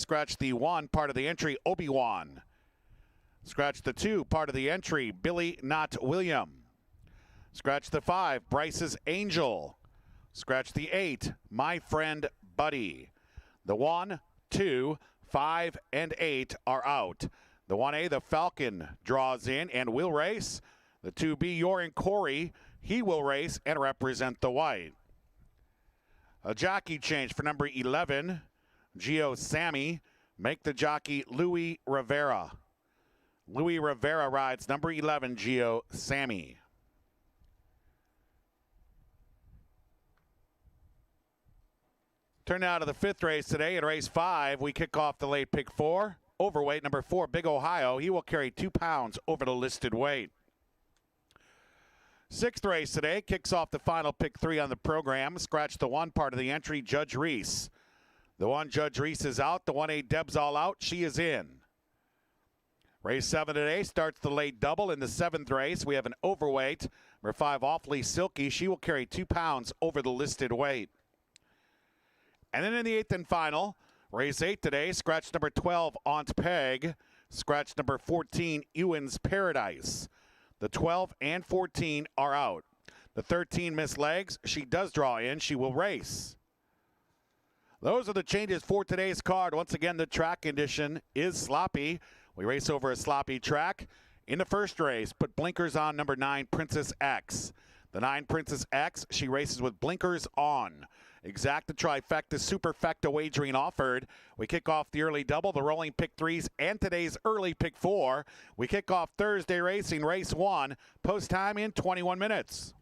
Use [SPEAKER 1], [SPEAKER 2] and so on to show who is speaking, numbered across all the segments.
[SPEAKER 1] Scratch the 1, part of the entry, Obi-Wan. Scratch the 2, part of the entry, Billy Not William. Scratch the 5, Bryce's Angel. Scratch the 8, My Friend Buddy. The 1, 2, 5, and 8 are out. The 1A, the Falcon, draws in and will race. The 2B, Yorin Corey, he will race and represent the white. A jockey change for number 11, Gio Sammy. Make the jockey Louis Rivera. Louis Rivera rides number 11, Gio Sammy. Turn now to the 5th race today. In race 5, we kick off the late pick 4. Overweight number 4, Big Ohio. He will carry 2 pounds over the listed weight. 6th race today kicks off the final pick 3 on the program. Scratch the 1, part of the entry, Judge Reese. The 1, Judge Reese is out. The 1A, Deb's all out. She is in. Race 7 today starts the late double. In the 7th race, we have an overweight. Number 5, Awfully Silky. She will carry 2 pounds over the listed weight. And then in the 8th and final, race 8 today, scratch number 12, Aunt Peg. Scratch number 14, Ewan's Paradise. The 12 and 14 are out. The 13, Miss Legs, she does draw in. She will race. Those are the changes for today's card. Once again, the track condition is sloppy. We race over a sloppy track. In the first race, put blinkers on number 9, Princess X. The 9, Princess X, she races with blinkers on. Exacta, trifecta, superfecta wagering offered. We kick off the early double, the rolling pick 3s, and today's early pick 4. We kick off Thursday racing, race 1, post time in 21 minutes.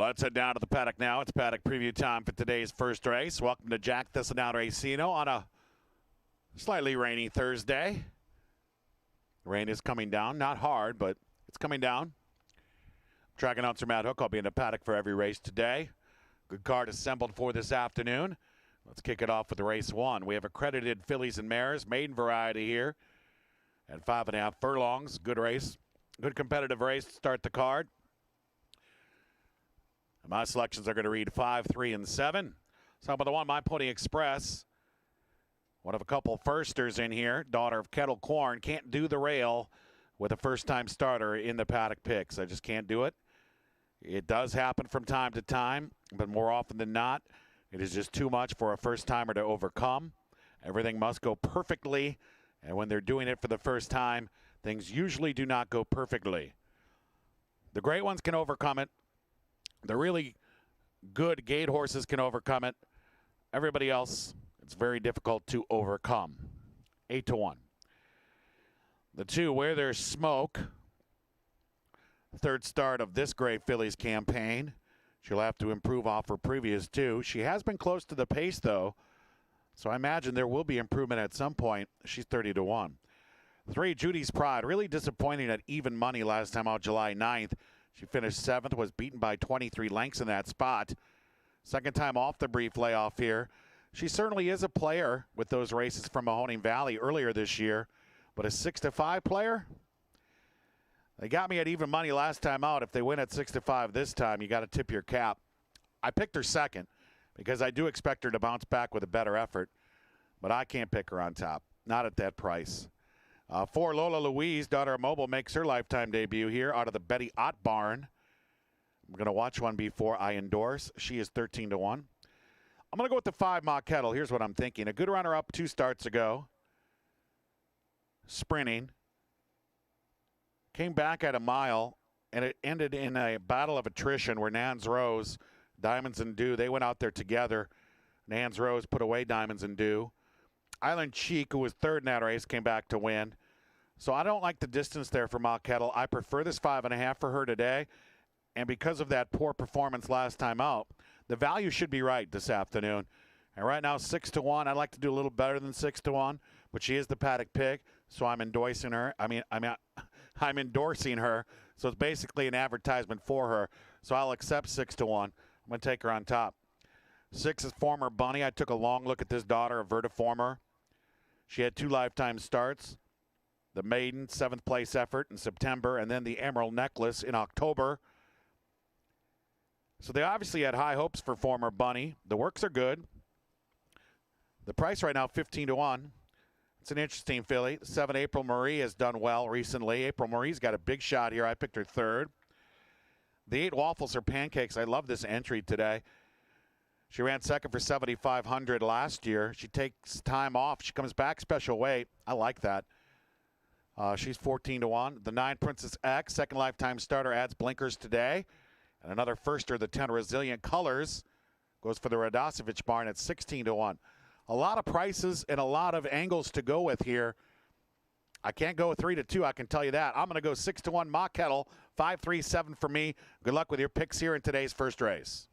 [SPEAKER 1] Let's head down to the paddock now. It's paddock preview time for today's first race. Welcome to Jack Thistledown Racino on a slightly rainy Thursday. Rain is coming down, not hard, but it's coming down. Track announcer Matt Hook. I'll be in the paddock for every race today. Good card assembled for this afternoon. Let's kick it off with race one. We have accredited fillies and mares, maiden variety here at 5.5 furlongs. Good race, good competitive race to start the card. My selections are going to read 5, 3, and 7. Some of the one, My Pony Express. One of a couple firsters in here. Daughter of Kettle Corn. Can't do the rail with a first-time starter in the paddock picks. I just can't do it. It does happen from time to time, but more often than not, it is just too much for a first-timer to overcome. Everything must go perfectly, and when they're doing it for the first time, things usually do not go perfectly. The great ones can overcome it. The really good gate horses can overcome it. Everybody else, it's very difficult to overcome. 8-1. The two, Where There's Smoke. Third start of this great fillies campaign. She'll have to improve off her previous two. She has been close to the pace, though, so I imagine there will be improvement at some point. She's 30-1. 3, Judy's Pride. Really disappointing at even money last time out, July 9th. She finished 7th, was beaten by 23 lengths in that spot. Second time off the brief layoff here. She certainly is a player with those races from Mahoning Valley earlier this year, but a 6-5 player? They got me at even money last time out. If they win at 6-5 this time, you got to tip your cap. I picked her second because I do expect her to bounce back with a better effort, but I can't pick her on top, not at that price. 4, Lola Louise, Daughter of Mobile, makes her lifetime debut here out of the Betty Ott barn. I'm going to watch one before I endorse. She is 13-1. I'm going to go with the 5, Ma Kettle. Here's what I'm thinking. A good runner-up 2 starts ago. Sprinting. Came back at a mile, and it ended in a battle of attrition where Nans Rose, Diamonds and Dew, they went out there together. Nans Rose put away Diamonds and Dew. Island Cheek, who was third in that race, came back to win. So I don't like the distance there for Ma Kettle. I prefer this 5.5 for her today. And because of that poor performance last time out, the value should be right this afternoon. And right now, 6-1. I'd like to do a little better than 6-1, but she is the paddock pick, so I'm endorsing her. I'm endorsing her, so it's basically an advertisement for her. So I'll accept 6-1. I'm going to take her on top. 6 is Former Bunny. I took a long look at this daughter of Vertiformer. She had 2 lifetime starts. The maiden 7th place effort in September, and then the Emerald Necklace in October. So they obviously had high hopes for Former Bunny. The works are good. The price right now, 15-1. It's an interesting filly. 7, April Marie, has done well recently. April Marie's got a big shot here. I picked her third. The 8, Waffles or Pancakes. I love this entry today. She ran second for 7,500 last year. She takes time off. She comes back special weight. I like that. She's 14-1. The 9, Princess X, second lifetime starter, adds blinkers today. And another firster, the 10, Resilient Colors, goes for the Radosevich barn at 16-1. A lot of prices and a lot of angles to go with here. I can't go with 3-2, I can tell you that. I'm going to go 6-1, Ma Kettle, 5, 3, 7 for me. Good luck with your picks here in today's first race.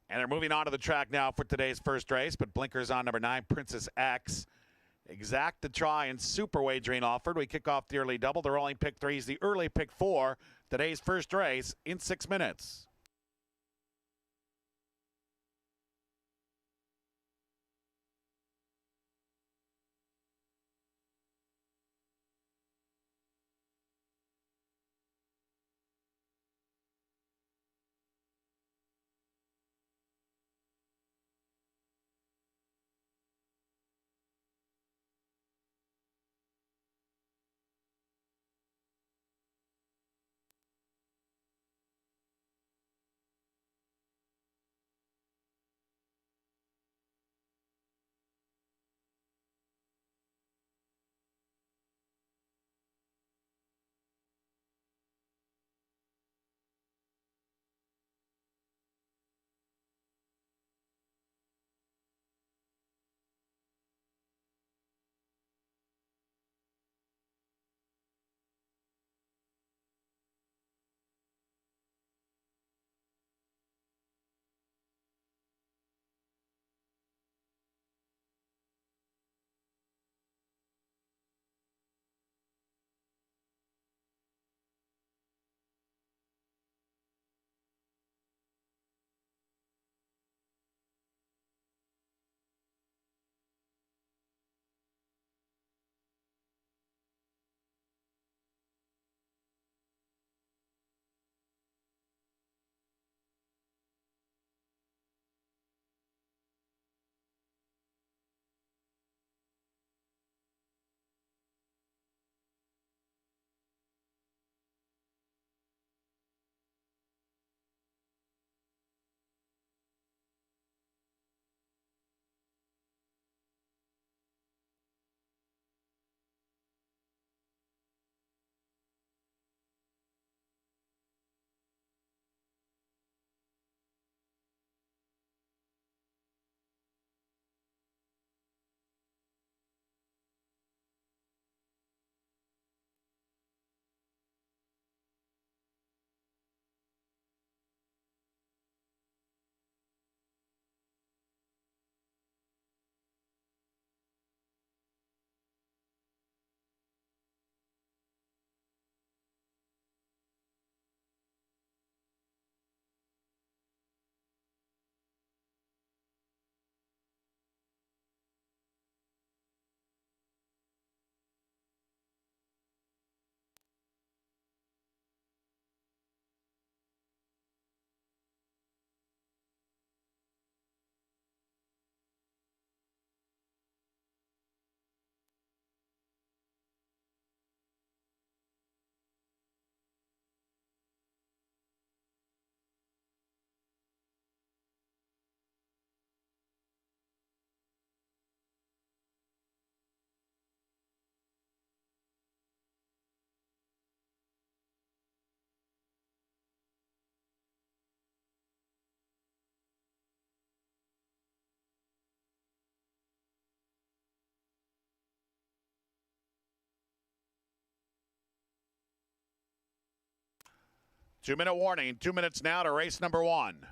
[SPEAKER 1] And they're moving on to the track now for today's first race, but blinkers on number 9, Princess X. Exact the try and super wagering offered. We kick off the early double. The rolling pick 3 is the early pick 4. Today's first race in 6 minutes. 2-minute warning. 2 minutes now to race number 1.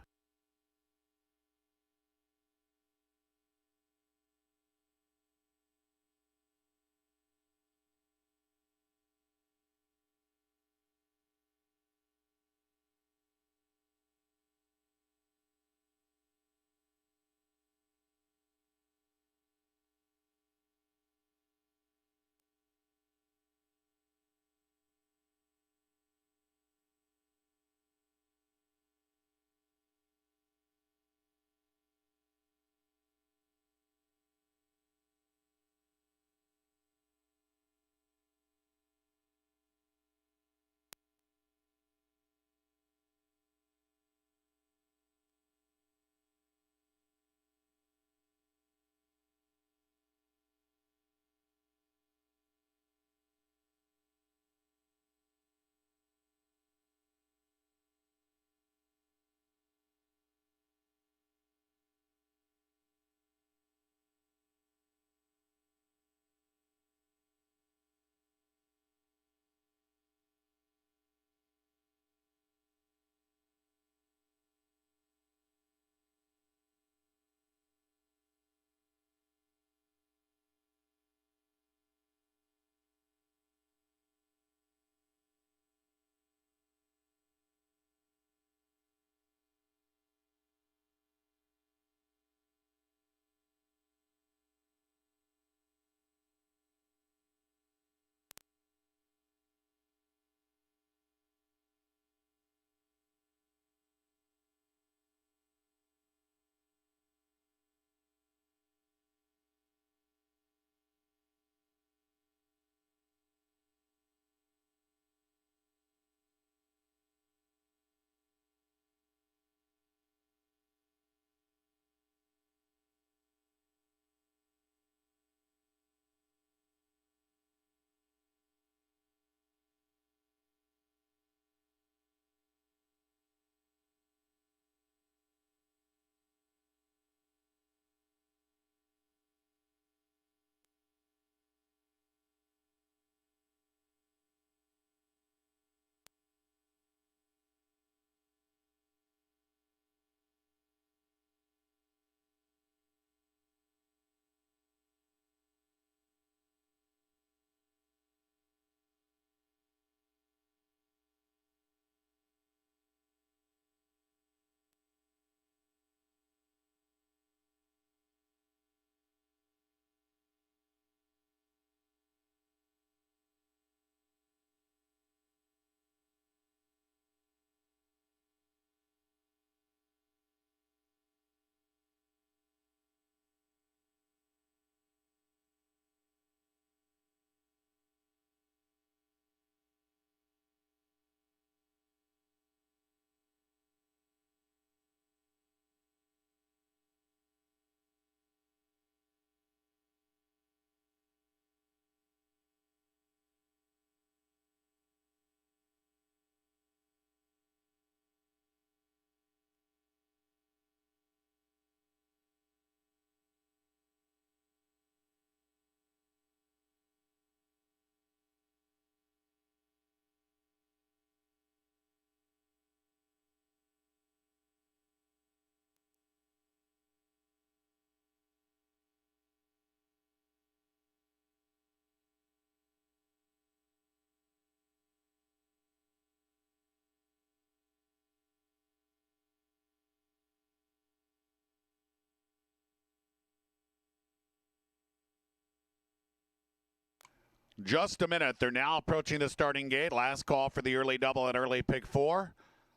[SPEAKER 1] Just a minute. They're now approaching the starting gate. Last call for the early double and early pick 4.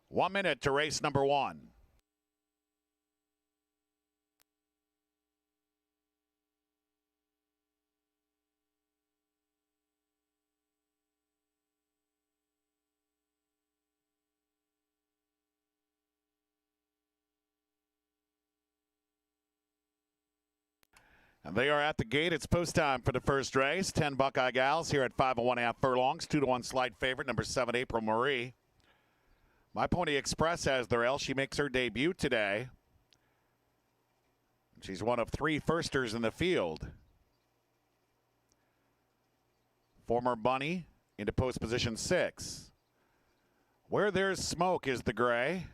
[SPEAKER 1] 1 minute to race number 1. And they are at the gate. It's post time for the first race. 10 Buckeye Gals here at 5 1/2 furlongs. 2-1 slight favorite, number 7, April Marie. My Pony Express has their L. She makes her debut today. She's one of 3 firsters in the field. Former Bunny into post position 6. Where There's Smoke is the gray.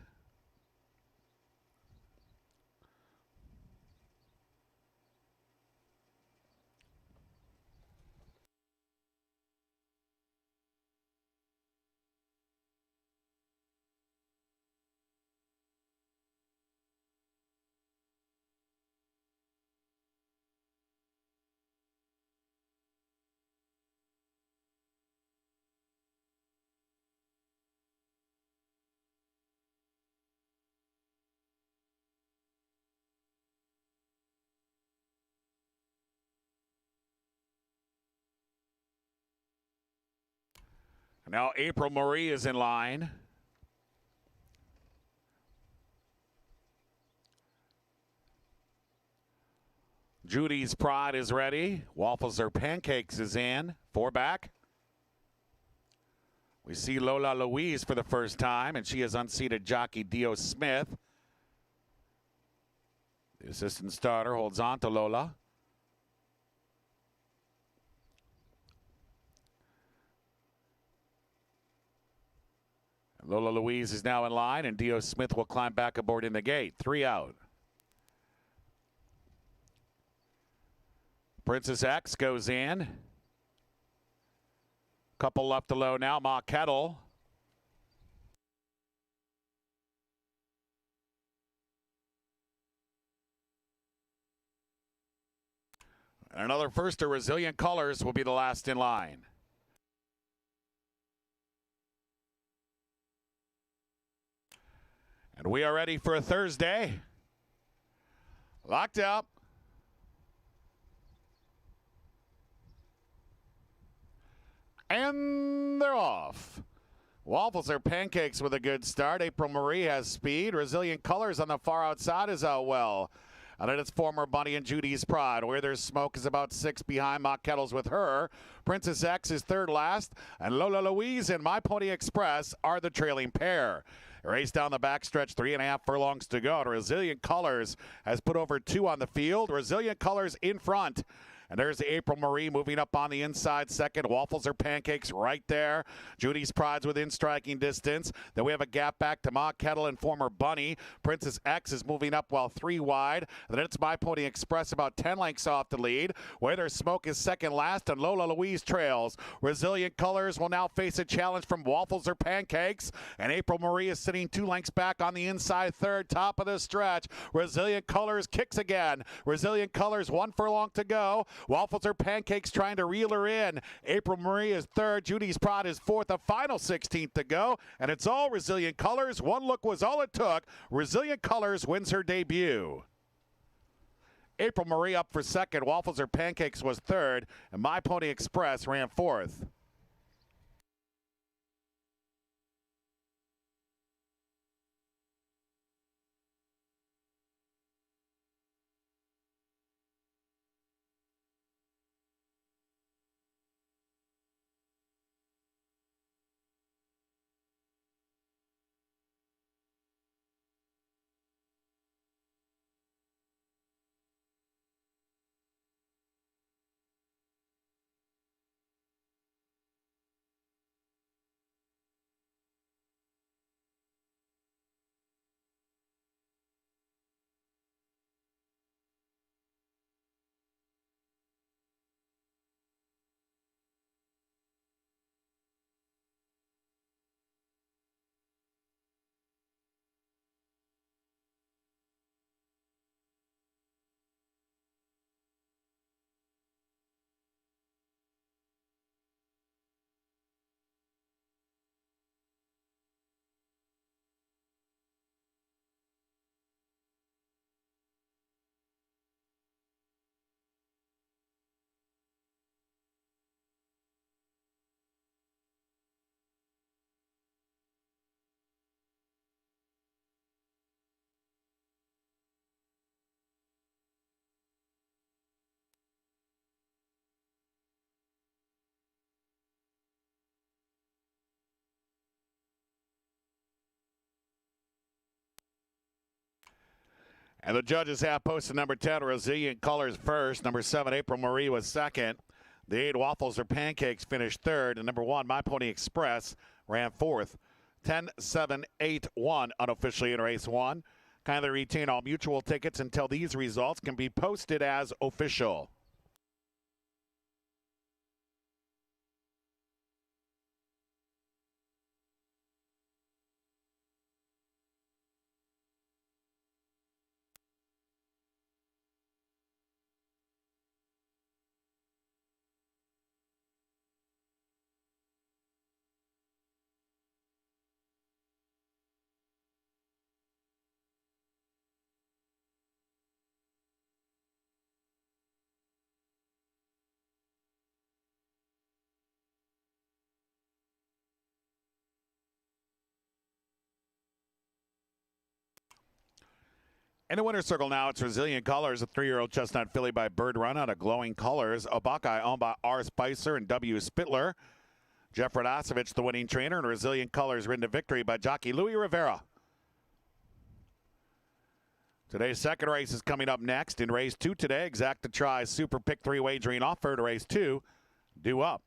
[SPEAKER 1] Now April Marie is in line. Judy's Pride is ready. Waffles or Pancakes is in. 4 back. We see Lola Louise for the first time, and she has unseated jockey Dio Smith. The assistant starter holds on to Lola. Lola Louise is now in line, and Dio Smith will climb back aboard in the gate. 3 out. Princess X goes in. Couple left to low now. Ma Kettle. And another first to Resilient Colors will be the last in line. And we are ready for a Thursday. Locked up. And they're off. Waffles or Pancakes with a good start. April Marie has speed. Resilient Colors on the far outside is out well. And then it's former Bunny and Judy's Pride. Where There's Smoke is about 6 behind. Mock Kettles with her. Princess X is third last. And Lola Louise and My Pony Express are the trailing pair. Race down the backstretch, 3.5 furlongs to go. And Resilient Colors has put over 2 on the field. Resilient Colors in front. And there's April Marie moving up on the inside second. Waffles or Pancakes right there. Judy's Pride's within striking distance. Then we have a gap back to Ma Kettle and former Bunny. Princess X is moving up while 3 wide. And then it's My Pony Express about 10 lengths off the lead. Where There's Smoke is second last, and Lola Louise trails. Resilient Colors will now face a challenge from Waffles or Pancakes. And April Marie is sitting 2 lengths back on the inside third, top of the stretch. Resilient Colors kicks again. Resilient Colors 1 furlong to go. Waffles or Pancakes trying to reel her in. April Marie is third. Judy's Pride is fourth. A final 16th to go. And it's all Resilient Colors. One look was all it took. Resilient Colors wins her debut. April Marie up for second. Waffles or Pancakes was third. And My Pony Express ran fourth. And the judges have posted number 10, Resilient Colors first. Number 7, April Marie was second. The 8, Waffles or Pancakes finished third. And number 1, My Pony Express ran fourth. 10-7-8-1 unofficially in race 1. Kindly retain all mutual tickets until these results can be posted as official. In the winner's circle now, it's Resilient Colors, a 3-year-old chestnut filly by Bird Run out of Glowing Colors. A Buckeye owned by R. Spicer and W. Spittler. Jeff Radosevich, the winning trainer, and Resilient Colors ridden to victory by jockey Louis Rivera. Today's second race is coming up next. In race 2 today, Exacta tries Super Pick 3 wagering offer to race 2. Due up.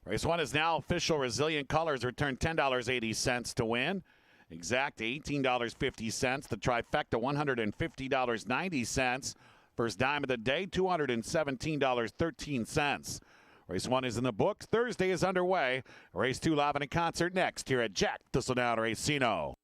[SPEAKER 1] Race 1 is now official. Resilient Colors return $10.80 to win. Exact $18.50. The trifecta $150.90. First dime of the day, $217.13. Race 1 is in the books. Thursday is underway. Race 2 live in a concert next here at Jack Thistledown Racino.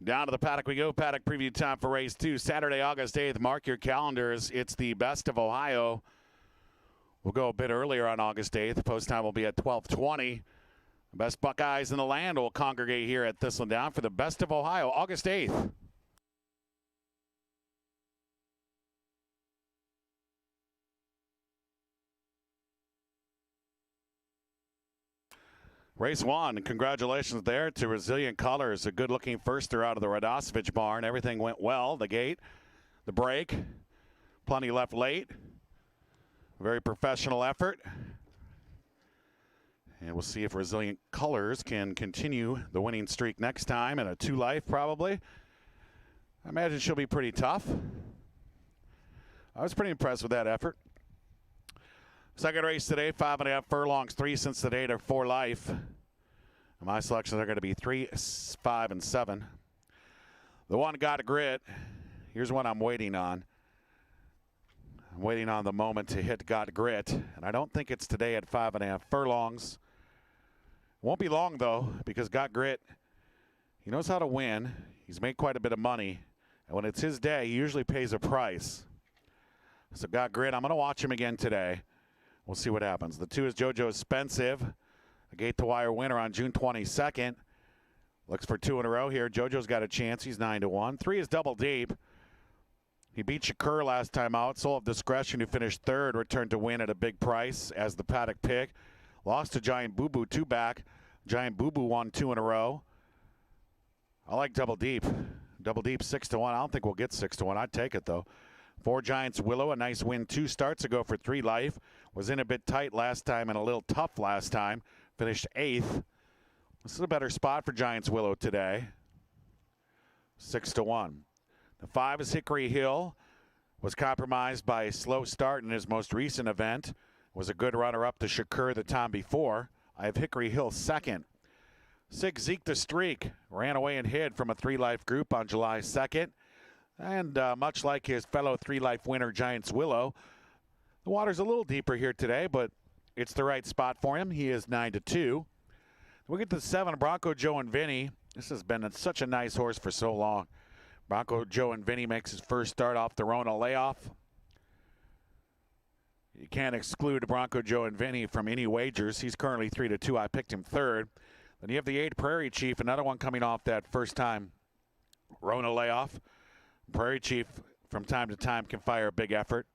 [SPEAKER 1] Down to the paddock we go. Paddock preview time for race 2. Saturday, August 8th. Mark your calendars. It's the Best of Ohio. We'll go a bit earlier on August 8th. Post time will be at 12:20. The best Buckeyes in the land will congregate here at Thistledown for the Best of Ohio, August 8th. Race 1, congratulations there to Resilient Colors. A good-looking firster out of the Radosevich barn. Everything went well. The gate, the break, plenty left late. Very professional effort. And we'll see if Resilient Colors can continue the winning streak next time in a 2-life probably. I imagine she'll be pretty tough. I was pretty impressed with that effort. Second race today, 5.5 furlongs, 3 Cincinnati to 4 life. My selections are going to be 3, 5, and 7. The one got grit. Here's one I'm waiting on. I'm waiting on the moment to hit got grit, and I don't think it's today at 5.5 furlongs. Won't be long though, because got grit, he knows how to win. He's made quite a bit of money, and when it's his day, he usually pays a price. So got grit. I'm going to watch him again today. We'll see what happens. The 2 is JoJo Expensive, a gate-to-wire winner on June 22nd. Looks for 2 in a row here. JoJo's got a chance. He's 9-1. 3 is Double Deep. He beat Shakur last time out. Soul of Discretion, who finished 3rd, returned to win at a big price as the paddock pick. Lost to Giant Boo Boo 2 back. Giant Boo Boo won 2 in a row. I like Double Deep. Double Deep 6-1. I don't think we'll get 6-1. I'd take it though. 4 Giants Willow, a nice win 2 starts ago for 3 life. Was in a bit tight last time and a little tough last time. Finished 8th. This is a better spot for Giants Willow today. 6-1. The 5 is Hickory Hill. Was compromised by a slow start in his most recent event. Was a good runner-up to Shakur the time before. I have Hickory Hill 2nd. 6 Zeke the Streak. Ran away and hid from a 3-life group on July 2nd. And much like his fellow 3-life winner, Giants Willow, the water's a little deeper here today, but it's the right spot for him. He is 9-2. We get to 7, Bronco Joe and Vinny. This has been such a nice horse for so long. Bronco Joe and Vinny makes his first start off the Rona layoff. You can't exclude Bronco Joe and Vinny from any wagers. He's currently 3-2. I picked him 3rd. Then you have the 8 Prairie Chief, another one coming off that first time Rona layoff. Prairie Chief, from time to time, can fire a big effort.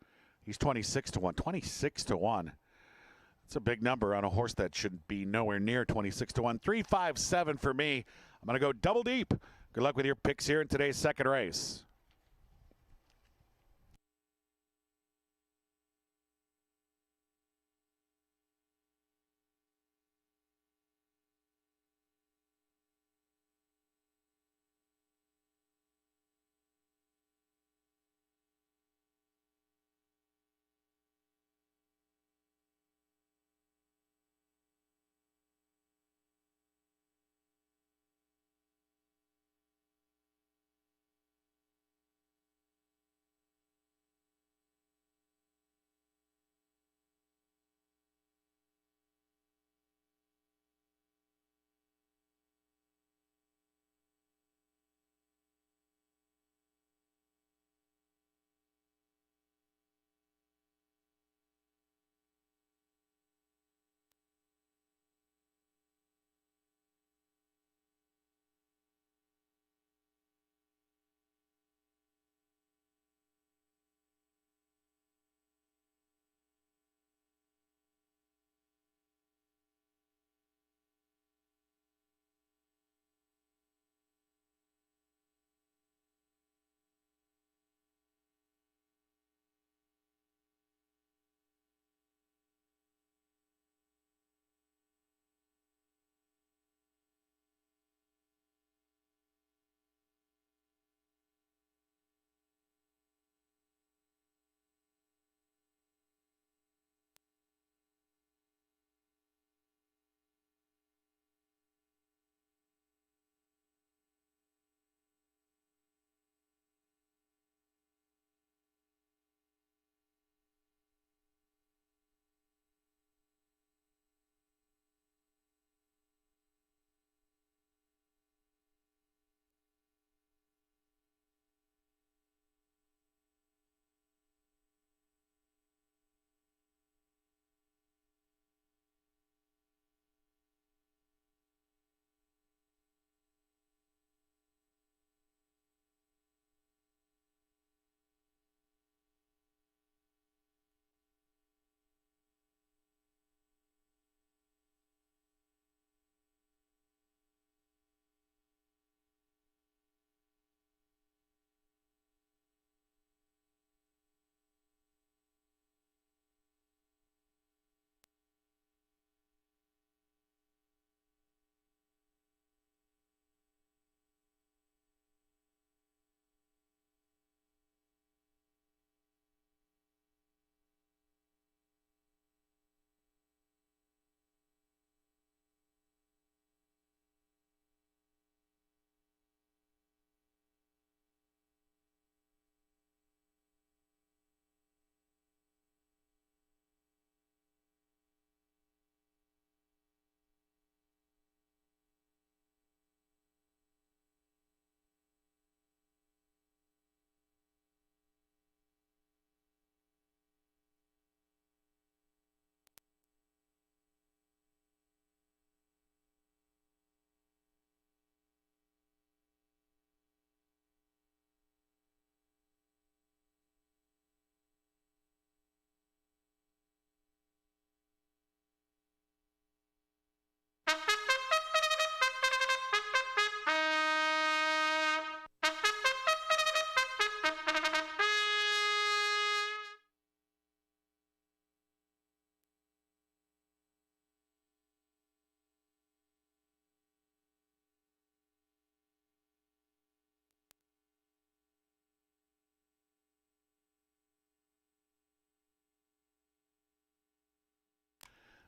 [SPEAKER 1] He's 26-1. 26-1. That's a big number on a horse that should be nowhere near 26-1. 3, 5, 7 for me. I'm going to go Double Deep. Good luck with your picks here in today's second race.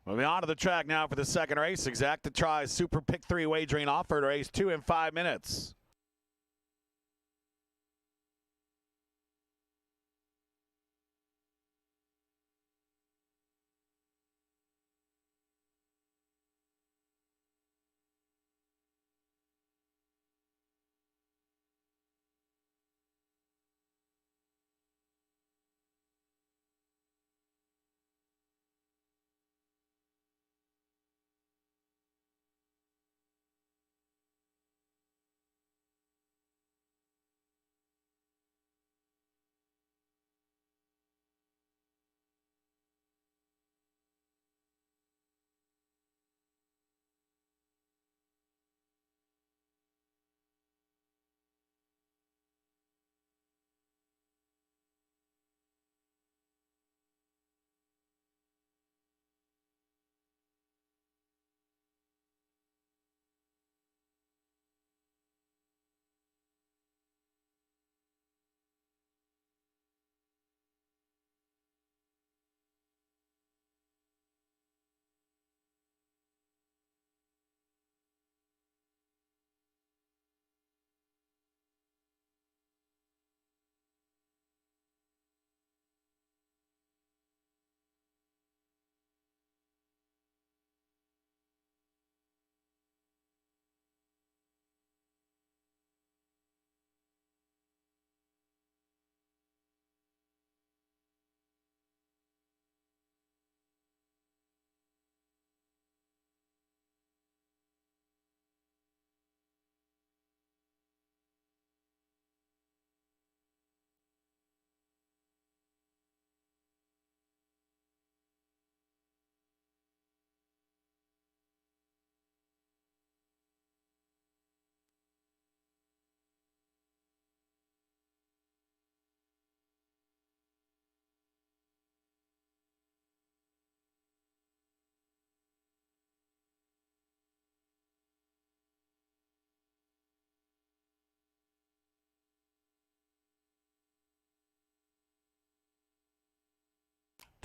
[SPEAKER 1] Moving on to the track now for the second race. Exacta tries Super Pick 3 wagering offer to race 2 in 5 minutes.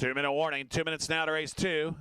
[SPEAKER 1] Two-minute warning. 2 minutes now to race 2.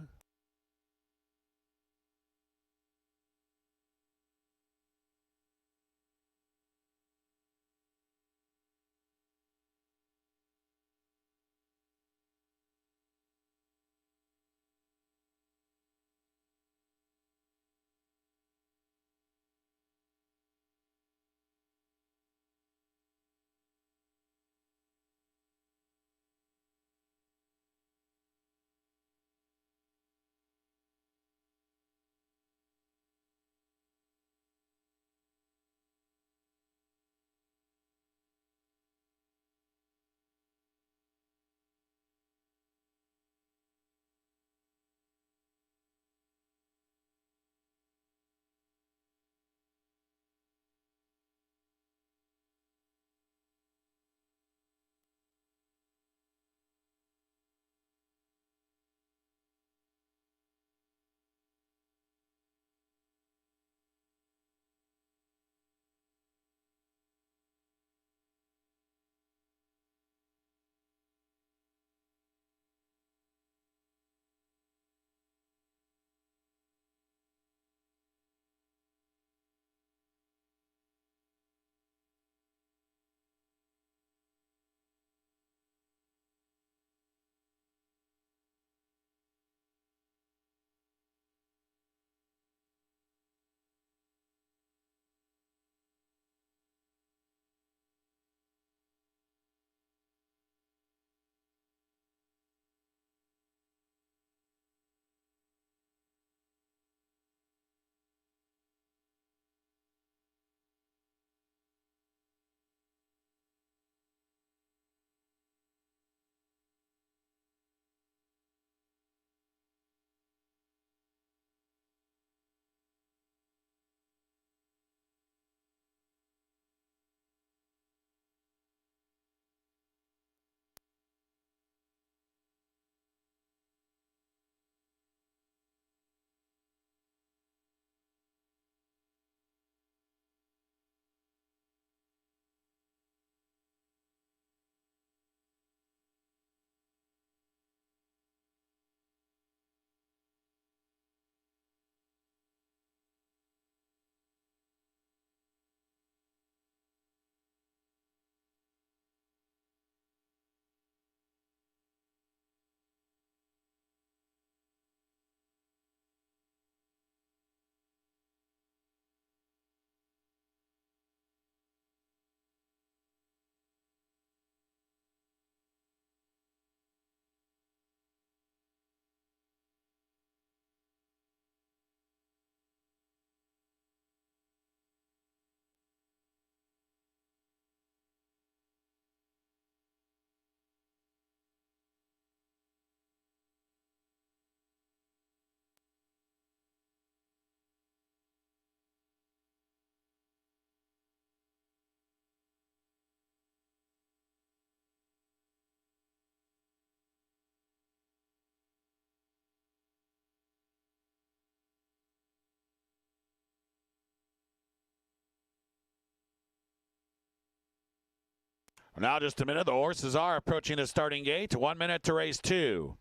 [SPEAKER 1] Now just a minute. The horses are approaching the starting gate. 1 minute to race 2.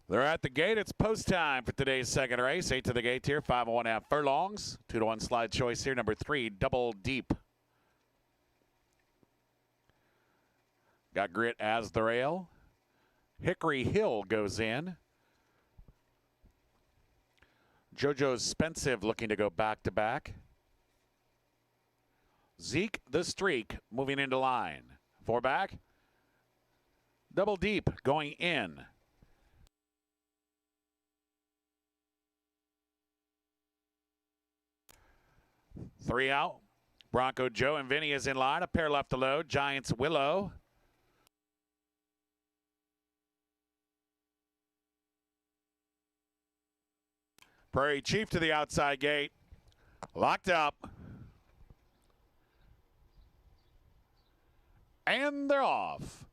[SPEAKER 1] They're at the gate. It's post time for today's second race. 8 to the gate here. 5.5 furlongs. 2-to-1 slide choice here. Number 3, Double Deep. Got Grit as the rail. Hickory Hill goes in. JoJo's Spensive looking to go back to back. Zeke the Streak moving into line. 4 back. Double Deep going in. 3 out. Bronco Joe and Vinny is in line. A pair left to load. Giants Willow. Prairie Chief to the outside gate. Locked up. And they're off.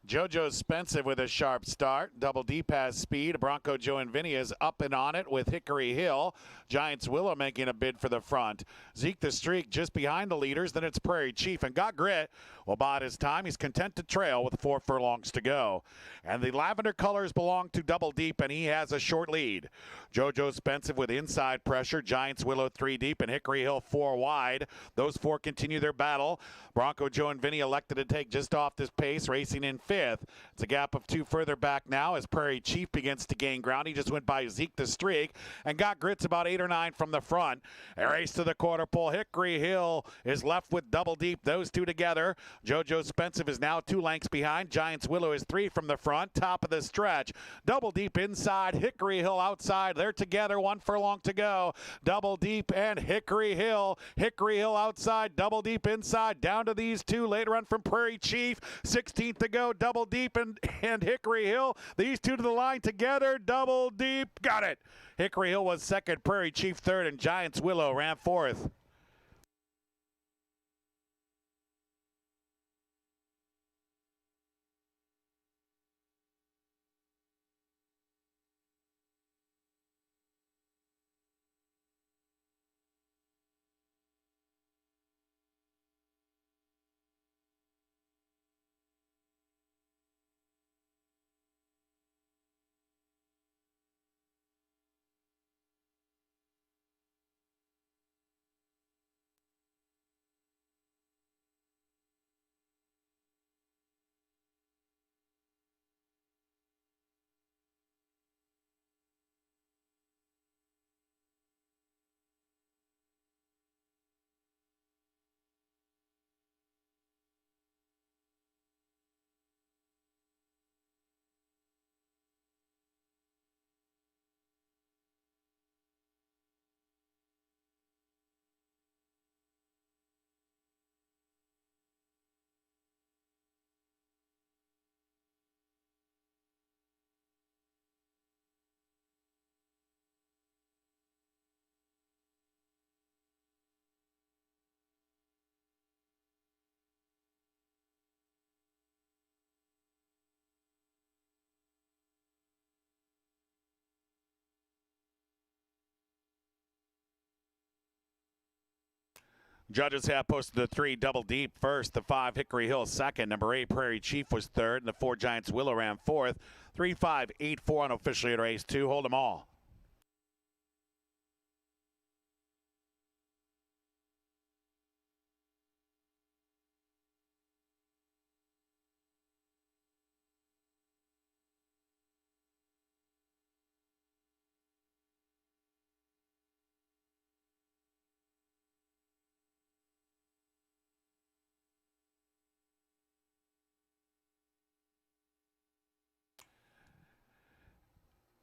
[SPEAKER 1] JoJo's Spensive with a sharp start. Double Deep has speed. Bronco Joe and Vinny is up and on it with Hickory Hill. Giants Willow making a bid for the front. Zeke the Streak just behind the leaders. Then it's Prairie Chief and Got Grit. Well, bide his time. He's content to trail with 4 furlongs to go. And the lavender colors belong to Double Deep, and he has a short lead. JoJo Spensive with inside pressure. Giants Willow 3 deep and Hickory Hill 4 wide. Those 4 continue their battle. Bronco Joe and Vinny elected to take just off this pace, racing in 5th. It's a gap of 2 further back now as Prairie Chief begins to gain ground. He just went by Zeke the Streak and Got Grit's about 8 or 9 from the front. A race to the quarter pole. Hickory Hill is left with Double Deep. Those 2 together. JoJo Spensive is now 2 lengths behind. Giants Willow is 3 from the front. Top of the stretch. Double Deep inside. Hickory Hill outside. They're together. 1 furlong to go. Double Deep and Hickory Hill. Hickory Hill outside. Double Deep inside. Down to these 2. Later on from Prairie Chief. 16th to go. Double Deep and Hickory Hill. These 2 to the line together. Double Deep. Got it. Hickory Hill was second. Prairie Chief third. And Giants Willow ran 4th. Judges have posted the 3 Double Deep first, the 5 Hickory Hill second, number 8 Prairie Chief was third, and the 4 Giants Willow ran 4th. 3, 5, 8, 4 unofficially at race 2. Hold them all.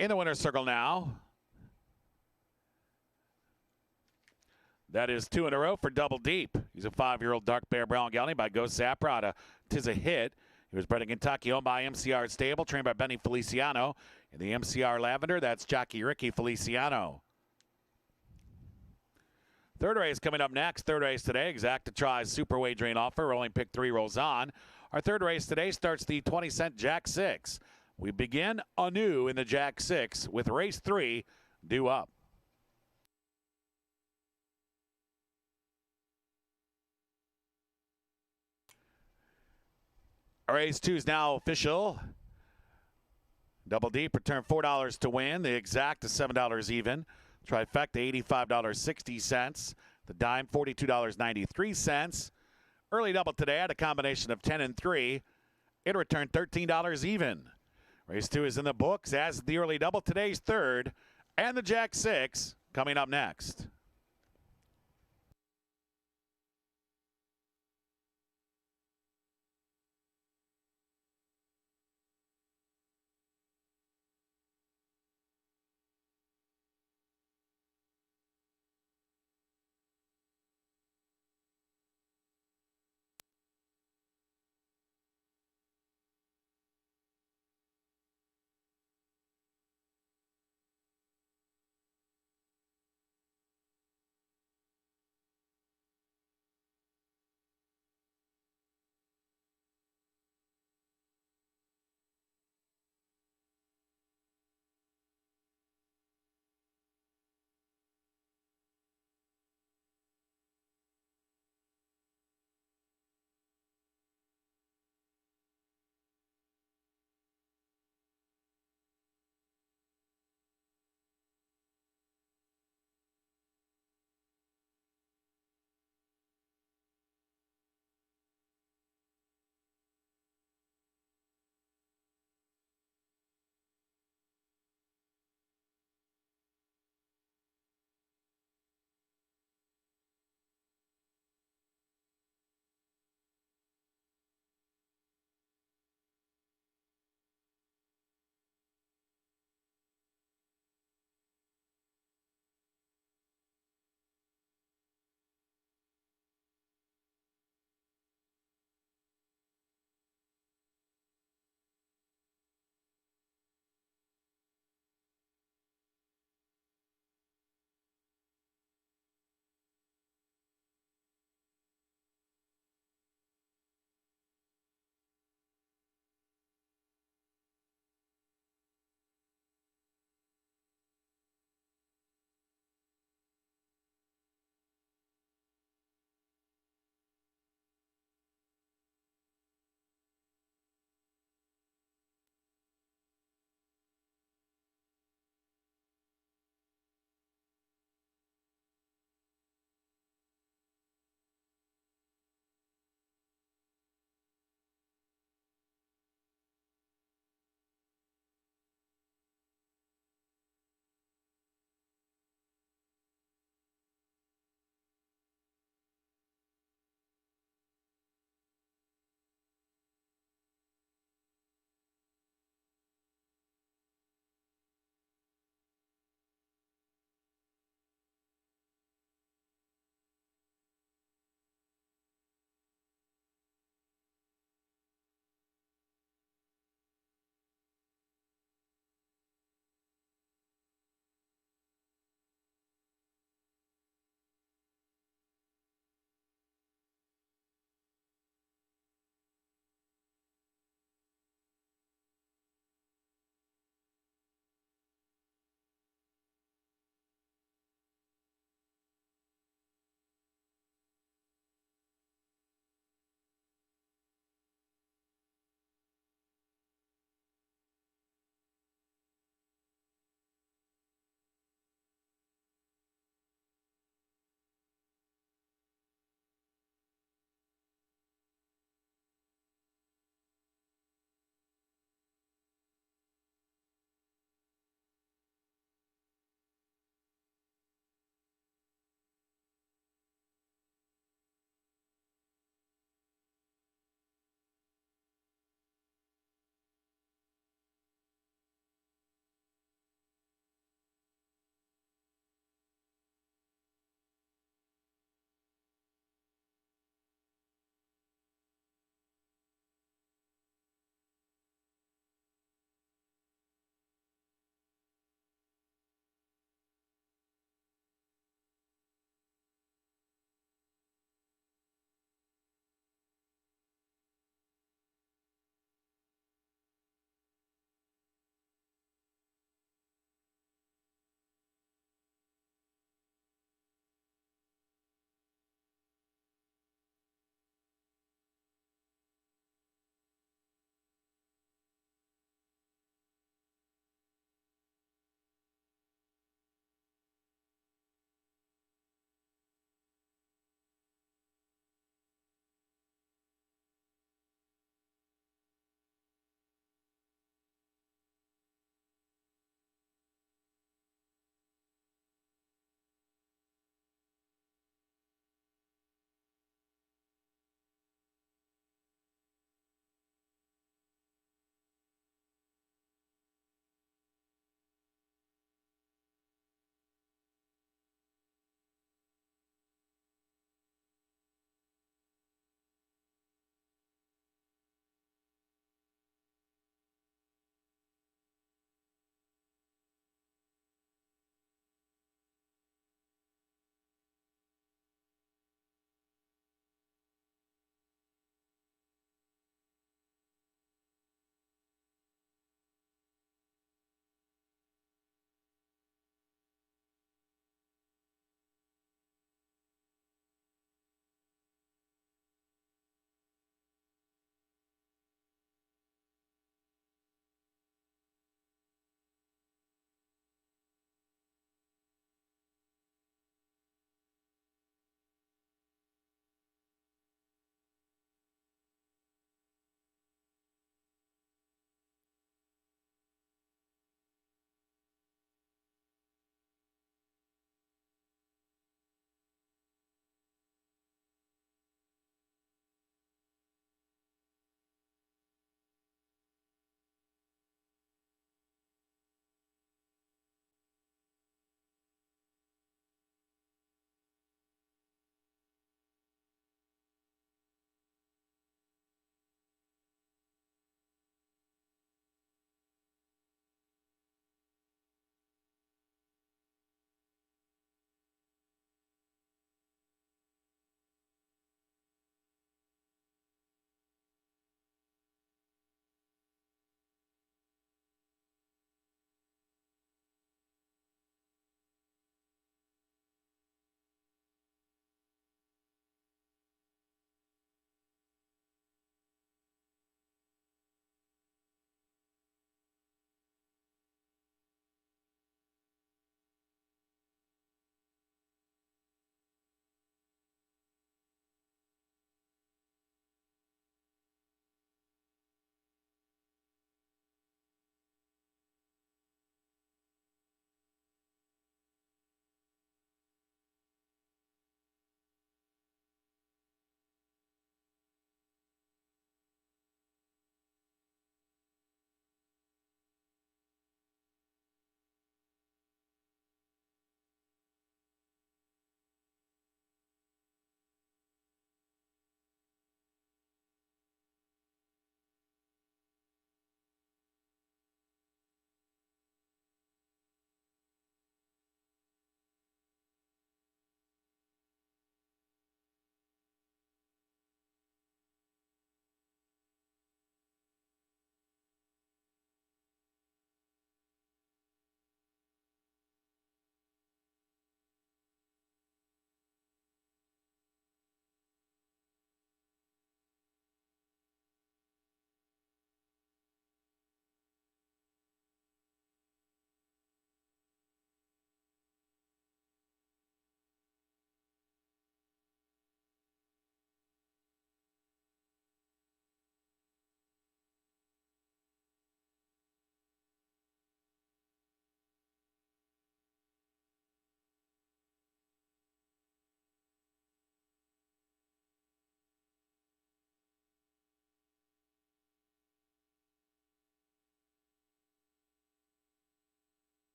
[SPEAKER 1] In the winner's circle now, That is 2 in a row for Double Deep. He's a 5-year-old dark bear brown gelding by Go Sapra. Tis a Hit. He was bred in Kentucky, owned by MCR Stable, trained by Benny Feliciano. In the MCR Lavender, that's jockey Ricky Feliciano. Third race coming up next. Third race today, Exacta Tries Super Wagering Offer. Rolling pick 3 rolls on. Our third race today starts the 20-cent Jack 6. We begin anew in the Jack 6 with race 3 due up. Race 2 is now official. Double Deep returned $4 to win. The Exact is $7 even. Trifecta $85.60. The Dime $42.93. Early double today had a combination of 10 and 3. It returned $13 even. Race 2 is in the books, as the early double. Today's third, and the Jack 6 coming up next.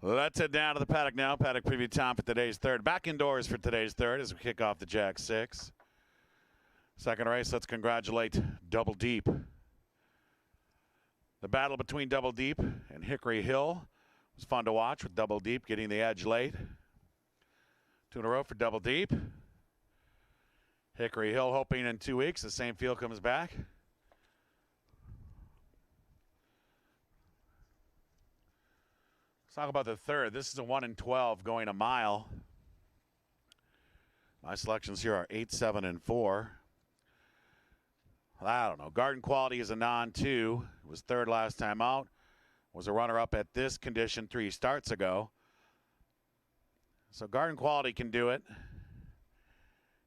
[SPEAKER 1] Let's head down to the paddock now. Paddock preview time for today's third. Back indoors for today's third as we kick off the Jack 6. Second race, let's congratulate Double Deep. The battle between Double Deep and Hickory Hill was fun to watch, with Double Deep getting the edge late. 2 in a row for Double Deep. Hickory Hill hoping in 2 weeks the same field comes back. Let's talk about the third. This is a 1 in 12 going a mile. My selections here are 8, 7, and 4. I don't know. Garden Quality is a non-2. Was third last time out. Was a runner-up at this condition 3 starts ago. So Garden Quality can do it.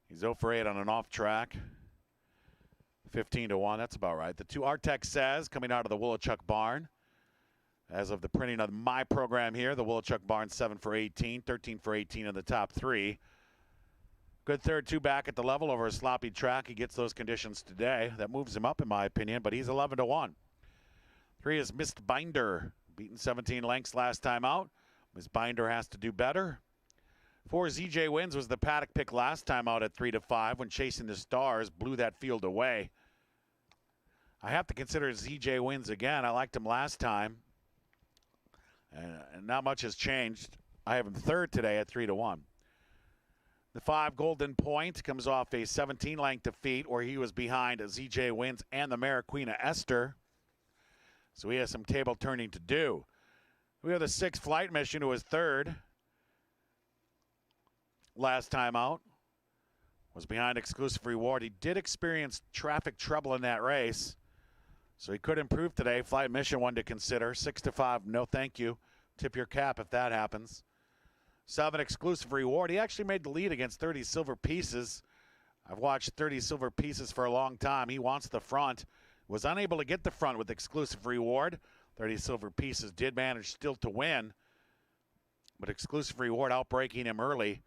[SPEAKER 1] He's 0 for 8 on an off track. 15 to 1. That's about right. The 2 Artex Says coming out of the Woolachuk barn. As of the printing of my program here, the Woolachuk barn 7 for 18, 13 for 18 in the top 3. Good third 2 back at the level over a sloppy track. He gets those conditions today. That moves him up in my opinion, but he's 11 to 1. 3 is Missed Binder, beaten 17 lengths last time out. Miss Binder has to do better. 4 ZJ Wins was the paddock pick last time out at 3 to 5 when Chasing the Stars blew that field away. I have to consider ZJ Wins again. I liked him last time. And not much has changed. I have him third today at 3 to 1. The 5 Golden Point comes off a 17-length defeat where he was behind ZJ Wins and the mare Queen Esther. So he has some table turning to do. We have the 6 Flight Mission, who was third last time out. Was behind Exclusive Reward. He did experience traffic trouble in that race, so he could improve today. Flight Mission one to consider. 6 to 5, no thank you. Tip your cap if that happens. 7 Exclusive Reward. He actually made the lead against 30 Silver Pieces. I've watched 30 Silver Pieces for a long time. He wants the front. Was unable to get the front with Exclusive Reward. 30 Silver Pieces did manage still to win, but Exclusive Reward outbreaking him early.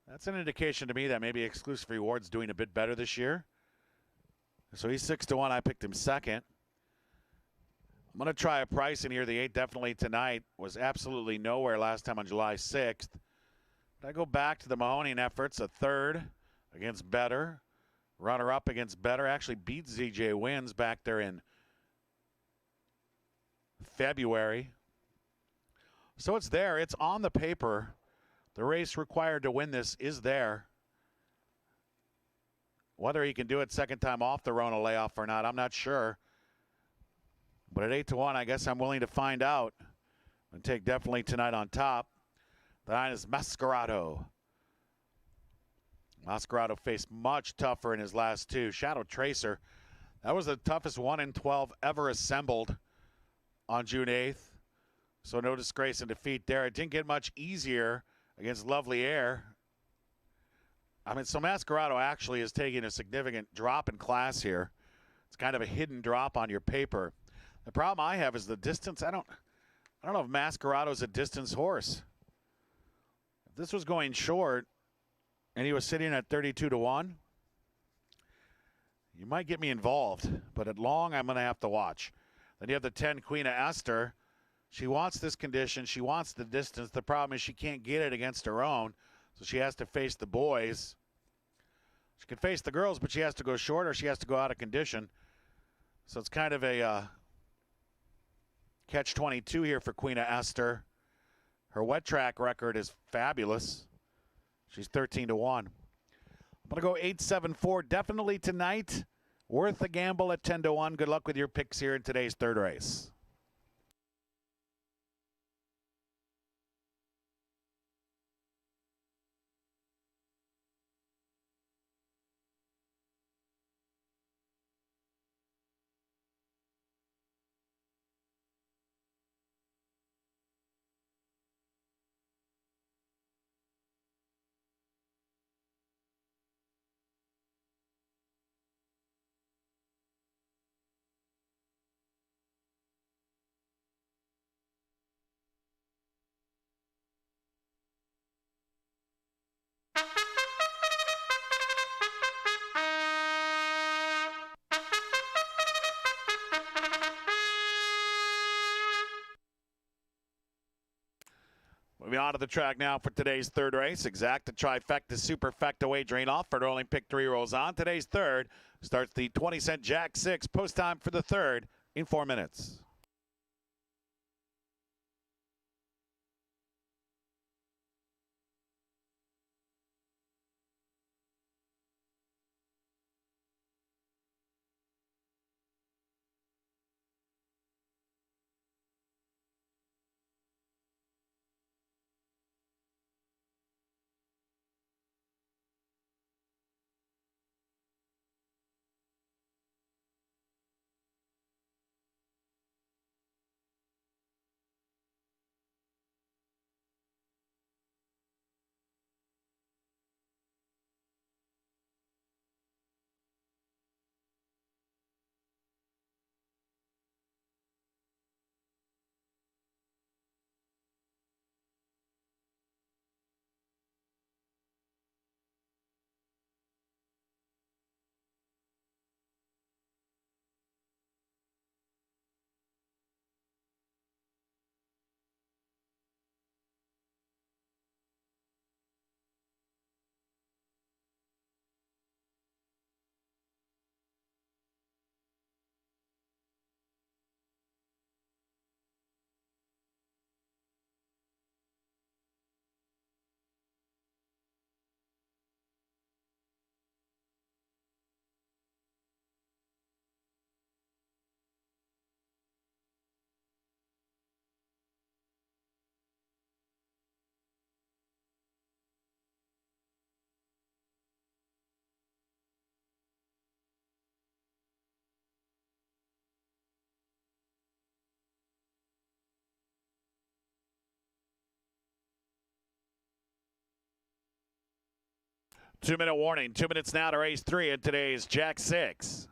[SPEAKER 1] That's an indication to me that maybe Exclusive Reward's doing a bit better this year. So he's 6 to 1. I picked him second. I'm going to try a price in here. The 8 Definitely Tonight was absolutely nowhere last time on July 6th. But I go back to the Mahoney efforts. A third against Better. Runner-up against Better. Actually beat ZJ Wins back there in February. So it's there. It's on the paper. The race required to win this is there. Whether he can do it second time off the Rona layoff or not, I'm not sure. But at 8 to 1, I guess I'm willing to find out. And take Definitely Tonight on top. The 9 is Masquerado. Masquerado faced much tougher in his last 2. Shadow Tracer. That was the toughest 1 in 12 ever assembled on June 8th. So no disgrace and defeat there. It didn't get much easier against Lovely Air. I mean, so Masquerado actually is taking a significant drop in class here. It's kind of a hidden drop on your paper. The problem I have is the distance. I don't know if Masquerado's a distance horse. If this was going short and he was sitting at 32 to 1, you might get me involved. But at long, I'm going to have to watch. Then you have the 10 Queen of Esther. She wants this condition. She wants the distance. The problem is she can't get it against her own, so she has to face the boys. She can face the girls, but she has to go short or she has to go out of condition. So it's kind of a catch-22 here for Queen of Esther. Her wet track record is fabulous. She's 13 to 1. I'm going to go 8, 7, 4. Definitely Tonight. Worth the gamble at 10 to 1. Good luck with your picks here in today's third race. Moving on to the track now for today's third race. Exacta trifecta superfecta wagering off. For only pick 3 rolls on. Today's third starts the 20-cent Jack 6. Post time for the third in 4 minutes. Two-minute warning. 2 minutes now to race 3 in today's Jack 6.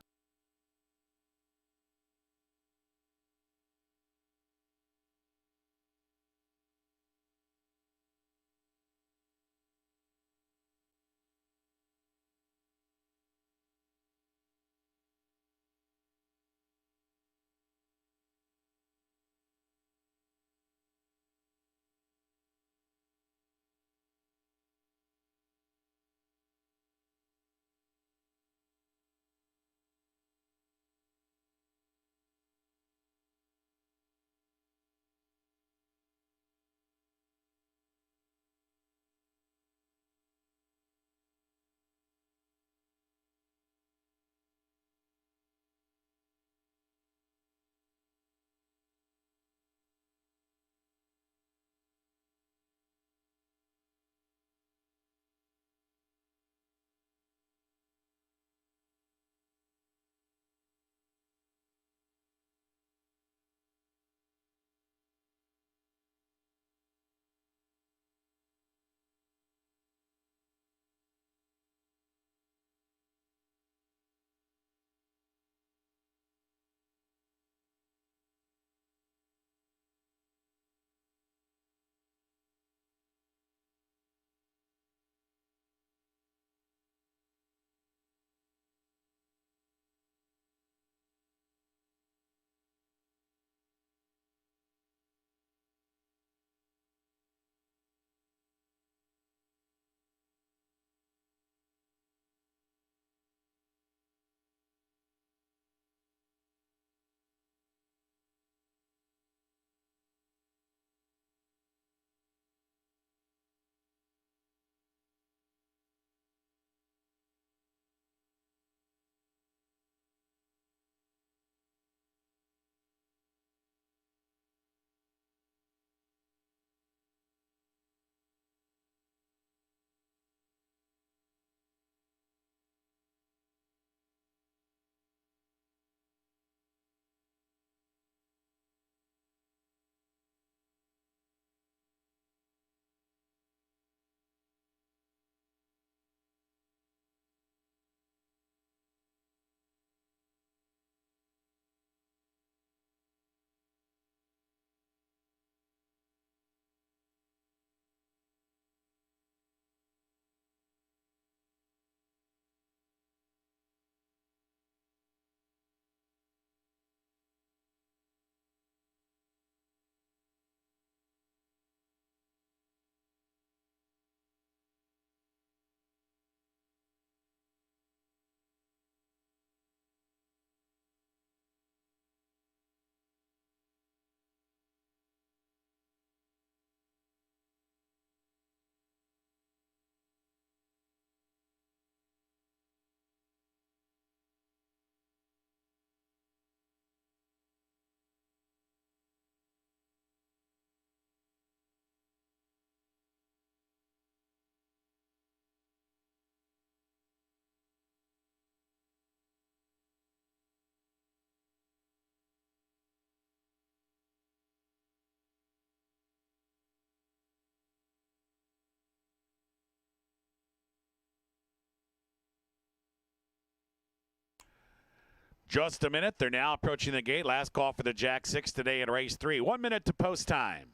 [SPEAKER 1] just a minute. They're now approaching the gate. Last call for the Jack 6 today in race 3. 1 minute to post time.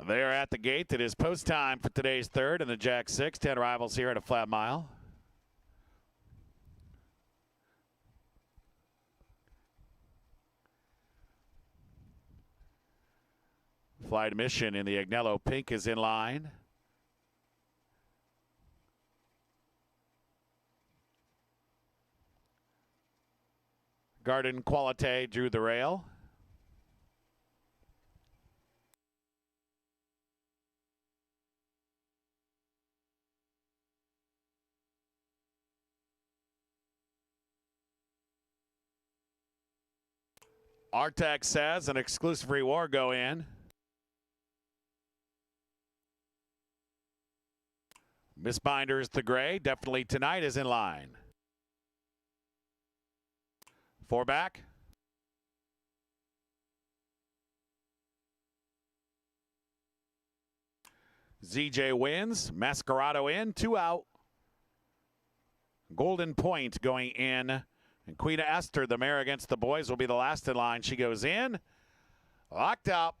[SPEAKER 1] They're at the gate. It is post time for today's third and the Jack 6. 10 rivals here at a flat mile. Flight Mission in the Agnello pink is in line. Garden Qualite drew the rail. Artax says an exclusive reward go in. Miss Binders the gray, definitely tonight is in line. 4 back. ZJ wins. Masquerado in, 2 out. Golden Point going in. And Queen Esther, the mare against the boys, will be the last in line. She goes in. Locked up.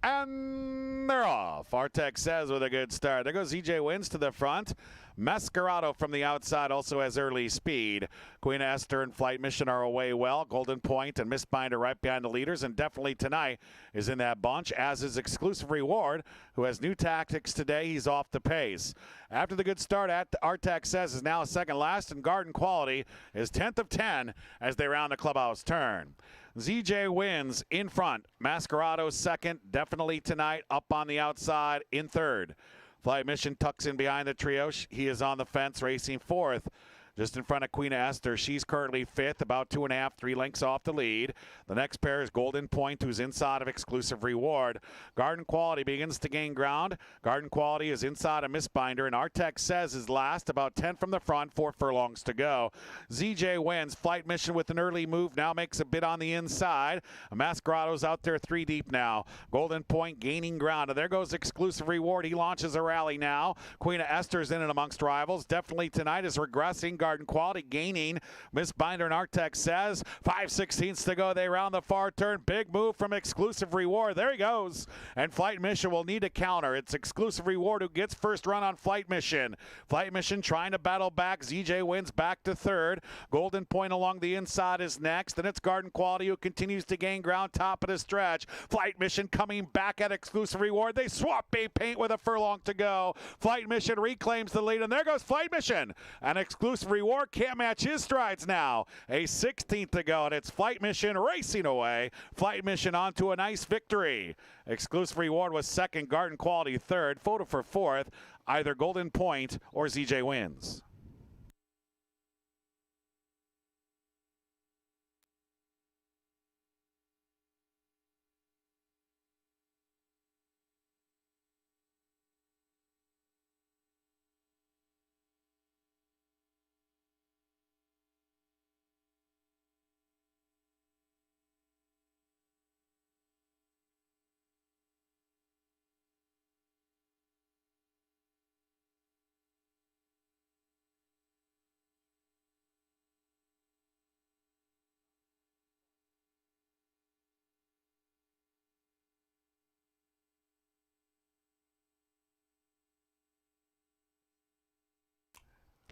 [SPEAKER 1] And they're off. Artex says with a good start. There goes EJ Wins to the front. Masquerado from the outside also has early speed. Queen Esther and Flight Mission are away well. Golden Point and Miss Binder right behind the leaders. And definitely tonight is in that bunch, as is Exclusive Reward, who has new tactics today. He's off the pace. After the good start, Artax says is now second last, and Garden Quality is 10th of 10 as they round the clubhouse turn. ZJ Wins in front. Masquerado second, definitely tonight. Up on the outside in third. Flight Mission tucks in behind the trio. He is on the fence, racing fourth. Just in front of Queen Esther. She's currently fifth, about 2.5, 3 lengths off the lead. The next pair is Golden Point, who's inside of Exclusive Reward. Garden Quality begins to gain ground. Garden Quality is inside of Miss Binder, and Artex says is last, about 10 from the front, 4 furlongs to go. ZJ Wins. Flight Mission with an early move, now makes a bit on the inside. Masquerado's out there 3 deep now. Golden Point gaining ground, and there goes Exclusive Reward. He launches a rally now. Queen Esther's in and amongst rivals. Definitely tonight is regressing. Garden Quality gaining. Miss Binder and Artex says 5/16 to go. They round the far turn. Big move from Exclusive Reward. There he goes. And Flight Mission will need a counter. It's Exclusive Reward who gets first run on Flight Mission. Flight Mission trying to battle back. ZJ Wins back to third. Golden Point along the inside is next. Then it's Garden Quality who continues to gain ground top of the stretch. Flight Mission coming back at Exclusive Reward. They swap bay paint with a furlong to go. Flight Mission reclaims the lead, and there goes Flight Mission. And Exclusive Reward can't match his strides now. A 16th to go, and it's Flight Mission racing away. Flight Mission on to a nice victory. Exclusive Reward was second, Garden Quality third, photo for fourth, either Golden Point or ZJ Wins.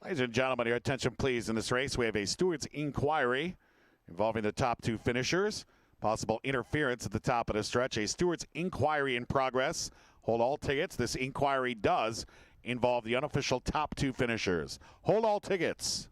[SPEAKER 1] Ladies and gentlemen, your attention please. In this race, we have a steward's inquiry involving the top 2 finishers. Possible interference at the top of the stretch. A steward's inquiry in progress. Hold all tickets. This inquiry does involve the unofficial top 2 finishers. Hold all tickets.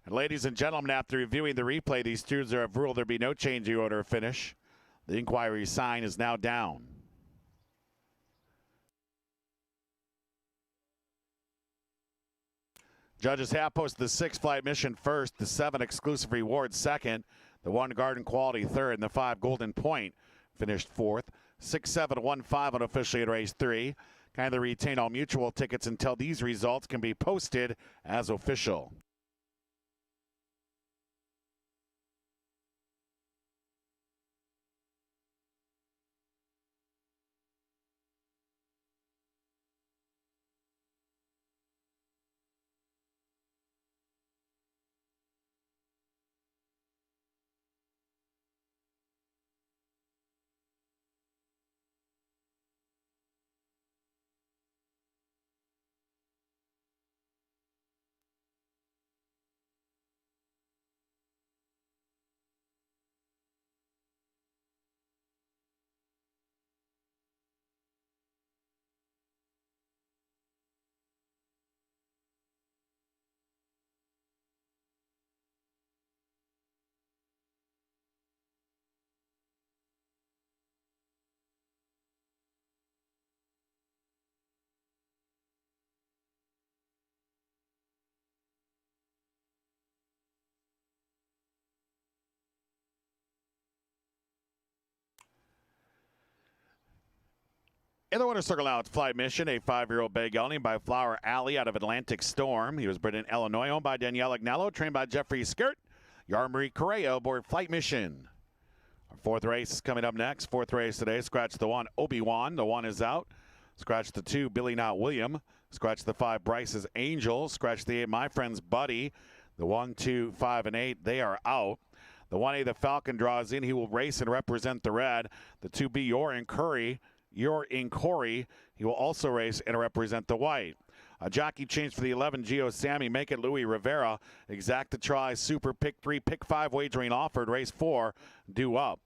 [SPEAKER 1] And ladies and gentlemen, after reviewing the replay, these steers have ruled there be no change in order of finish. The inquiry sign is now down. Judges have posted the 6 Flight Mission first, the 7 Exclusive Reward second, the 1 Garden Quality third, and the 5 Golden Point finished fourth. 6, 7, 1, 5 unofficially in race 3. Kindly retain all mutual tickets until these results can be posted as official. In the winner's circle now, it's Flight Mission, a 5-year-old bay gelding by Flower Alley out of Atlantic Storm. He was bred in Illinois, owned by Danielle Agnello, trained by Jeffrey Skirt. Yarmarie Correa aboard Flight Mission. Our 4th race is coming up next. 4th race today. Scratch the 1, Obi-Wan. The 1 is out. Scratch the 2, Billy Not William. Scratch the 5, Bryce's Angel. Scratch the 8, My Friend's Buddy. The 1, 2, 5, and 8, they are out. The 1A, the Falcon, draws in. He will race and represent the red. The 2B, You're in Corey. He will also race and represent the white. A jockey change for the 11, Gio Sammy. Make it Louis Rivera. Exacta try. Super pick 3, pick 5 wagering offered. Race 4 due up.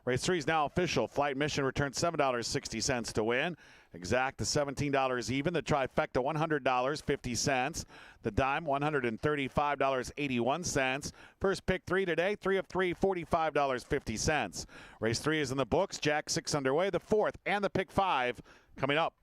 [SPEAKER 1] Race 3 is now official. Flight Mission returns $7.60 to win. Exact, the $17 even. The trifecta, $100.50. The dime, $135.81. First pick 3 today, 3 of 3, $45.50. Race 3 is in the books. Jack 6 underway. The 4th and the pick 5 coming up.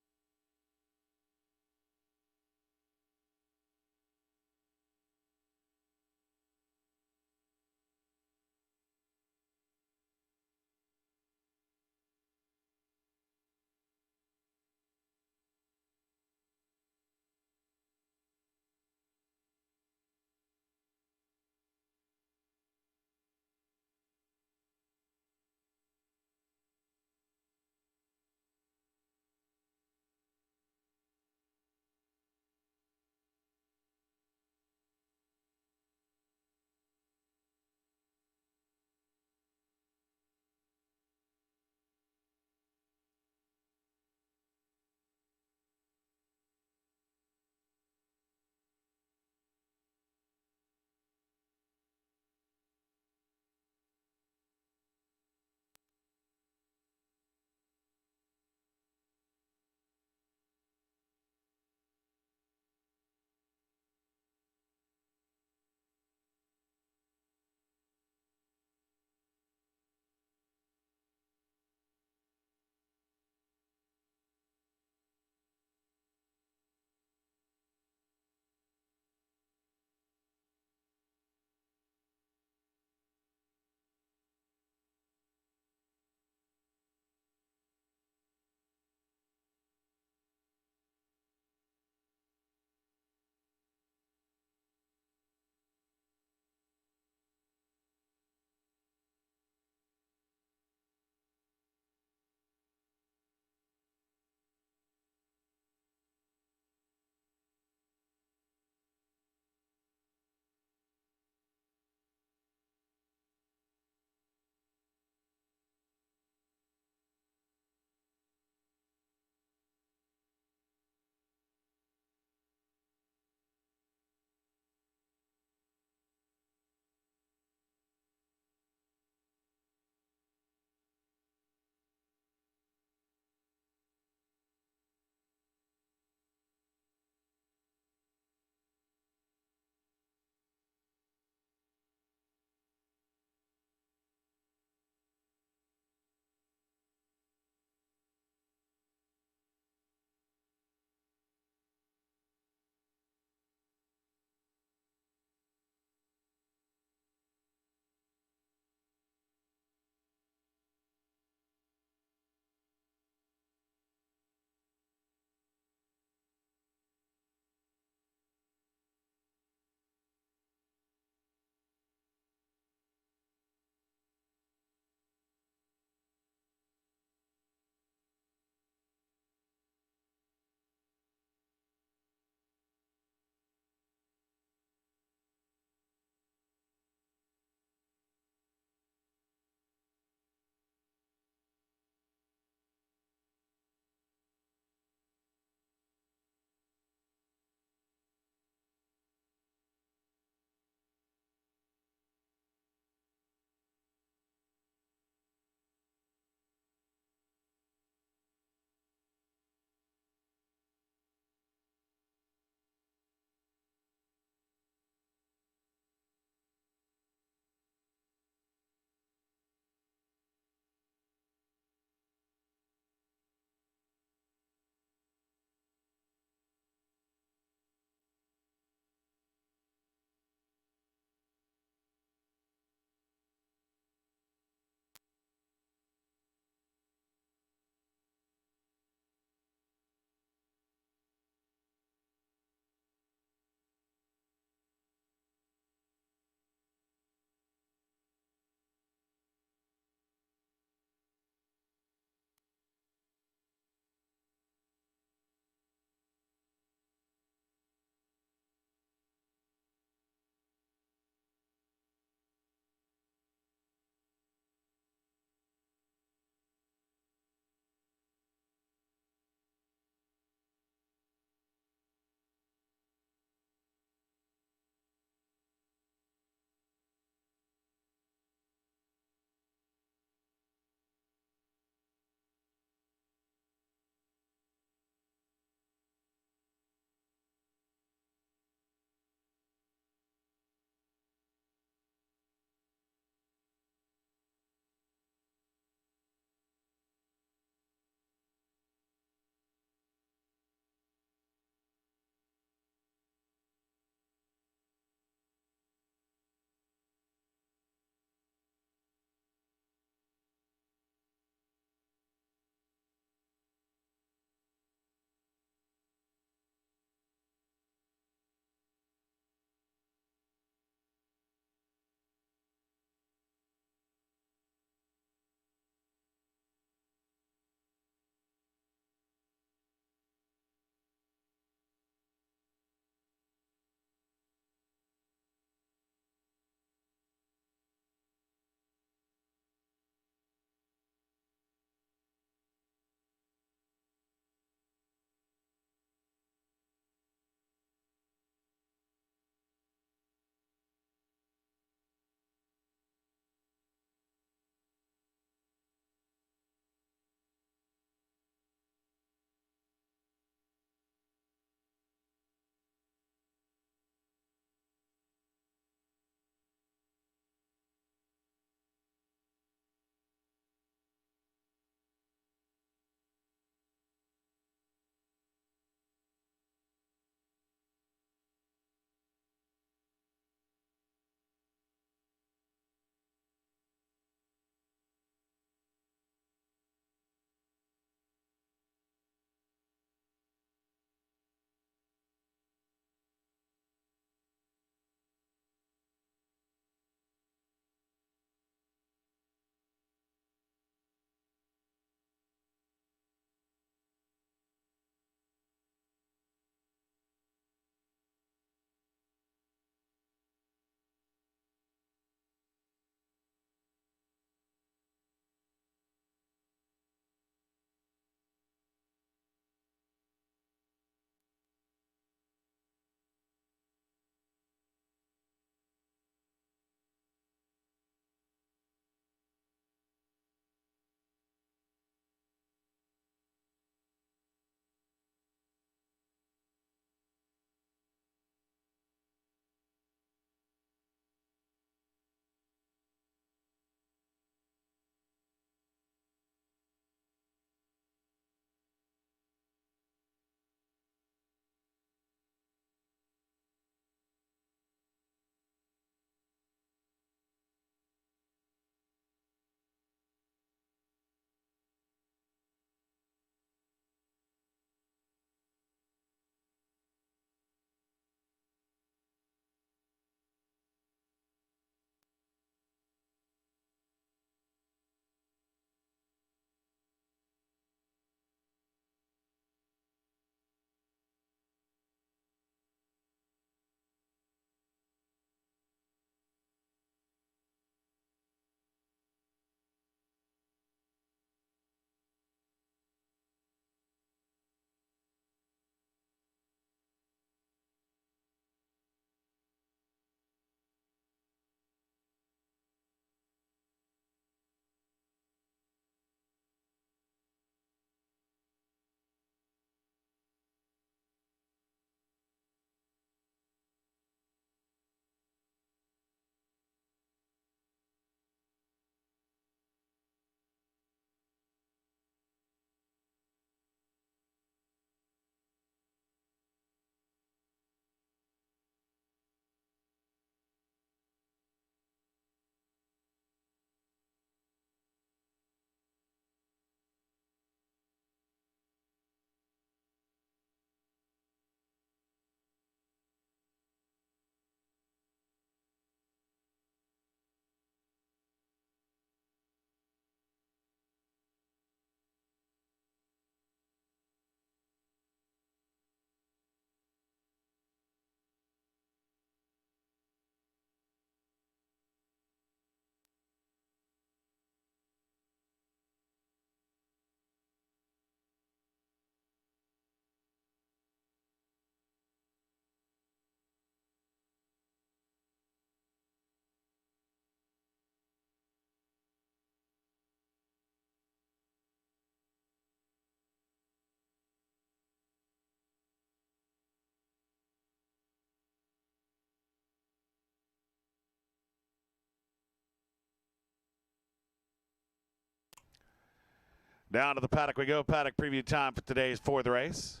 [SPEAKER 1] Down to the paddock we go. Paddock preview time for today's fourth race.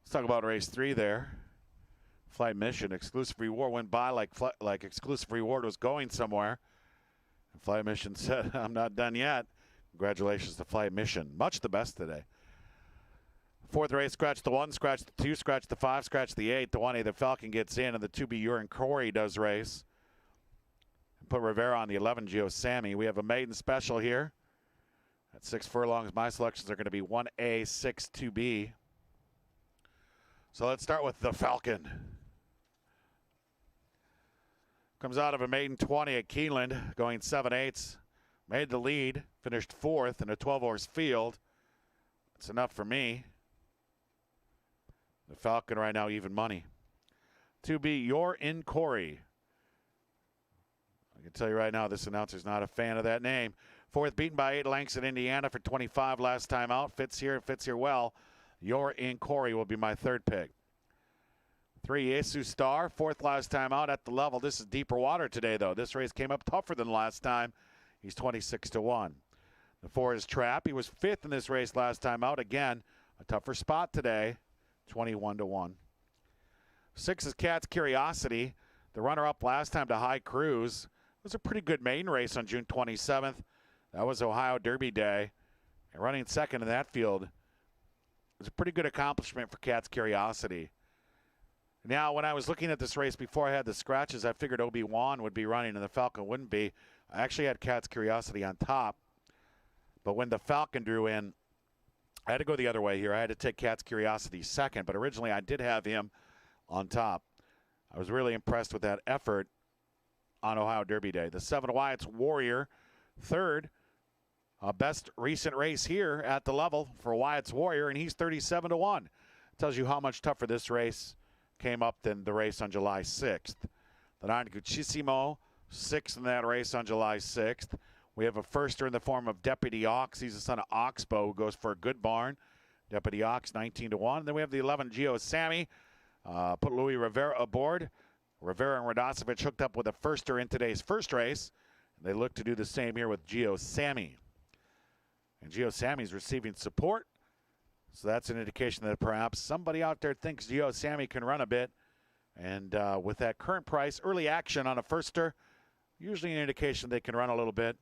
[SPEAKER 1] Let's talk about race 3 there. Flight Mission. Exclusive Reward went by like Exclusive Reward was going somewhere. And Flight Mission said, I'm not done yet. Congratulations to Flight Mission. Much the best today. Fourth race, scratch the 1, scratch the 2, scratch the 5, scratch the 8. The 1A, the Falcon gets in, and the 2B, Urin Corey does race. And put Rivera on the 11, Gio Sammy. We have a maiden special here. At 6 furlongs, my selections are going to be 1A, 6, 2B. So let's start with the Falcon. Comes out of a maiden 20 at Keeneland, going 7/8. Made the lead, finished 4th in a 12-horse field. That's enough for me. The Falcon right now, even money. 2B, Urin Corey. I can tell you right now, this announcer's not a fan of that name. 4th, beaten by 8 lengths in Indiana for 25 last time out. Fits here well. Urin Corey will be my 3rd pick. 3, Yesu Star, 4th last time out at the level. This is deeper water today, though. This race came up tougher than last time. He's 26-1. The 4 is Trap. He was 5th in this race last time out. Again, a tougher spot today, 21-1. 6 is Cat's Curiosity. The runner-up last time to High Cruise. It was a pretty good main race on June 27th. That was Ohio Derby Day. And running 2nd in that field was a pretty good accomplishment for Cat's Curiosity. Now, when I was looking at this race before I had the scratches, I figured Obi-Wan would be running and the Falcon wouldn't be. I actually had Cat's Curiosity on top. But when the Falcon drew in, I had to go the other way here. I had to take Cat's Curiosity 2nd, but originally I did have him on top. I was really impressed with that effort on Ohio Derby Day. The 7 Wyatt's Warrior, 3rd. Best recent race here at the level for Wyatt's Warrior, and he's 37-1. Tells you how much tougher this race came up than the race on July 6th. The 9 Guchissimo, 6th in that race on July 6th. We have a firster in the form of Deputy Ox. He's the son of Oxbow, who goes for a good barn. Deputy Ox, 19-1. Then we have the 11 Gio Sammy. Put Louis Rivera aboard. Rivera and Radosevich hooked up with a firster in today's first race. They look to do the same here with Gio Sammy. And Gio Sammy's receiving support. So that's an indication that perhaps somebody out there thinks Gio Sammy can run a bit. And with that current price, early action on a firster, usually an indication they can run a little bit.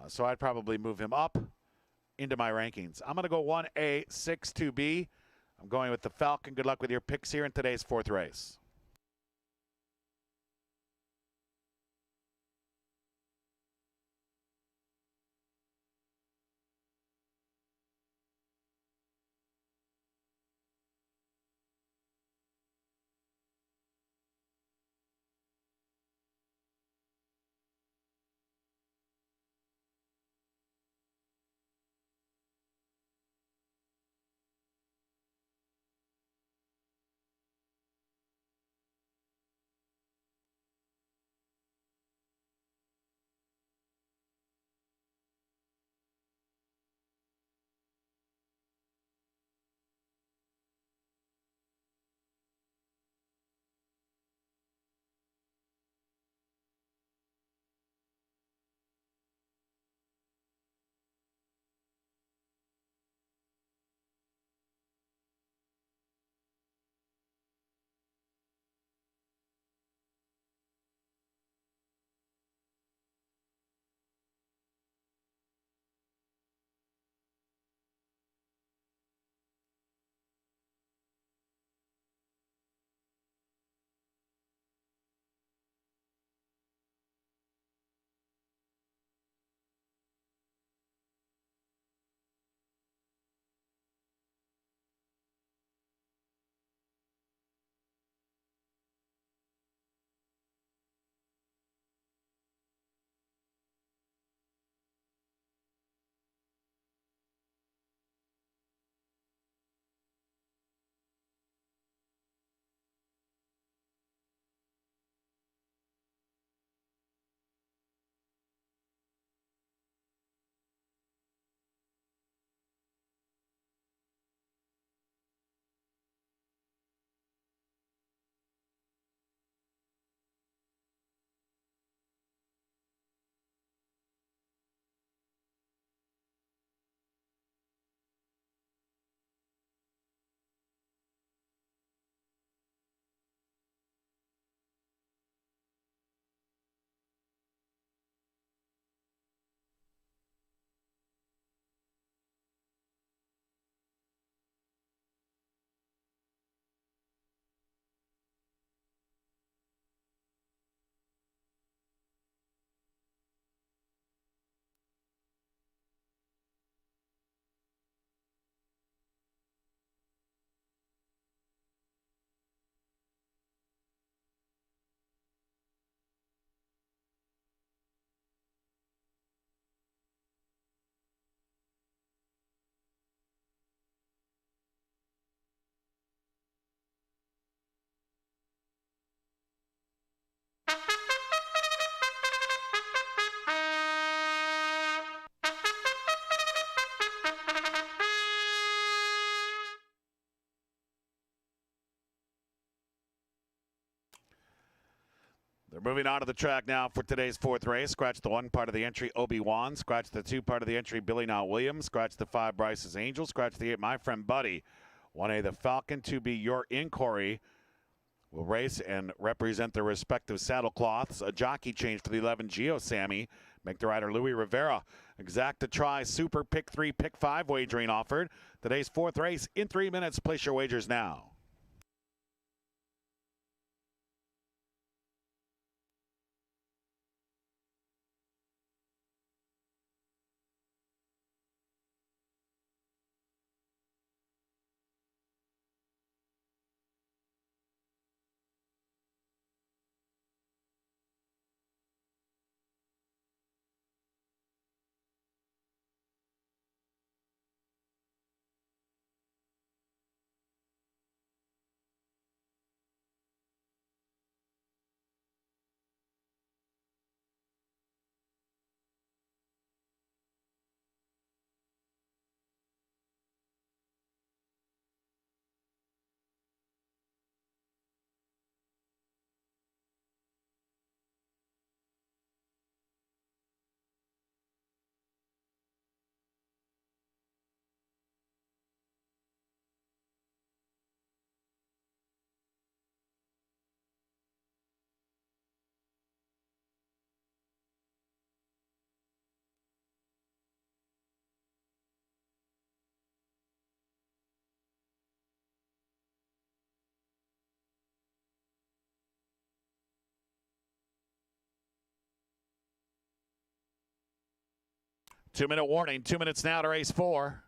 [SPEAKER 1] So I'd probably move him up into my rankings. I'm going to go 1A, 6, 2B. I'm going with the Falcon. Good luck with your picks here in today's fourth race. They're moving on to the track now for today's fourth race. Scratch the 1 part of the entry, Obi-Wan. Scratch the 2 part of the entry, Billy Now Williams. Scratch the 5, Bryce's Angel. Scratch the 8, My Friend Buddy. 1A, the Falcon. 2B, Your Inquiry will race and represent their respective saddle cloths. A jockey change for the 11, Geo Sammy. Make the rider Louis Rivera. Exacta Try Super Pick 3, Pick 5 wagering offered. Today's fourth race in 3 minutes. Place your wagers now. Two-minute warning. 2 minutes now to race 4.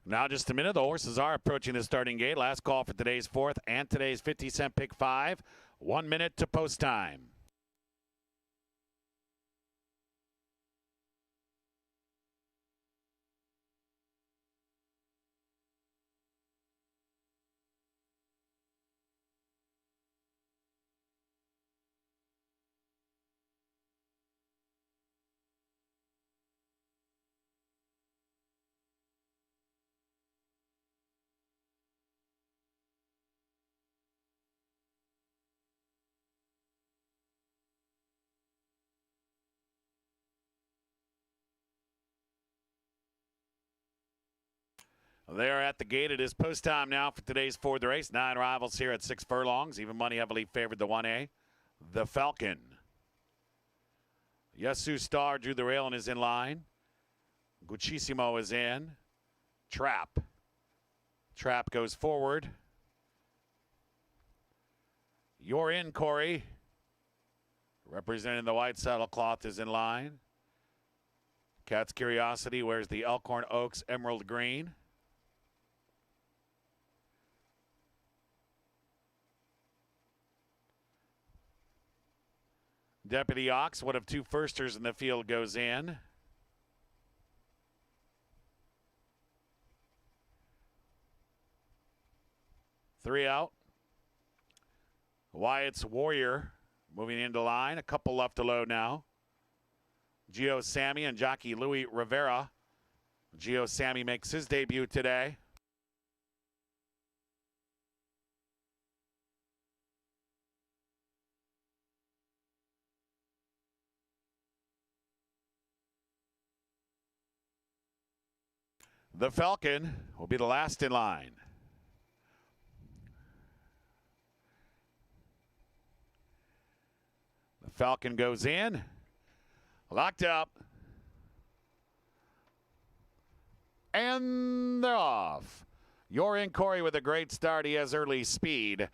[SPEAKER 1] Now just a minute, the horses are approaching the starting gate. Last call for today's fourth and today's 50-cent pick 5. 1 minute to post time. They're at the gate. It is post time now for today's fourth race. 9 rivals here at 6 furlongs. Even money heavily favored the 1A, the Falcon. Yasu Star drew the rail and is in line. Guccisimo is in. Trap. Trap goes forward. You're in, Corey. Representing the white saddlecloth is in line. Cat's Curiosity wears the Elkhorn Oaks emerald green. Deputy Ox, one of 2 firsters in the field, goes in. Three out. Wyatt's Warrior moving into line. A couple left to load now. Gio Sammy and jockey Louis Rivera. Gio Sammy makes his debut today. The Falcon will be the last in line. The Falcon goes in. Locked up. And they're off. You're in, Corey, with a great start. He has early speed.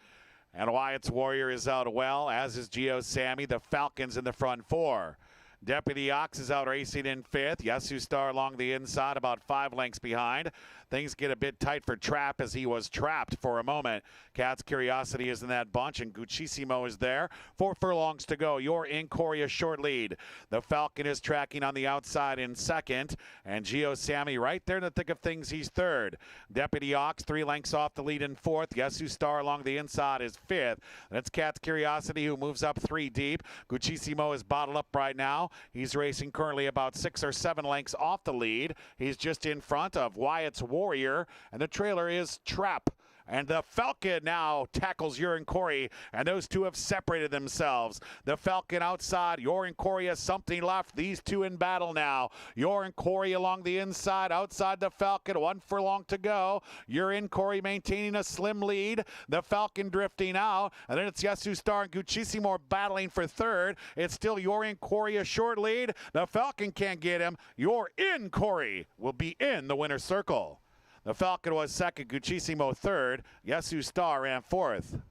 [SPEAKER 1] And Wyatt's Warrior is out well, as is Gio Sammy. The Falcon's in the front 4. Deputy Ox is out racing in 5th. Yasu Star along the inside, about 5 lengths behind. Things get a bit tight for Trap as he was trapped for a moment. Cat's Curiosity is in that bunch, and Guccisimo is there. 4 furlongs to go. You're in, Corey, a short lead. The Falcon is tracking on the outside in 2nd, and Gio Sammy right there in the thick of things. He's 3rd. Deputy Ox 3 lengths off the lead in 4th. Yasu Star along the inside is 5th. That's Cat's Curiosity, who moves up 3 deep. Guccisimo is bottled up right now. He's racing currently about 6 or 7 lengths off the lead. He's just in front of Wyatt's Warrior, and the trailer is Trap. And the Falcon now tackles Urin Corey, and those two have separated themselves. The Falcon outside, Urin Corey has something left. These two in battle now. Urin Corey along the inside, outside the Falcon, 1 furlong to go. Urin Corey maintaining a slim lead. The Falcon drifting out, and then it's Yasu Star and Guccisimo battling for 3rd. It's still Urin Corey a short lead. The Falcon can't get him. You're in, Corey will be in the winner's circle. The Falcon was 2nd, Guccisimo 3rd, Yasu Star ran 4th.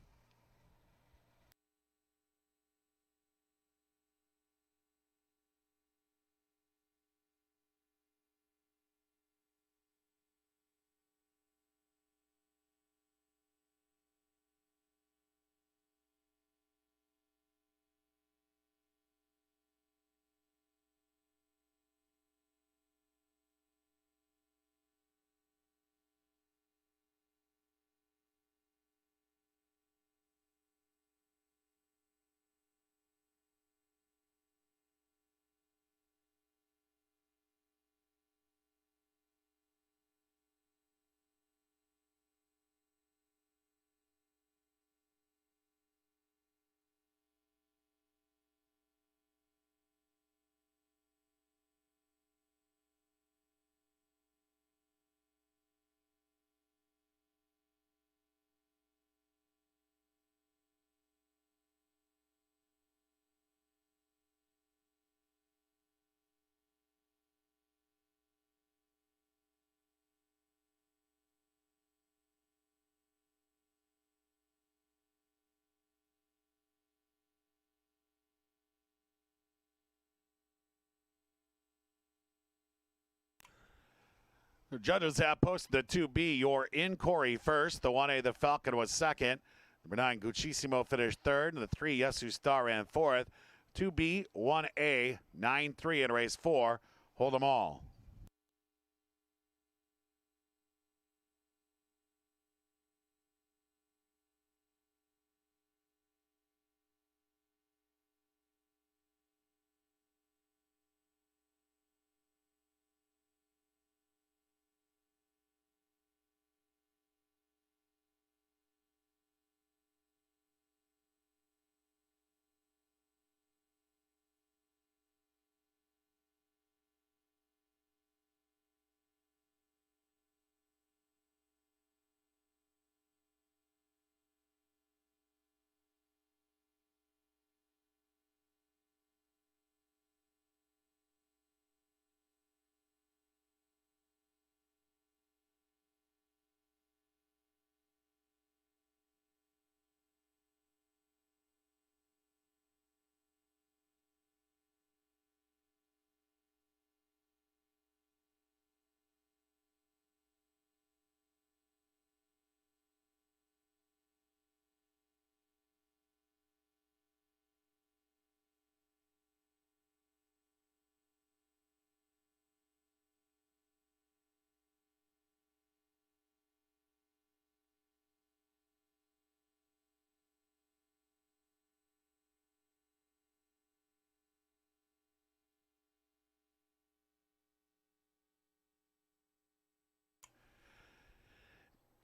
[SPEAKER 1] The judges have posted the 2B. You're in Corey first. The 1A, the Falcon, was second. Number 9, Guccisimo finished third. And the 3, Yesu Star, ran fourth. 2B, 1A, 9-3 in race 4. Hold them all.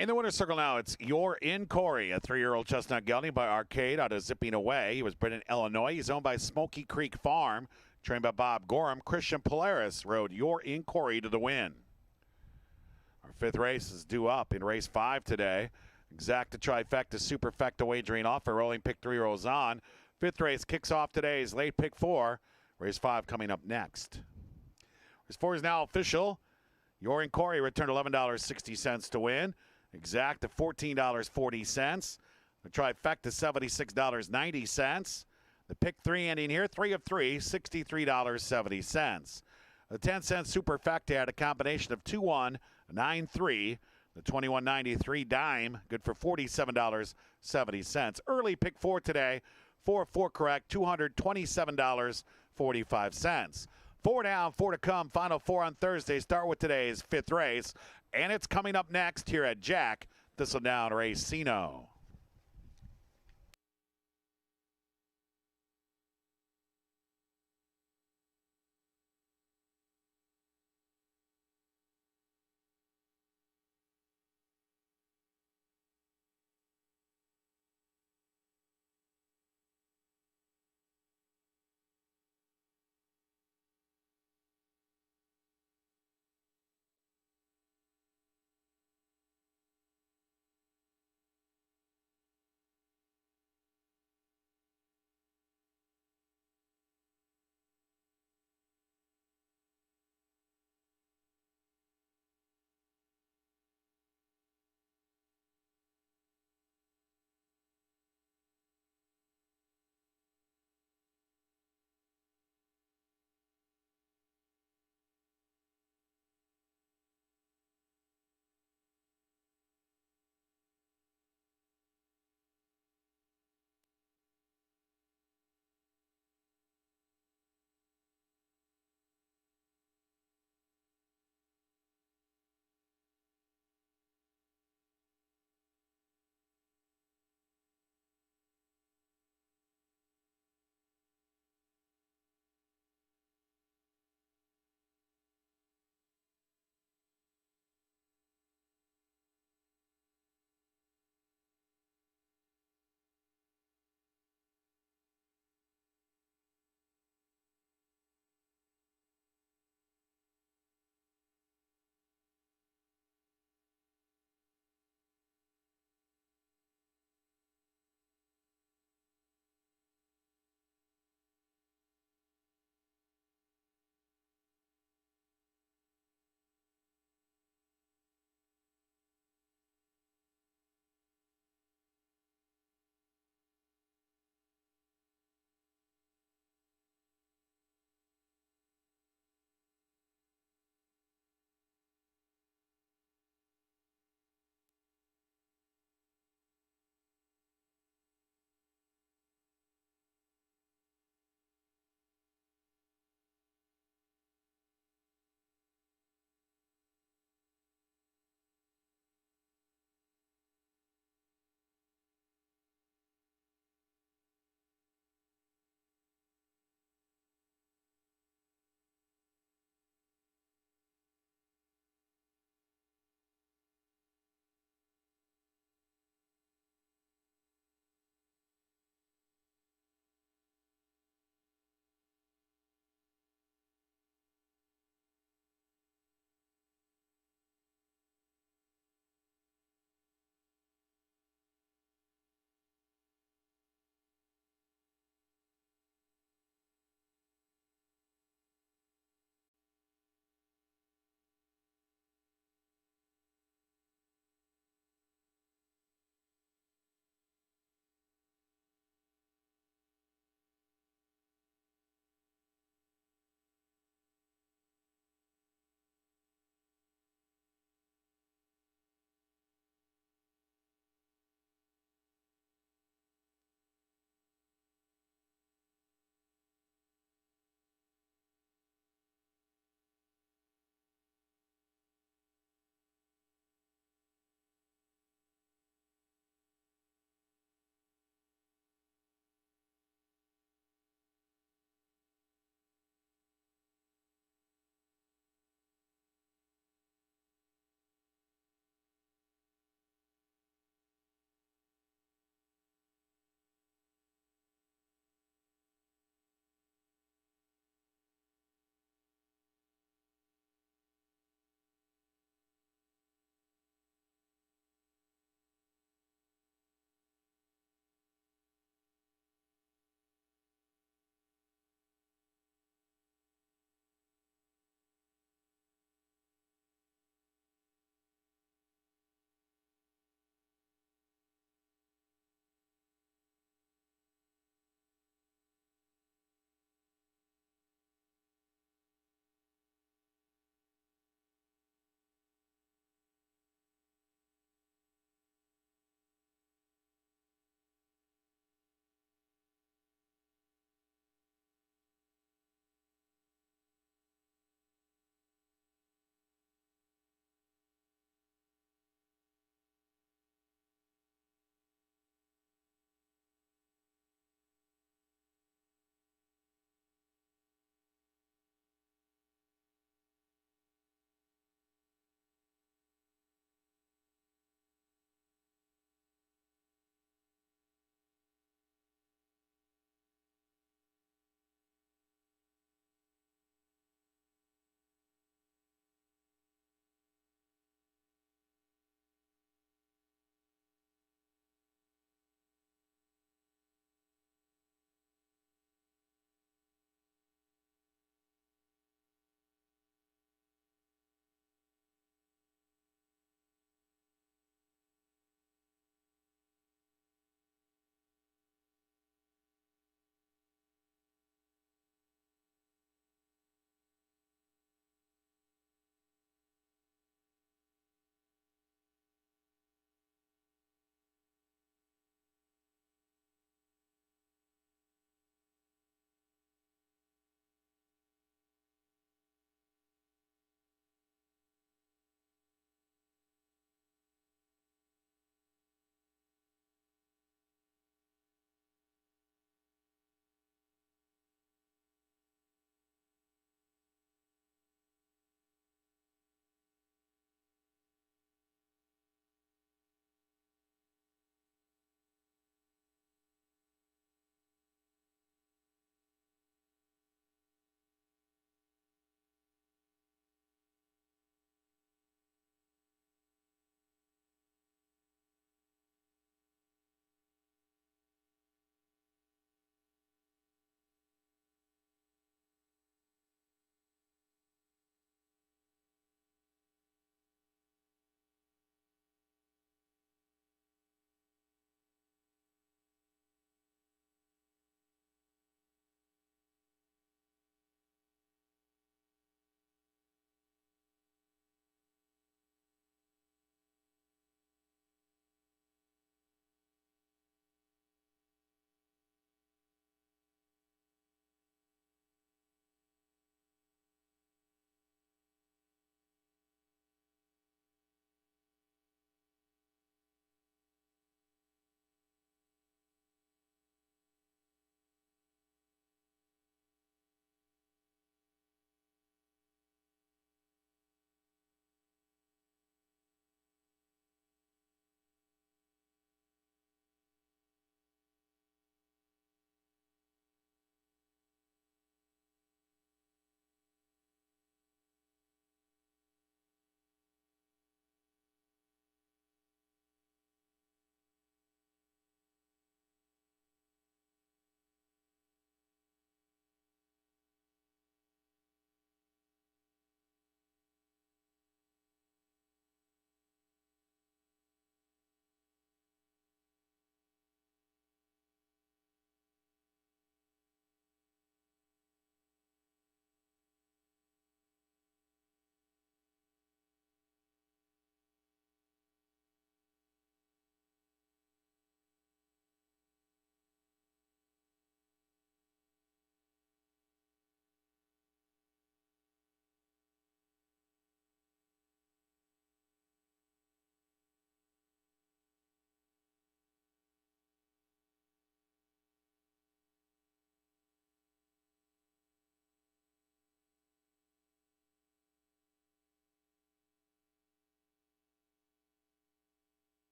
[SPEAKER 1] In the winner's circle now, it's You're in Corey, a 3-year-old chestnut gelding by Arcade out of Zipping Away. He was bred in Illinois. He's owned by Smoky Creek Farm, trained by Bob Gorham. Christian Polaris rode You're in Corey to the win. Our 5th race is due up in race 5 today. Exacta Trifecta Superfecta wagering offer. Rolling pick 3 rolls on. 5th race kicks off today's late pick 4. Race 5 coming up next. Race 4 is now official. You're in Corey returned $11.60 to win. Exacta $14.40. The trifecta $76.90. The pick 3 ending here, 3 of 3, $63.70. The 10-cent superfecta had a combination of 2-1, 9-3. The 21.93 dime, good for $47.70. Early pick 4 today, 4 of 4 correct, $227.45. 4 down, 4 to come. Final 4 on Thursday. Start with today's 5th race. And it's coming up next here at Jack Thistledown Racino.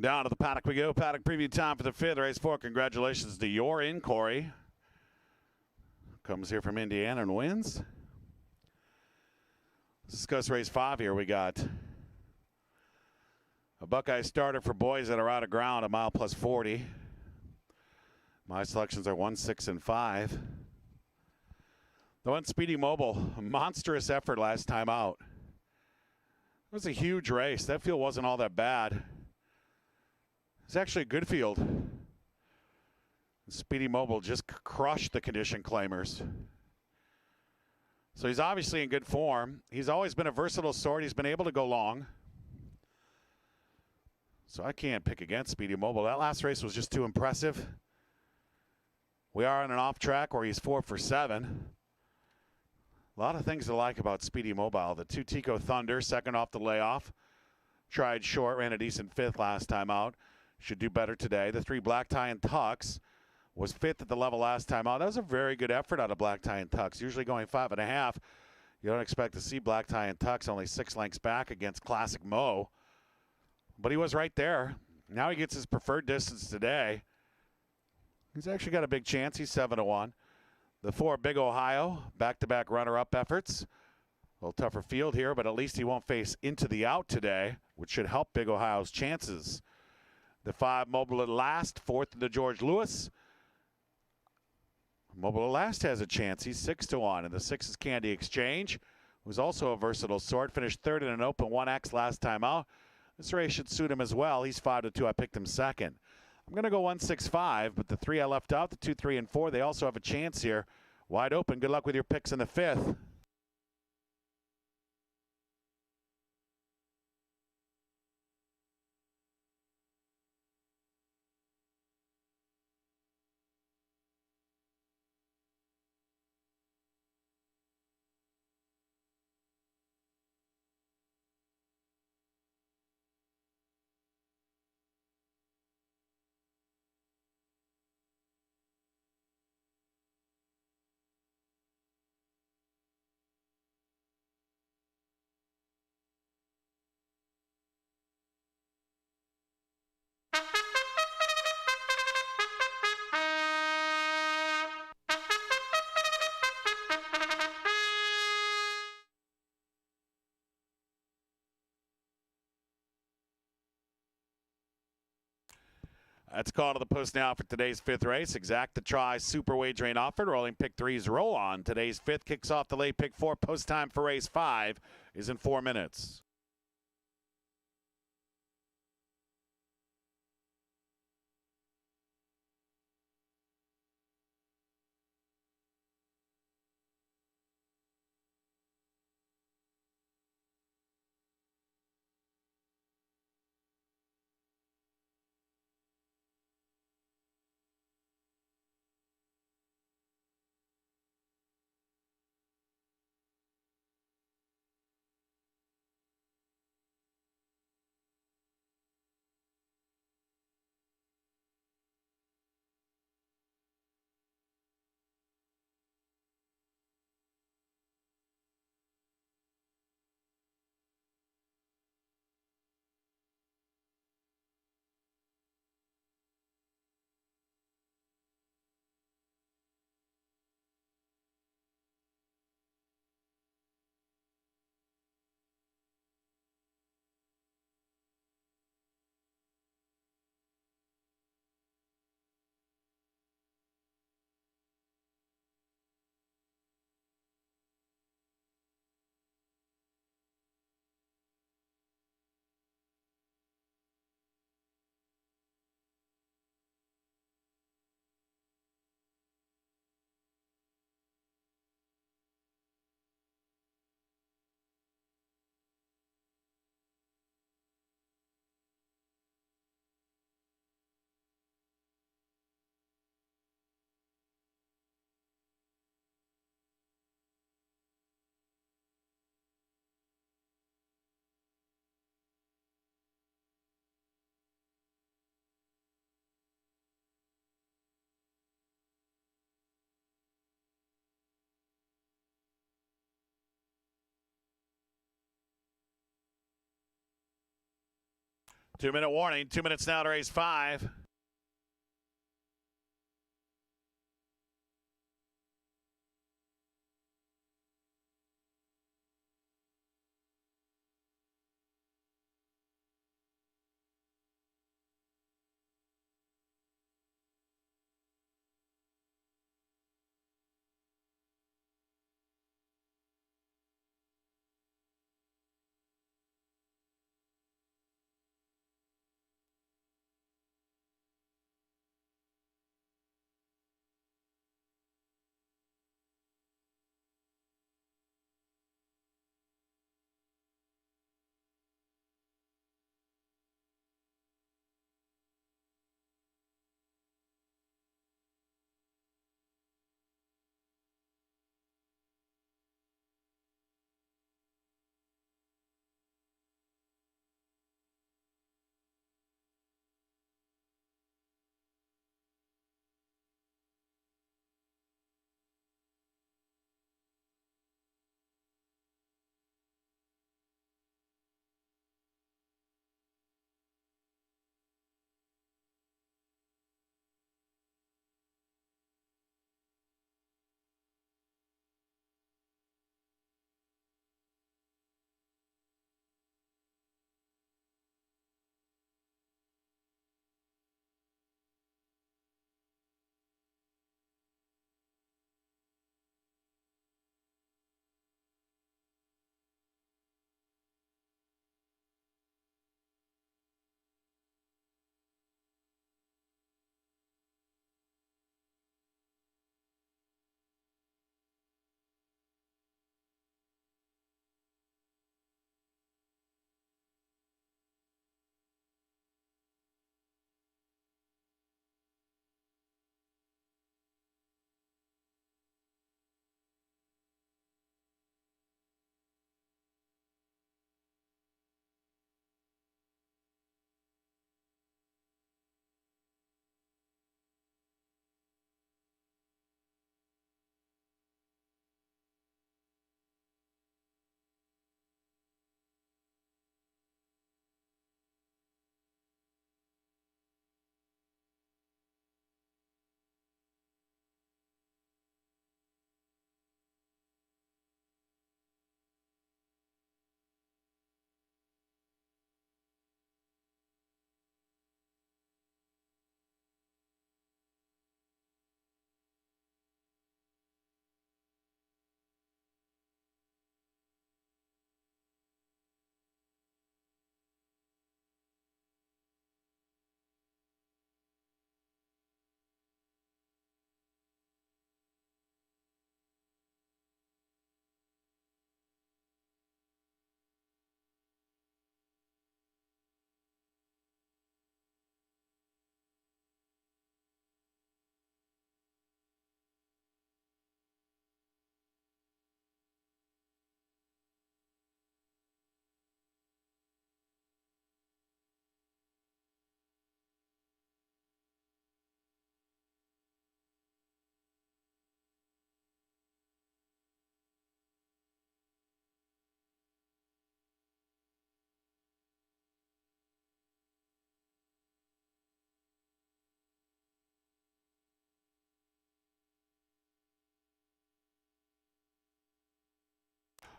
[SPEAKER 1] Down to the paddock we go. Paddock preview time for the 5th, race 4. Congratulations to your in, Corey. Comes here from Indiana and wins. Let's discuss race 5 here. We got a Buckeye starter for boys that are out of ground, a mile plus 40. My selections are 1, 6, and 5. The one Speedy Mobile, a monstrous effort last time out. It was a huge race. That field wasn't all that bad. It's actually a good field. Speedy Mobile just crushed the condition claimers. So he's obviously in good form. He's always been a versatile sort. He's been able to go long. So I can't pick against Speedy Mobile. That last race was just too impressive. We are on an off track where he's 4 for 7. A lot of things to like about Speedy Mobile. The 2 Tico Thunder, second off the layoff. Tried short, ran a decent 5th last time out. Should do better today. The 3 Black Tie and Tux was 5th at the level last time out. That was a very good effort out of Black Tie and Tux. Usually going 5.5. You don't expect to see Black Tie and Tux only 6 lengths back against Classic Mo. But he was right there. Now he gets his preferred distance today. He's actually got a big chance. He's 7-1. The 4 Big Ohio, back-to-back runner-up efforts. A little tougher field here, but at least he won't face into the out today, which should help Big Ohio's chances. The 5 Mobile at Last, 4th in the George Lewis. Mobile at Last has a chance. He's 6-1. And the 6 is Candy Exchange, who's also a versatile sort. Finished 3rd in an open 1X last time out. This race should suit him as well. He's 5-2. I picked him 2nd. I'm going to go 1, 6, 5, but the 3 I left out, the 2, 3, and 4, they also have a chance here. Wide open. Good luck with your picks in the 5th. That's call to the post now for today's 5th race. Exact the try super wagering offered. Rolling pick 3's roll on. Today's 5th kicks off the late pick 4. Post time for race 5 is in 4 minutes. 2-minute warning. 2 minutes now to race 5.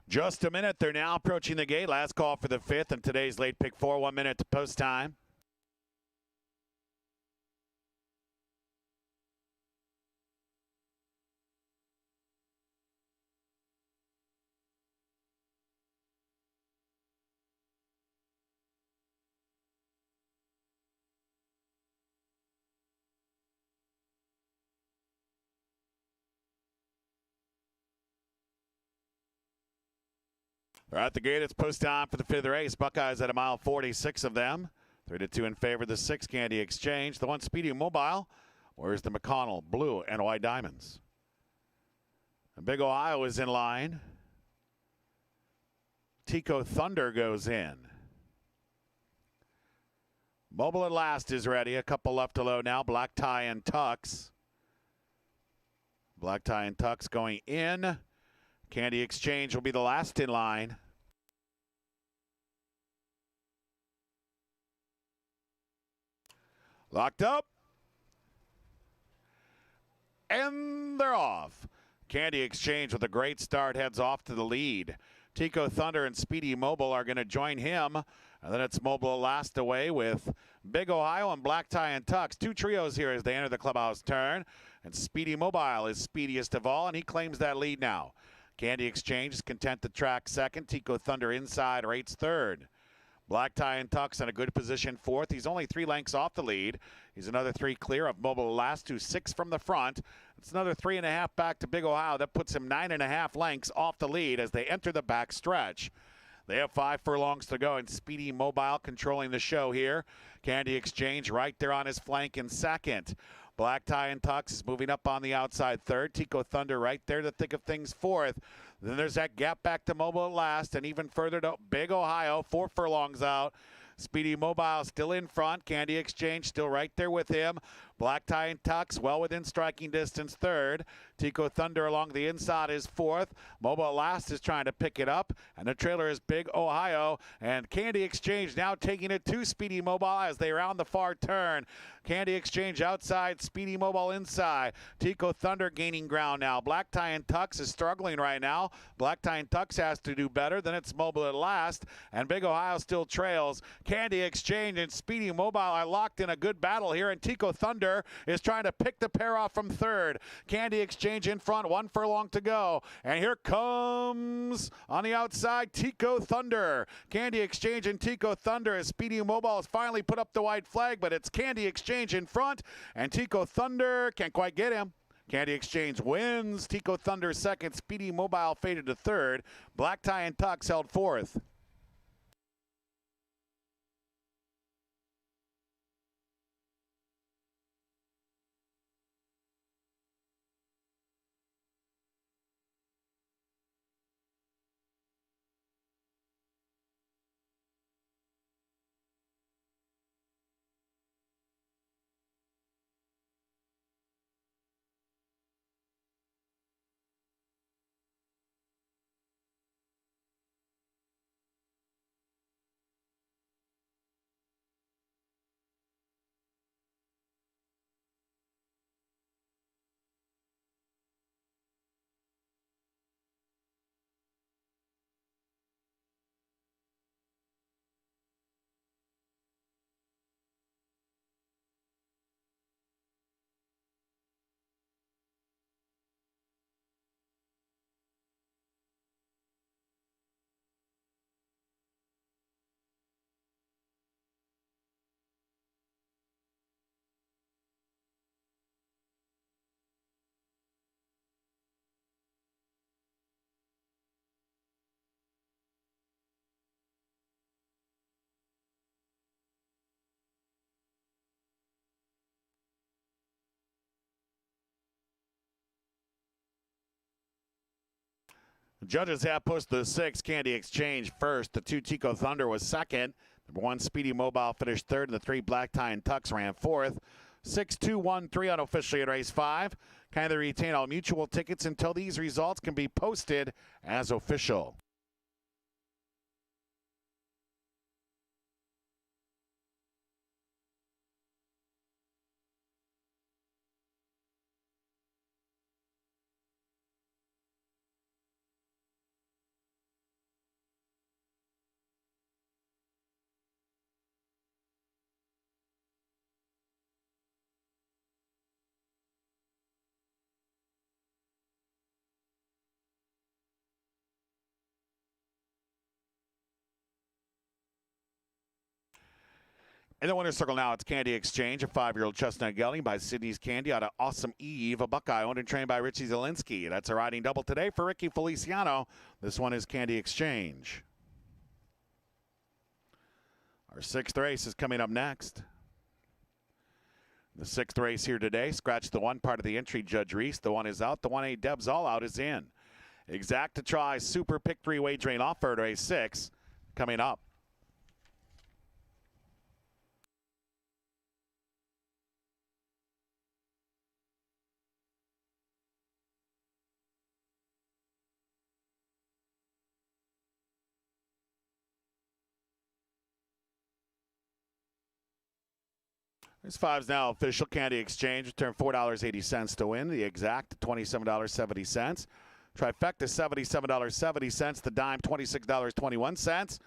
[SPEAKER 1] Just a minute. They're now approaching the gate. Last call for the 5th and today's late pick 4. 1 minute to post time. They're at the gate. It's post time for the 5th race. Buckeyes at a mile 46 of them. 3-2 in favor of the 6 Candy Exchange. The 1 Speedy Mobile. Where's the McConnell Blue and White Diamonds? And Big Ohio is in line. Tico Thunder goes in. Mobile at last is ready. A couple left to load now. Black Tie and Tux. Black Tie and Tux going in. Candy Exchange will be the last in line. Locked up. And they're off. Candy Exchange with a great start heads off to the lead. Tico Thunder and Speedy Mobile are going to join him. And then it's Mobile last away with Big Ohio and Black Tie and Tux. Two trios here as they enter the clubhouse turn. And Speedy Mobile is speediest of all, and he claims that lead now. Candy Exchange is content to track second. Tico Thunder inside rates third. Black Tie and Tux in a good position fourth. He's only 3 lengths off the lead. He's another 3 clear of Mobile last, who's 6 from the front. It's another 3.5 back to Big Ohio. That puts him 9.5 lengths off the lead as they enter the back stretch. They have 5 furlongs to go, and Speedy Mobile controlling the show here. Candy Exchange right there on his flank in second. Black Tie and Tux is moving up on the outside third. Tico Thunder right there to thick of things fourth. Then there's that gap back to Mobile at last, and even further to Big Ohio, 4 furlongs out. Speedy Mobile still in front. Candy Exchange still right there with him. Black Tie and Tux well within striking distance third. Tico Thunder along the inside is fourth. Mobile last is trying to pick it up, and the trailer is Big Ohio. And Candy Exchange now taking it to Speedy Mobile as they round the far turn. Candy Exchange outside, Speedy Mobile inside. Tico Thunder gaining ground now. Black Tie and Tux is struggling right now. Black Tie and Tux has to do better. Then it's Mobile at last, and Big Ohio still trails. Candy Exchange and Speedy Mobile are locked in a good battle here, and Tico Thunder is trying to pick the pair off from third. Candy Exchange in front, 1 furlong to go. And here comes on the outside Tico Thunder. Candy Exchange and Tico Thunder as Speedy Mobile has finally put up the white flag, but it's Candy Exchange in front, and Tico Thunder can't quite get him. Candy Exchange wins. Tico Thunder second. Speedy Mobile faded to third. Black Tie and Tux held fourth. Judges have pushed the 6, Candy Exchange first. The 2, Tico Thunder was second. Number 1, Speedy Mobile finished third, and the 3, Black Tie and Tux ran fourth. 6, 2, 1, 3 unofficially in race 5. Kindly retain all mutual tickets until these results can be posted as official. In the winner's circle now, it's Candy Exchange, a 5-year-old chestnut gelding by Sydney's Candy out of Awesome Eve, a Buckeye owned and trained by Richie Zielinski. That's a riding double today for Ricky Feliciano. This one is Candy Exchange. Our 6th race is coming up next. The 6th race here today, scratch the 1 part of the entry, Judge Reese. The 1 is out. The 1-8 Debs All Out is in. Exact to try Super Pick 3 wagering offer to race 6 coming up. This five's now official. Candy Exchange return $4.80 to win. The exact $27.70. Trifecta $77.70. The dime $26.21.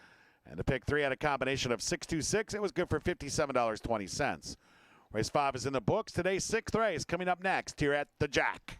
[SPEAKER 1] And the pick three had a combination of 626. It was good for $57.20. Race 5 is in the books. Today's sixth race coming up next here at the Jack.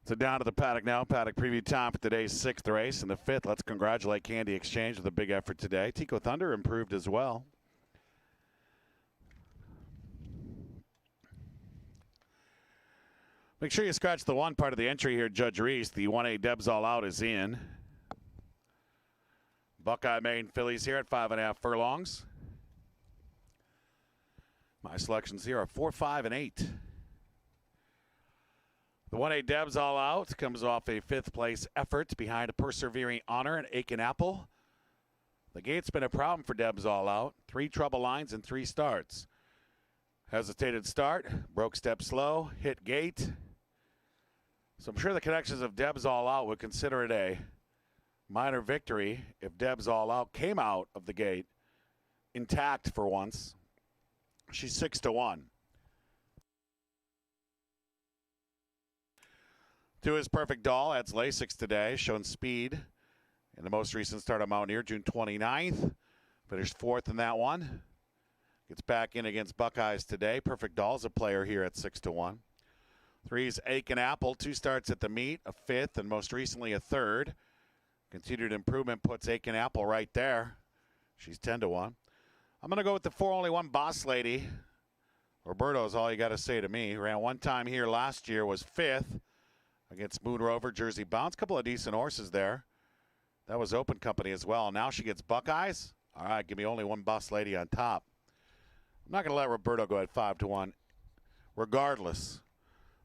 [SPEAKER 1] So down to the paddock now. Paddock preview time for today's 6th race. And the 5th, let's congratulate Candy Exchange with a big effort today. Tico Thunder improved as well. Make sure you scratch the 1 part of the entry here, Judge Reese. The 1A Debs All Out is in. Buckeye main fillies here at 5.5 furlongs. My selections here are 4, 5, and 8. The 1A Debs All Out comes off a 5th place effort behind a Persevering Honor and Aiken Apple. The gate's been a problem for Debs All Out. 3 trouble lines and 3 starts. Hesitated start, broke step slow, hit gate. So I'm sure the connections of Debs All Out would consider it a minor victory if Debs All Out came out of the gate intact for once. She's 6-1. To his Perfect Doll, adds Lasix today, shown speed in the most recent start of Mountaineer, June 29th. Finished 4th in that one. Gets back in against Buckeyes today. Perfect Doll's a player here at 6-1. 3's Aiken Apple, 2 starts at the meet, a 5th, and most recently a 3rd. Continued improvement puts Aiken Apple right there. She's 10-1. I'm going to go with the 4 only 1 Boss Lady. Roberto's all you got to say to me. Ran 1 time here last year, was 5th. Against Moon Rover, Jersey Bounce. Couple of decent horses there. That was Open Company as well. Now she gets Buckeyes. All right, give me only 1 Boss Lady on top. I'm not going to let Roberto go at 5-1. Regardless.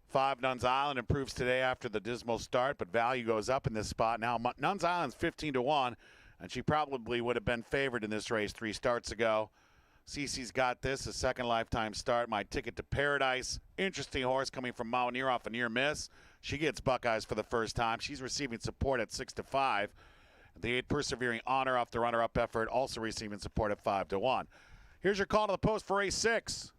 [SPEAKER 1] 5 Nuns Island improves today after the dismal start, but value goes up in this spot. Now Nuns Island's 15-1, and she probably would have been favored in this race 3 starts ago. Cece's got this, a second lifetime start. My Ticket to Paradise. Interesting horse coming from Mountaineer off a near miss. She gets Buckeyes for the first time. She's receiving support at 6-5. The 8 Persevering Honor off the runner-up effort, also receiving support at 5-1. Here's your call to the post for race 6.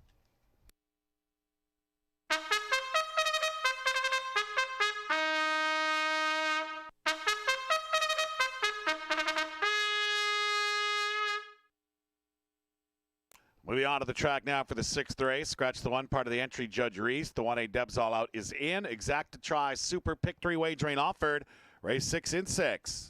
[SPEAKER 1] Moving on to the track now for the 6th race. Scratch the 1 part of the entry, Judge Reese. The 1A Debs All Out is in. Exact to try. Super Pick 3 wagering offered. Race 6 in 6.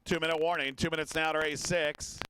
[SPEAKER 1] 2-minute warning. 2 minutes now to race 6.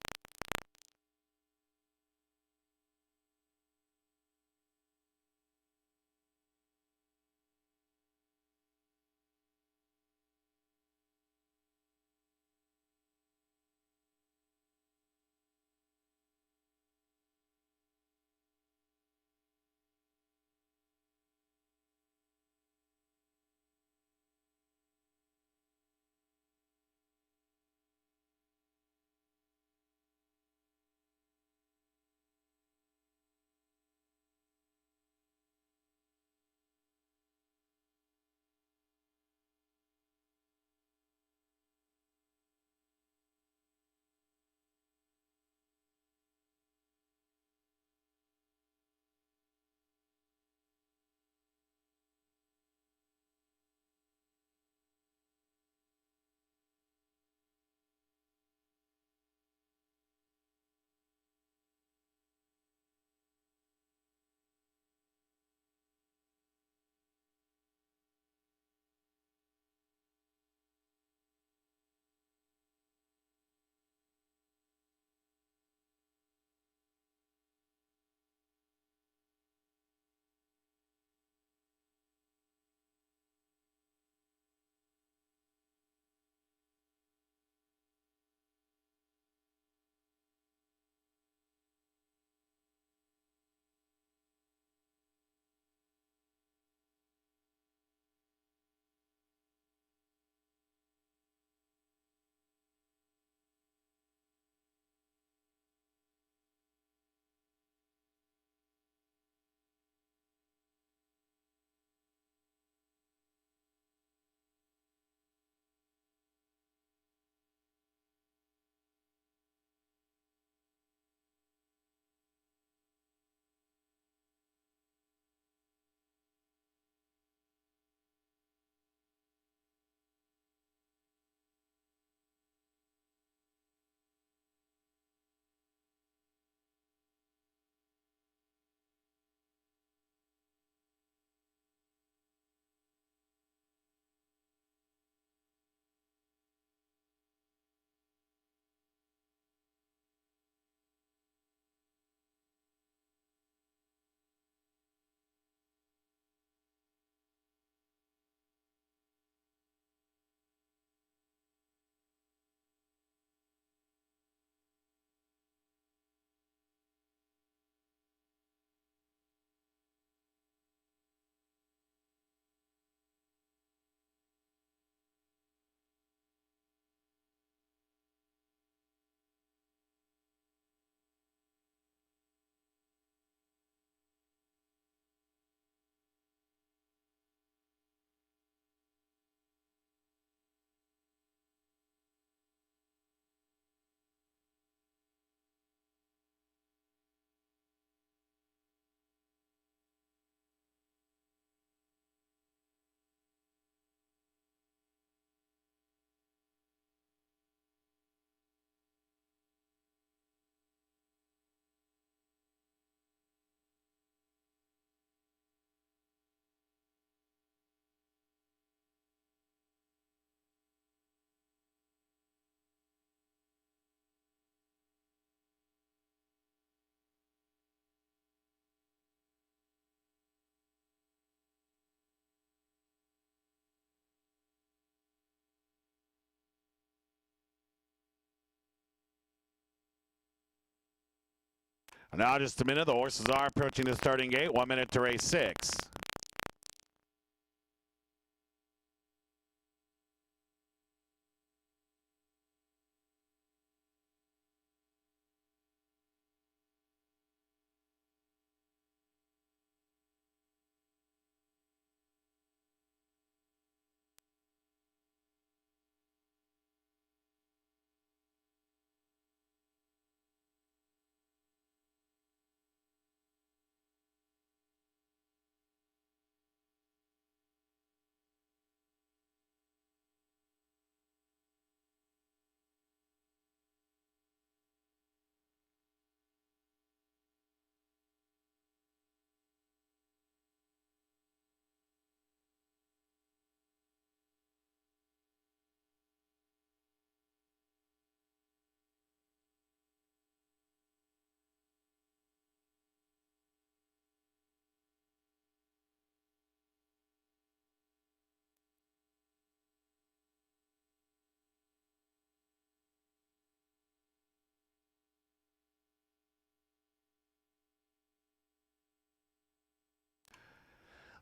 [SPEAKER 1] Now just a minute. The horses are approaching the starting gate. 1 minute to race 6.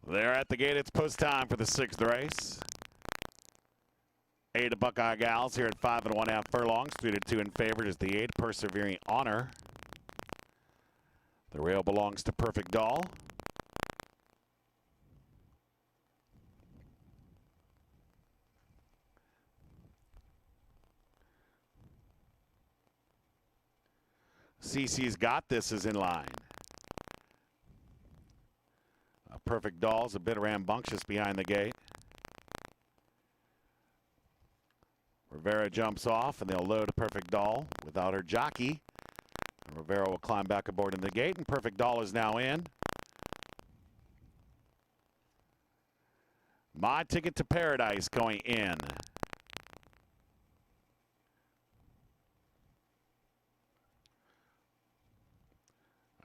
[SPEAKER 1] They're at the gate. It's post time for the 6th race. 8 Buckeye Gals here at 5 1/2 furlongs. 3 to 2 in favor is the 8 Persevering Honor. The rail belongs to Perfect Doll. CC's Got This is in line. Perfect Doll's a bit rambunctious behind the gate. Rivera jumps off and they'll load a Perfect Doll without her jockey. And Rivera will climb back aboard in the gate and Perfect Doll is now in. My Ticket to Paradise going in.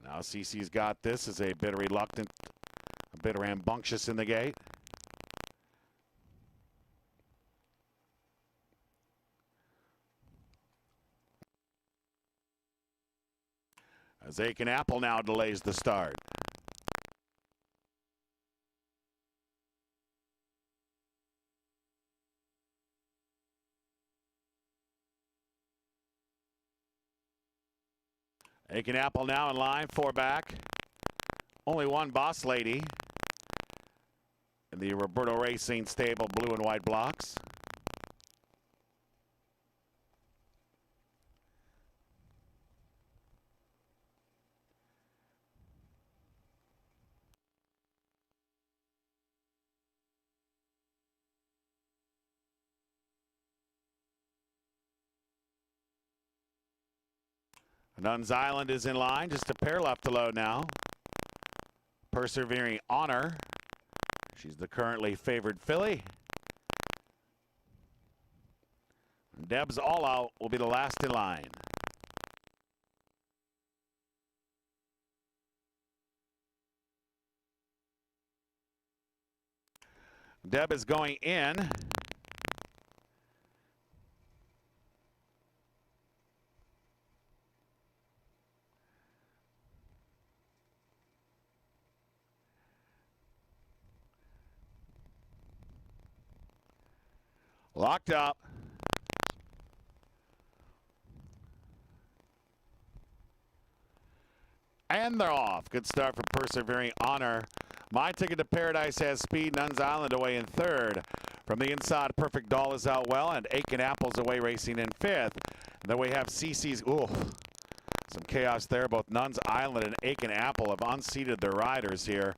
[SPEAKER 1] Now CC's Got This is a bit reluctant, a bit rambunctious in the gate. As Aiken Apple now delays the start. Aiken Apple now in line, 4 back. Only one Boss Lady in the Roberto Racing stable blue and white blocks. Nuns Island is in line, just a pair left to load now. Persevering Honor, she's the currently favored filly. Deb's All Out will be the last in line. Deb is going in. Locked up. And they're off. Good start for Persevering Honor. My Ticket to Paradise has speed. Nuns Island away in 3rd. From the inside, Perfect Doll is out well, and Aiken Apple's away racing in 5th. And then we have CC's, some chaos there. Both Nuns Island and Aiken Apple have unseated their riders here.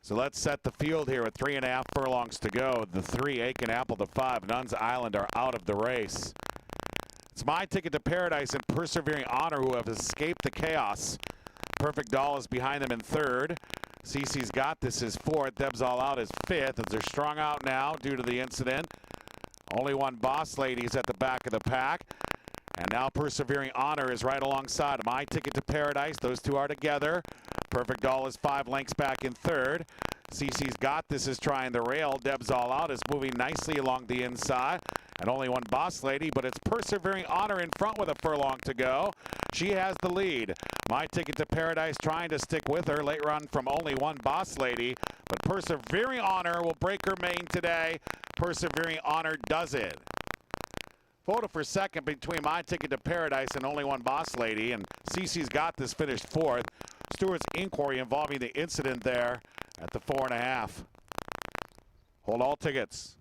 [SPEAKER 1] So let's set the field here with 3.5 furlongs to go. The 3, Aiken Apple, the 5, Nuns Island are out of the race. It's My Ticket to Paradise and Persevering Honor who have escaped the chaos. Perfect Doll is behind them in 3rd. CC's Got This is 4th. Deb's All Out is 5th as they're strung out now due to the incident. Only one Boss Lady is at the back of the pack. And now Persevering Honor is right alongside My Ticket to Paradise. Those two are together. Perfect Doll is 5 lengths back in 3rd. CC's Got This is trying the rail. Deb's All Out is moving nicely along the inside. And only one Boss Lady, but it's Persevering Honor in front with a furlong to go. She has the lead. My Ticket to Paradise trying to stick with her. Late run from only one Boss Lady. But Persevering Honor will break her main today. Persevering Honor does it. Photo for second between My Ticket to Paradise and only one Boss Lady. And CC's Got This finished 4th. Stewart's inquiry involving the incident there at the 4.5. Hold all tickets.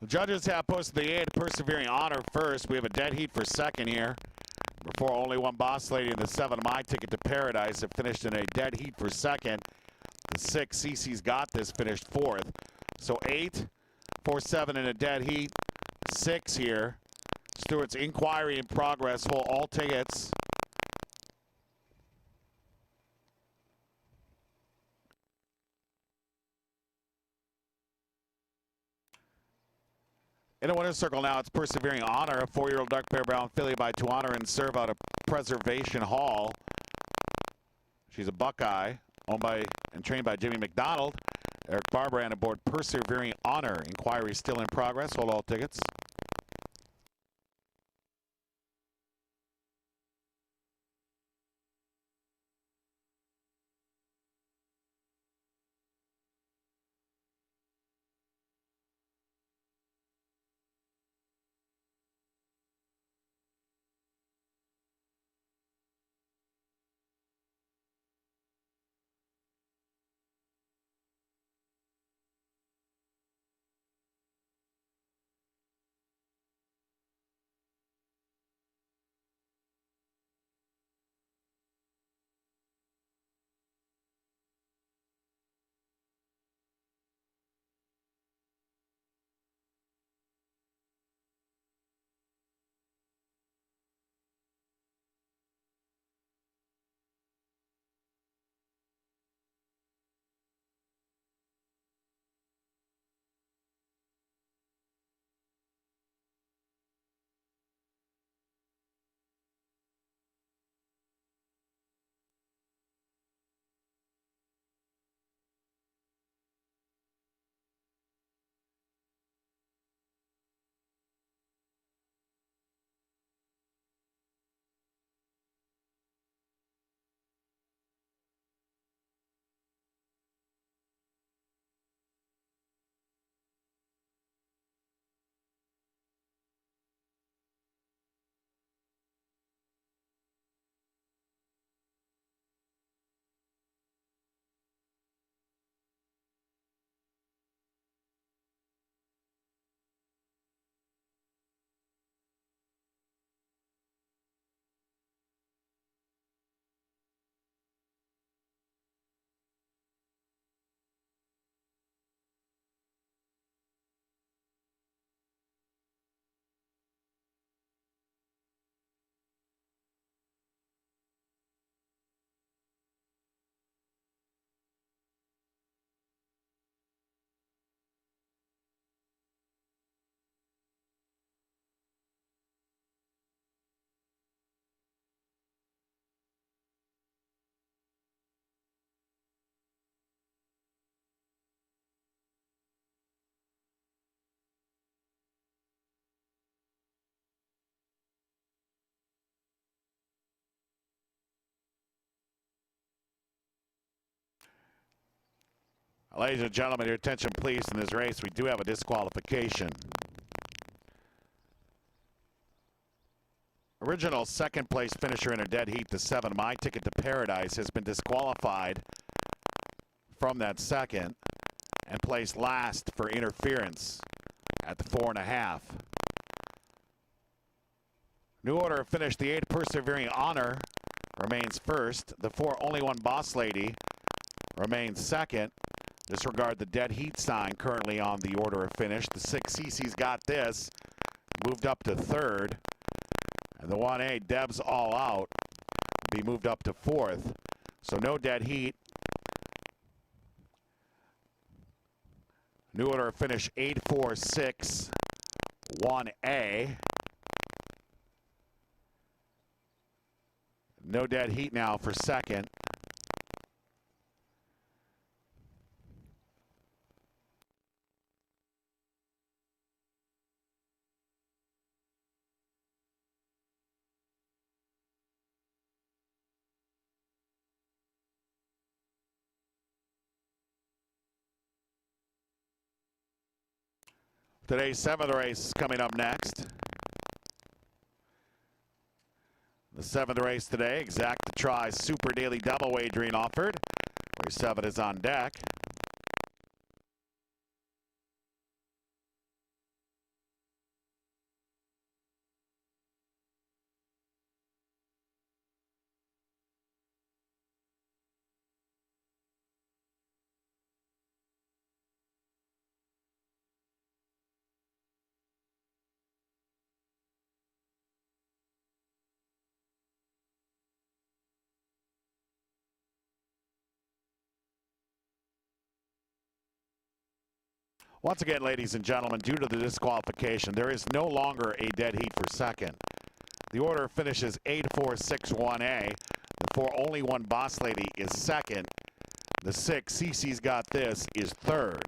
[SPEAKER 1] The judges have posted the 8 Persevering Honor first. We have a dead heat for second here. Before only one boss lady in the 7 My Ticket to Paradise have finished in a dead heat for second. The 6 CC's Got This finished fourth. So 8, 4, 7 in a dead heat. 6 here. Stewart's inquiry in progress. Hold all tickets. In a winner's circle now, it's Persevering Honor, a 4-year-old dark bear brown filly by To Honor and Serve out of Preservation Hall. She's a Buckeye, owned by and trained by Jimmy McDonald. Eric Barbrand aboard Persevering Honor. Inquiry still in progress. Hold all tickets. Ladies and gentlemen, your attention please. In this race, we do have a disqualification. Original second place finisher in a dead heat, the 7 My Ticket to Paradise, has been disqualified from that second and placed last for interference at the 4.5. New order finished. The 8 Persevering Honor remains first. The 4 Only One Boss Lady remains second. Disregard the dead heat sign currently on the order of finish. The 6 CC's Got This moved up to third. And the 1A Deb's All Out be moved up to fourth. So no dead heat. New order of finish 8, 4, 6, 1A. No dead heat now for second. Today's 7th race is coming up next. The 7th race today, Exact to Try Super Daily Double Wagering offered. Race 7 is on deck. Once again, ladies and gentlemen, due to the disqualification, there is no longer a dead heat for second. The order finishes 8-4-6-1A. The 4 only one Boss Lady is second. The 6, Cece's Got This, is third.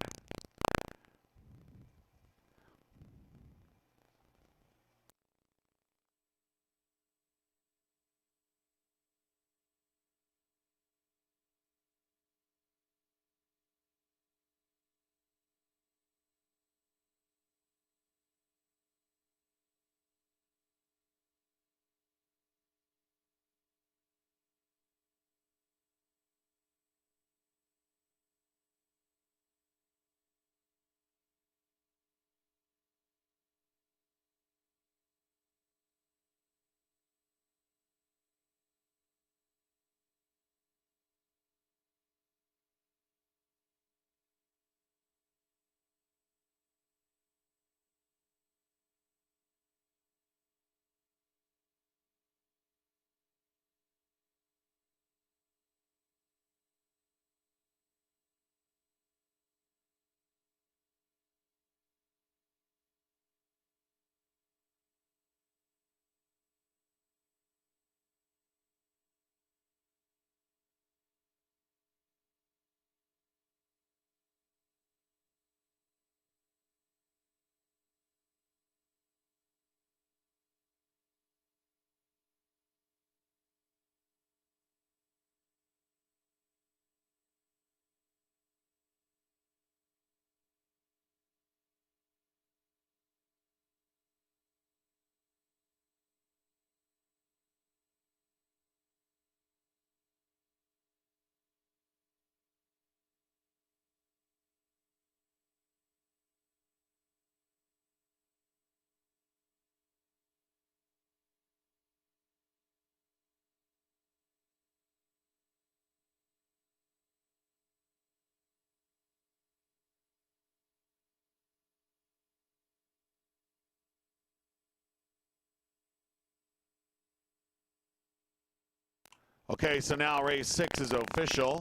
[SPEAKER 1] Okay, so now race 6 is official.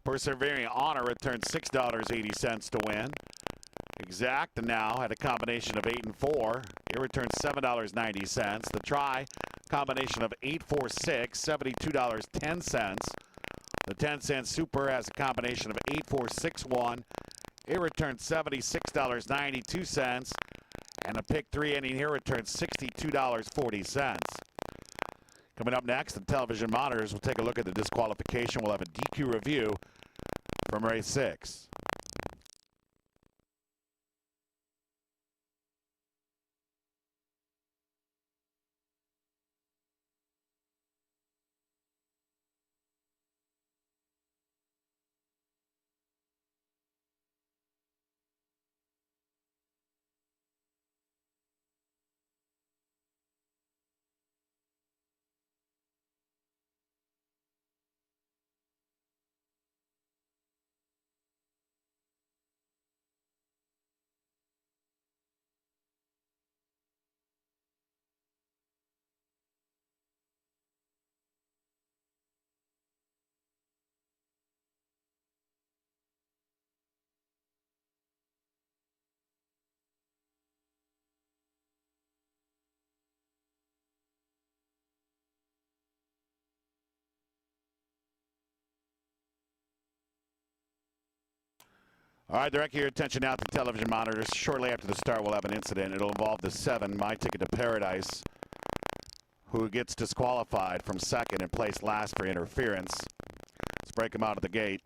[SPEAKER 1] Persevering Honor returned $6.80 to win. Exact now had a combination of 8 and 4. It returned $7.90. The Try, combination of 8, 4, 6, $72.10. The 10-cent Super has a combination of 8, 4, 6, 1. It returned $76.92. And the Pick 3 ending here returned $62.40. Coming up next, the television monitors will take a look at the disqualification. We'll have a DQ review from race 6. All right, direct your attention now to the television monitors. Shortly after the start, we'll have an incident. It'll involve the 7, My Ticket to Paradise, who gets disqualified from second and placed last for interference. Let's break him out of the gate.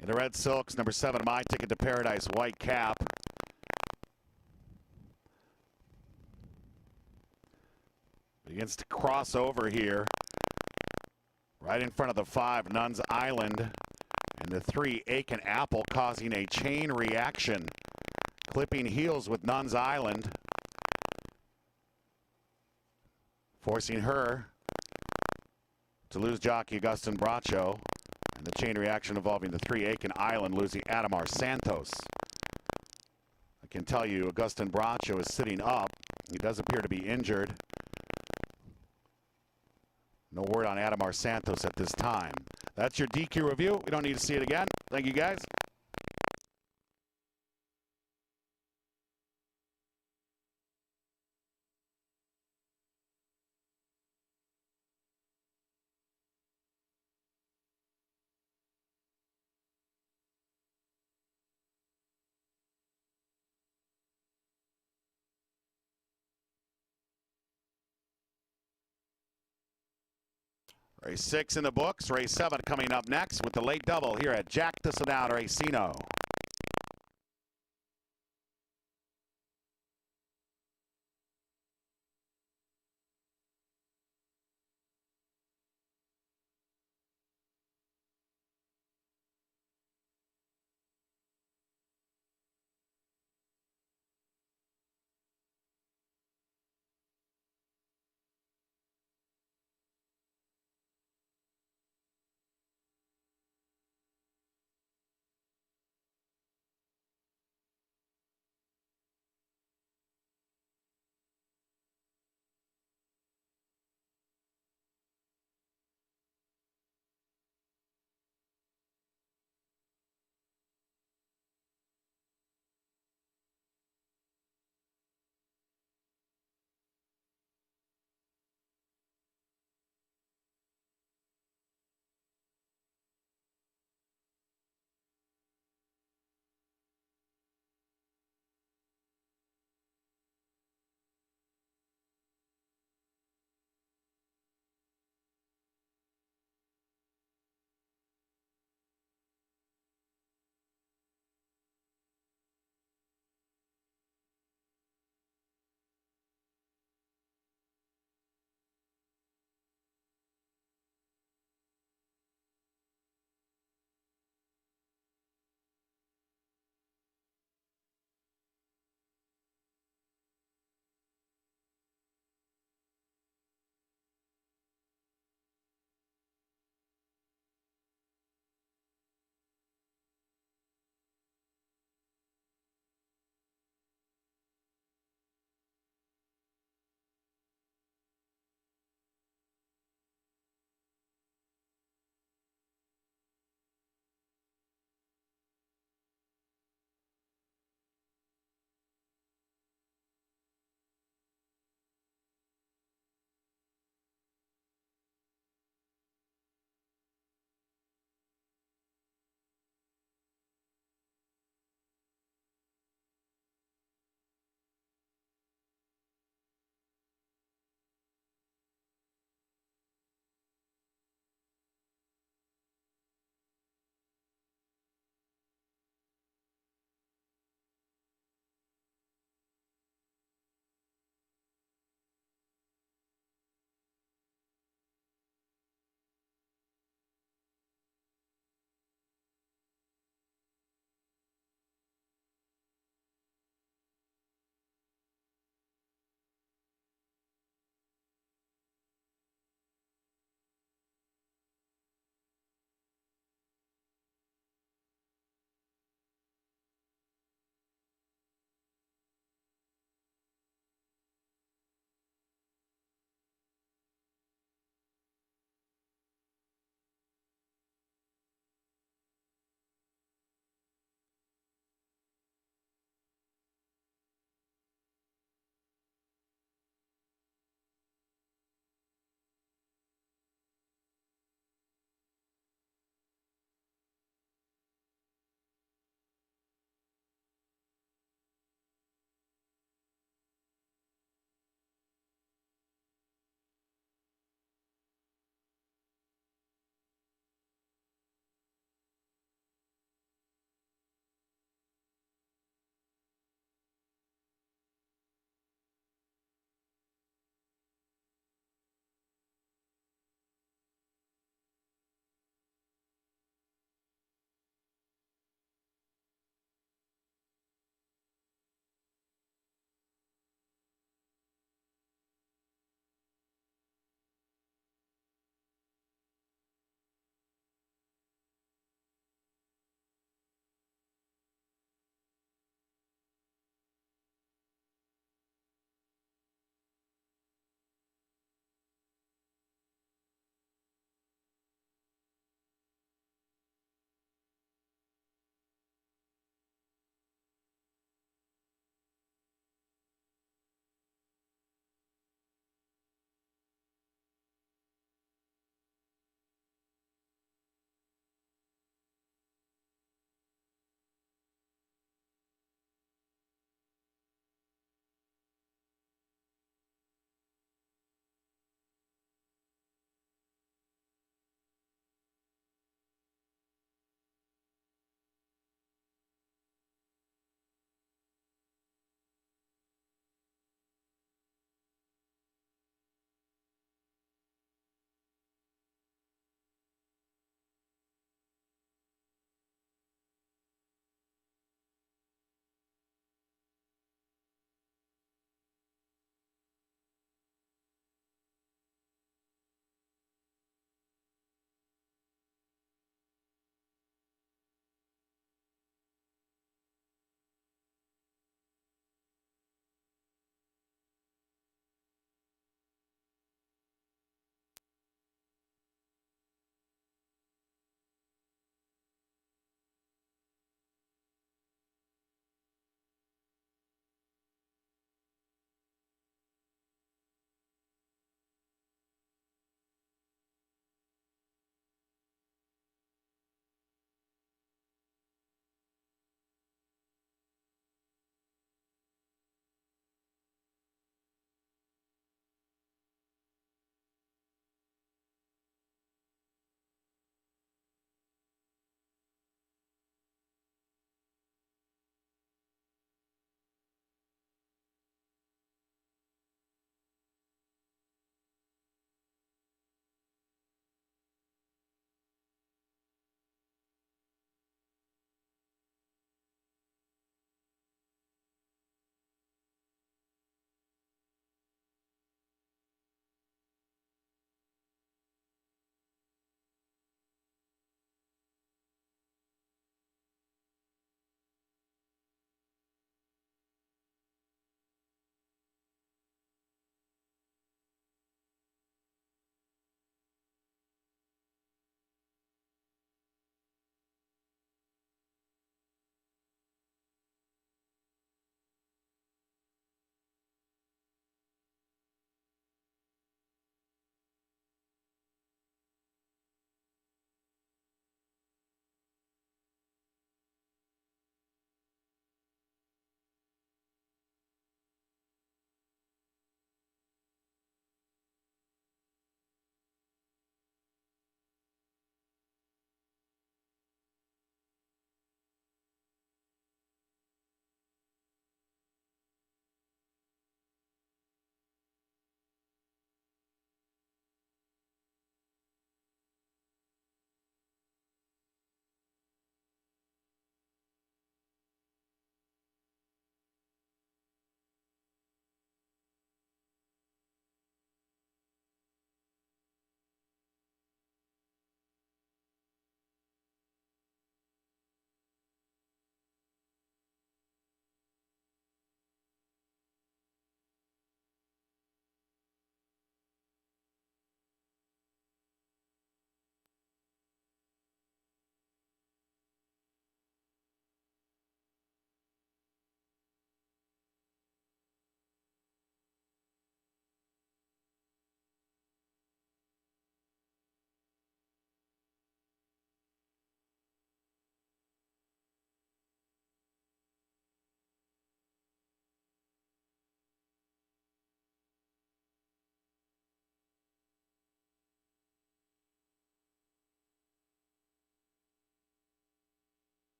[SPEAKER 1] In the red silks, number 7, My Ticket to Paradise, white cap. Begins to cross over here. Right in front of the 5, Nuns Island. And the 3, Aiken Apple, causing a chain reaction. Clipping heels with Nuns Island. Forcing her to lose jockey Augustin Bracho. And the chain reaction involving the 3, Aiken Island, losing Adamar Santos. The can tell you Augustin Bracho is sitting up. He does appear to be injured. No word on Adamar Santos at this time. That's your DQ review. We don't need to see it again. Thank you, guys. Race 6 in the books. Race 7 coming up next with the late double here at Jack Thistledown Racino.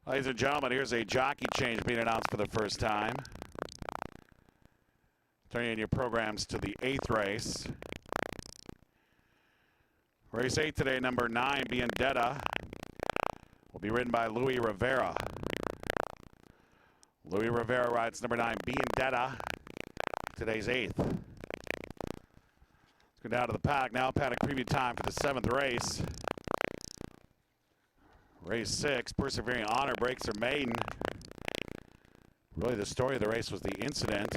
[SPEAKER 1] Ladies and gentlemen, here's a jockey change being announced for the first time. Turning in your programs to the 8th race. Race 8 today, number 9, Biendetta, will be ridden by Louis Rivera. Louis Rivera rides number 9, Biendetta, today's 8th. Let's go down to the paddock now. Paddock preview time for the 7th race. Race 6, Persevering Honor breaks her maiden. Really the story of the race was the incident.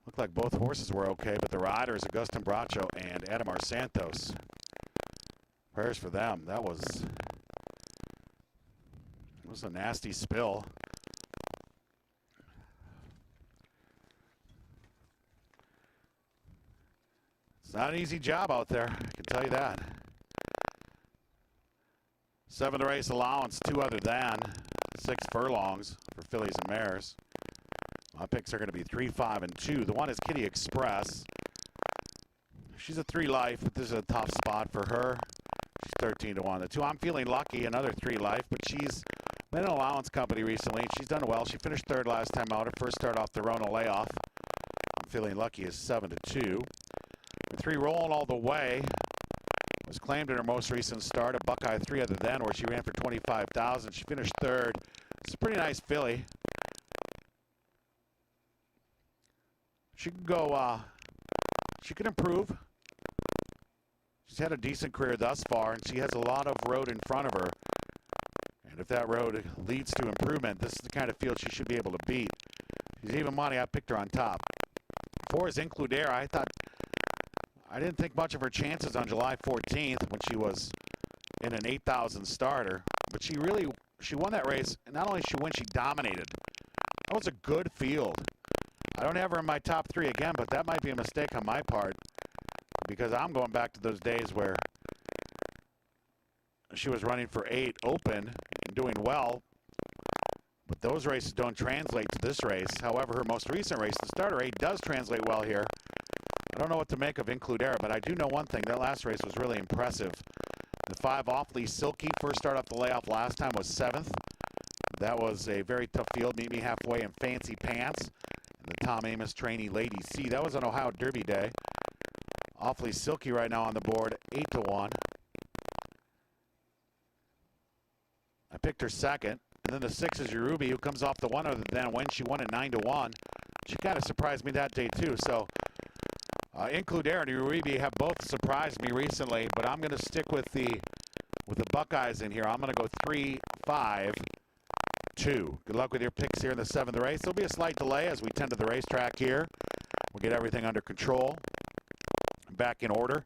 [SPEAKER 1] Looked like both horses were okay, but the riders, Agustin Bracho and Adamar Santos, prayers for them. That was a nasty spill. It's not an easy job out there, I can tell you that. 7th race allowance, 2 other than 6 furlongs for fillies and mares. My picks are going to be 3, 5, and 2. The one is Kitty Express. She's a 3 life, but this is a tough spot for her. She's 13 to 1. The 2, I'm Feeling Lucky, another 3 life, but she's been an allowance company recently. She's done well. She finished 3rd last time out. Her first start off the Rona layoff. I'm Feeling Lucky is 7 to 2. The 3 Rolling All the Way was claimed in her most recent start, a Buckeye 3 other than, where she ran for 25,000. She finished 3rd. It's a pretty nice filly. She can go, she can improve. She's had a decent career thus far, and she has a lot of road in front of her. And if that road leads to improvement, this is the kind of field she should be able to beat. She's even money. I picked her on top. 4 is Includair. I didn't think much of her chances on July 14th when she was in an 8,000 starter, but she won that race. And not only did she win, she dominated. That was a good field. I don't have her in my top 3 again, but that might be a mistake on my part because I'm going back to those days where she was running for 8 open and doing well, but those races don't translate to this race. However, her most recent race, the starter 8, does translate well here. I don't know what to make of Includair, but I do know one thing. That last race was really impressive. The 5 Awfully Silky, first start off the layoff last time, was 7th. That was a very tough field. Meet Me Halfway and Fancy Pants. And the Tom Amos trainee Lady C. That was an Ohio Derby day. Awfully Silky right now on the board, 8 to 1. I picked her 2nd. And then the 6 is Urubi, who comes off the 1 other than when she won at 9 to 1. She kind of surprised me that day too. So Includair and Uribe have both surprised me recently, but I'm going to stick with the Buckeyes in here. I'm going to go 3, 5, 2. Good luck with your picks here in the 7th race. There'll be a slight delay as we tend to the racetrack here. We'll get everything under control, back in order.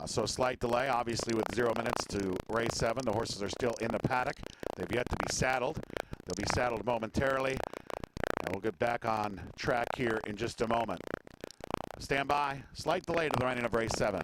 [SPEAKER 1] So a slight delay, obviously, with 0 minutes to race 7. The horses are still in the paddock. They've yet to be saddled. They'll be saddled momentarily, and we'll get back on track here in just a moment. Stand by. Slight delay to the running of race 7.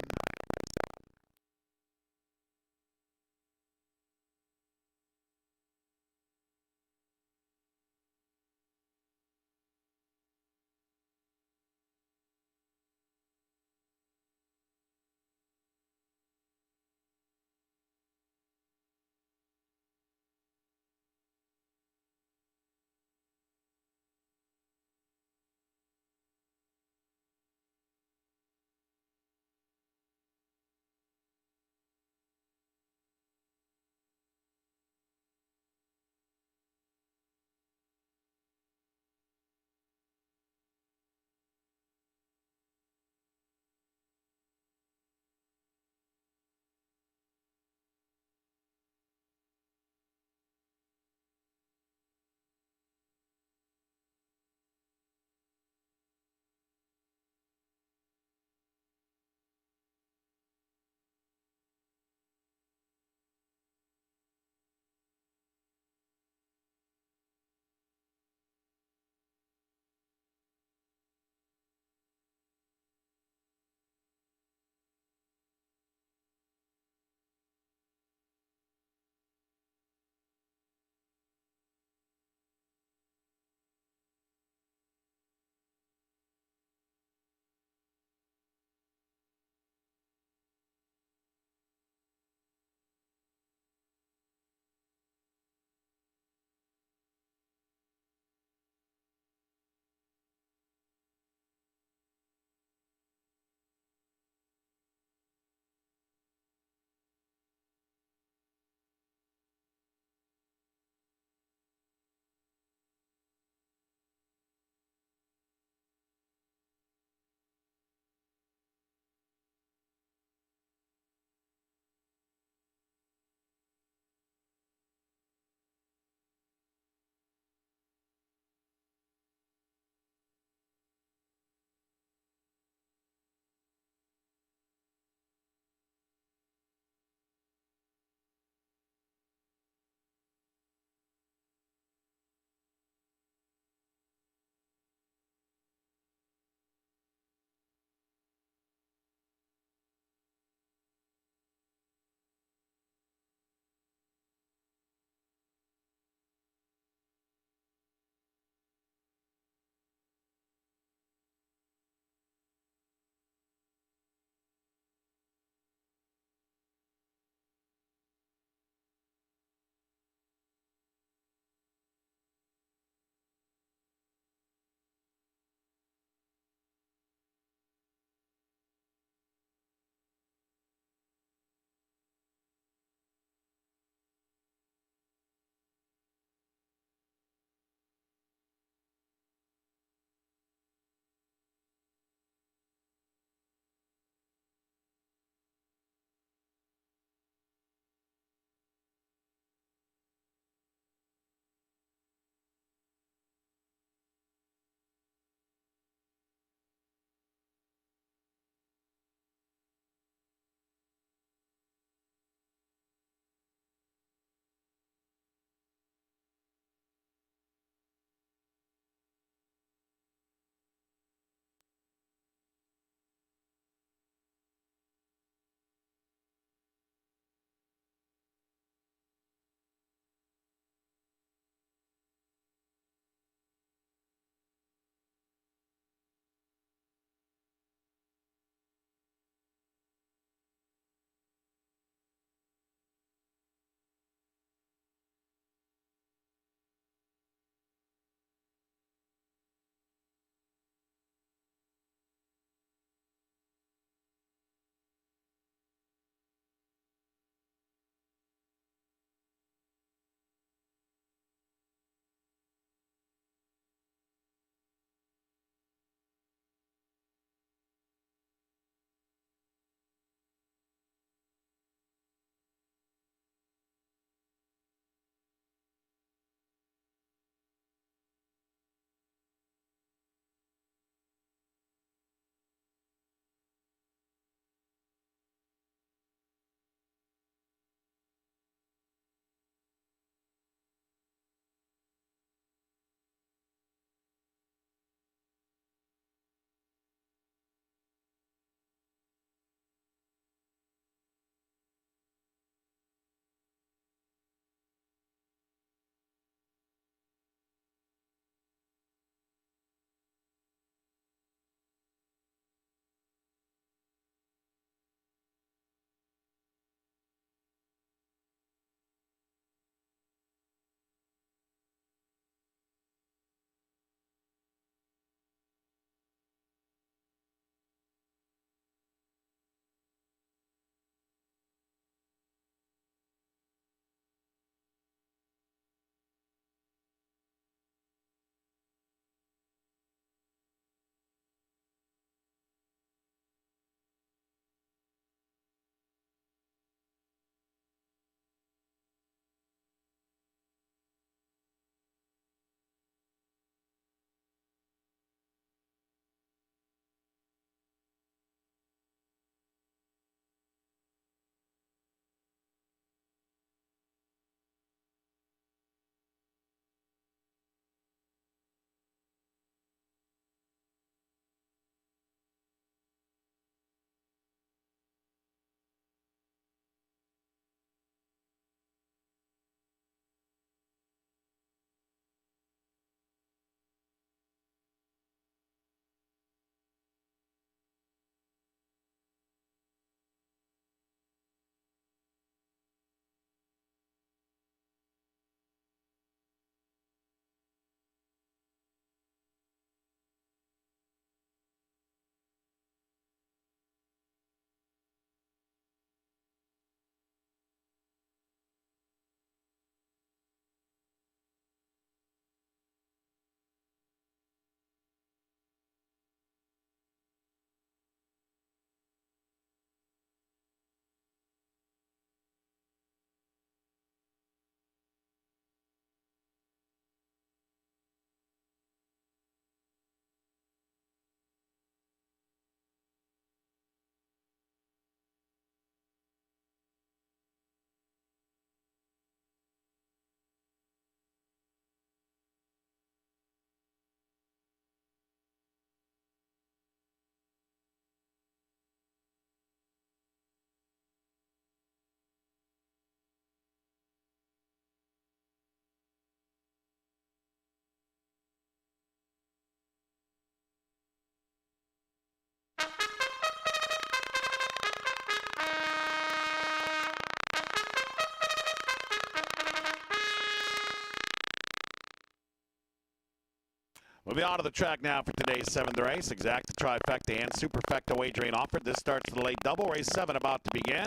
[SPEAKER 1] Moving on to the track now for today's 7th race. Exacta, trifecta, and superfecta wagering offered. This starts the late double. Race 7 about to begin.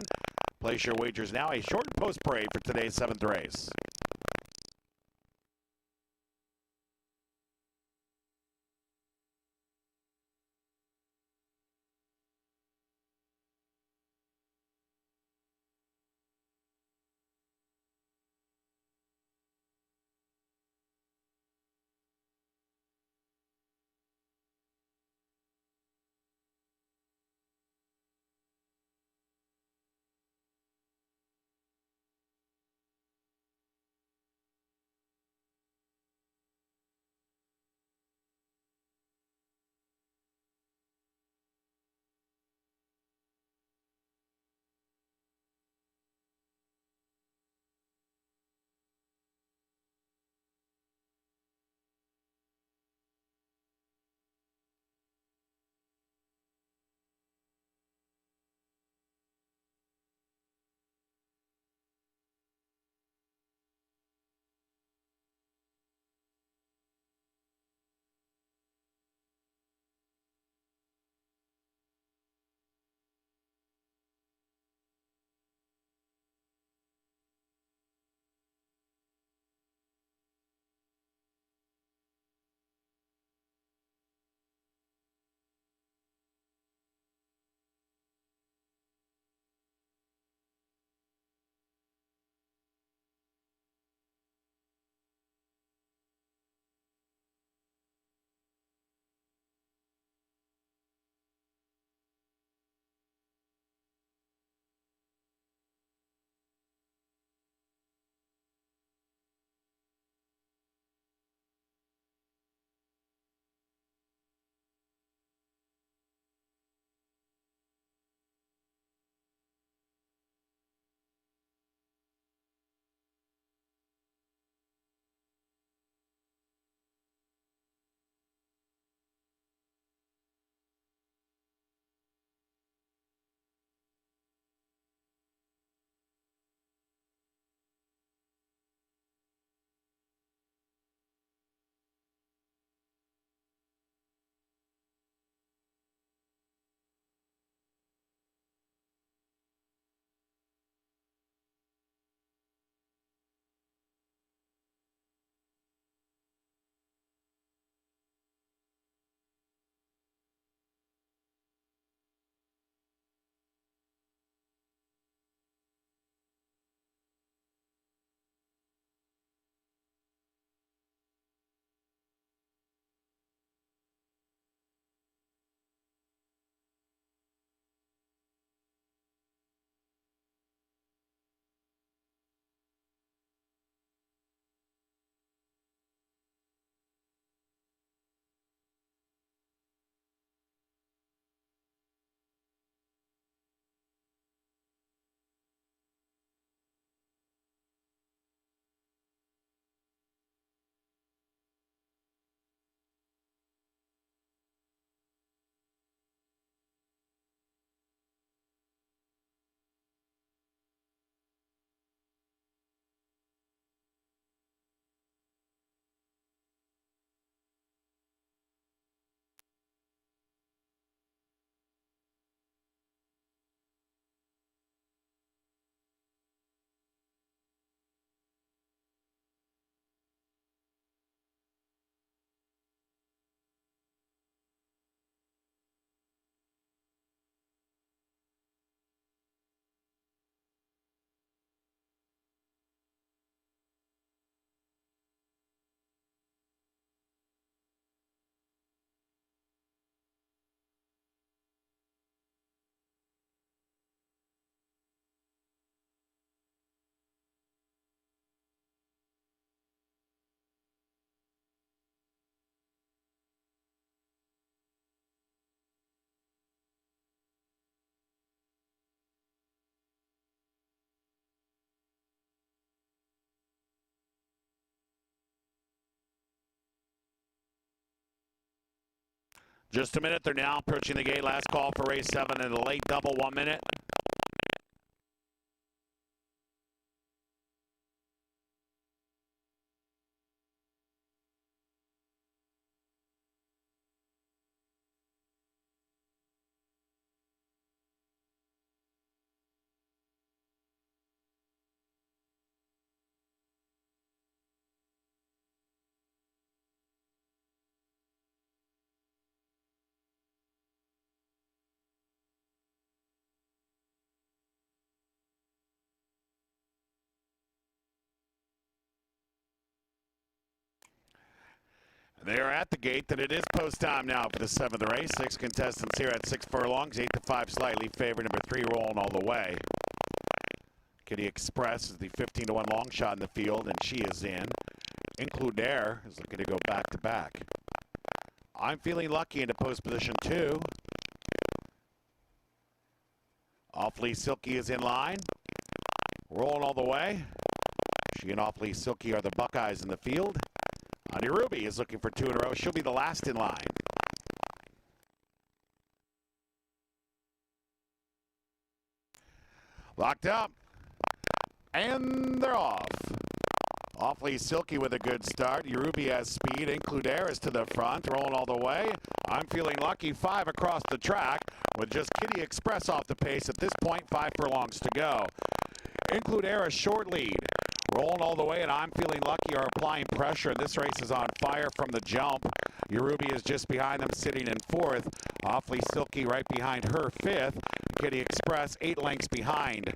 [SPEAKER 1] Place your wagers now. A short post parade for today's 7th race. Just a minute. They're now approaching the gate. Last call for race 7 in the late double, 1 minute. They're at the gate, and it is post time now for the 7th race. 6 contestants here at 6 furlongs. 8 to 5 slightly favored. Number 3 rolling all the way. Kitty Express is the 15 to 1 long shot in the field, and she is in. Includaire is looking to go back to back. I'm Feeling Lucky into post position 2. Awfully Silky is in line. Rolling all the way. She and Awfully Silky are the Buckeyes in the field. Honey Ruby is looking for 2 in a row. She'll be the last in line. Locked up. And they're off. Awfully Silky with a good start. Urubi has speed. Includaire is to the front, rolling all the way. I'm Feeling Lucky, 5 across the track, with just Kitty Express off the pace at this point. 5 furlongs to go. Includaire a short lead. Rolling all the way, and I'm Feeling Lucky are applying pressure. This race is on fire from the jump. Urubi is just behind them, sitting in 4th. Awfully Silky right behind her 5th. Kitty Express 8 lengths behind.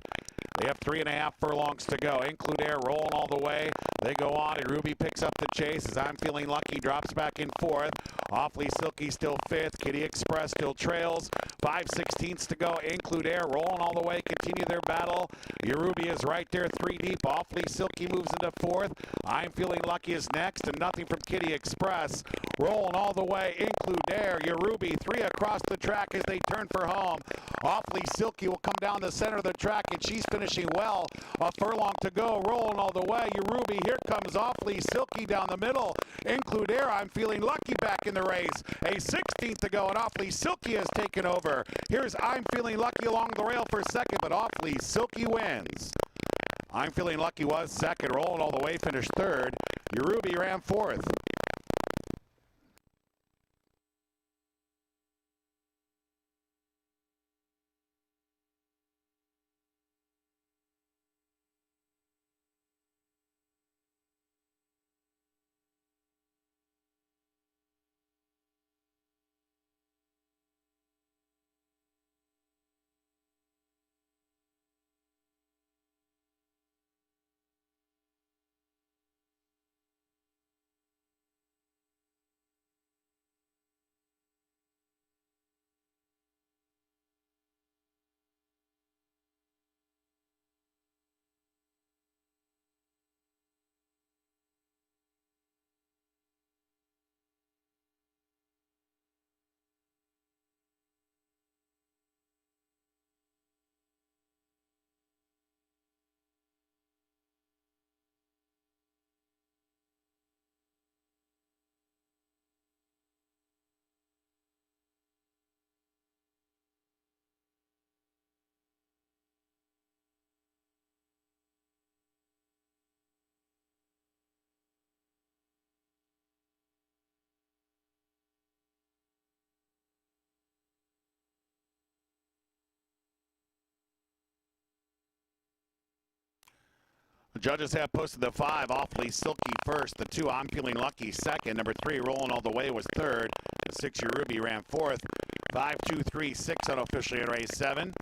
[SPEAKER 1] They have 3.5 furlongs to go. Includaire rolling all the way. They go on, and Ruby picks up the chase as I'm Feeling Lucky drops back in 4th. Awfully Silky still 5th. Kitty Express still trails. 5/16 to go. Includaire rolling all the way. Continue their battle. Urubi is right there, 3 deep. Awfully Silky moves into 4th. I'm Feeling Lucky is next, and nothing from Kitty Express. Rolling all the way. Includaire, Urubi, 3 across the track as they turn for home. Awfully Silky will come down the center of the track, and she's finishing well. A furlong to go. Rolling all the way. Urubi, here comes Awfully Silky down the middle. Includaire, I'm Feeling Lucky back in the race. A 16th to go, and Awfully Silky has taken over. Here's I'm Feeling Lucky along the rail for second, but Awfully Silky wins. I'm Feeling Lucky was second, rolling all the way, finished 3rd. Urubi ran 4th. The judges have posted the 5, Awfully Silky first. The 2, I'm Feeling Lucky second. Number 3, rolling all the way, was 3rd. The 6, Urubi ran 4th. 5, 2, 3, 6 unofficially in race 7.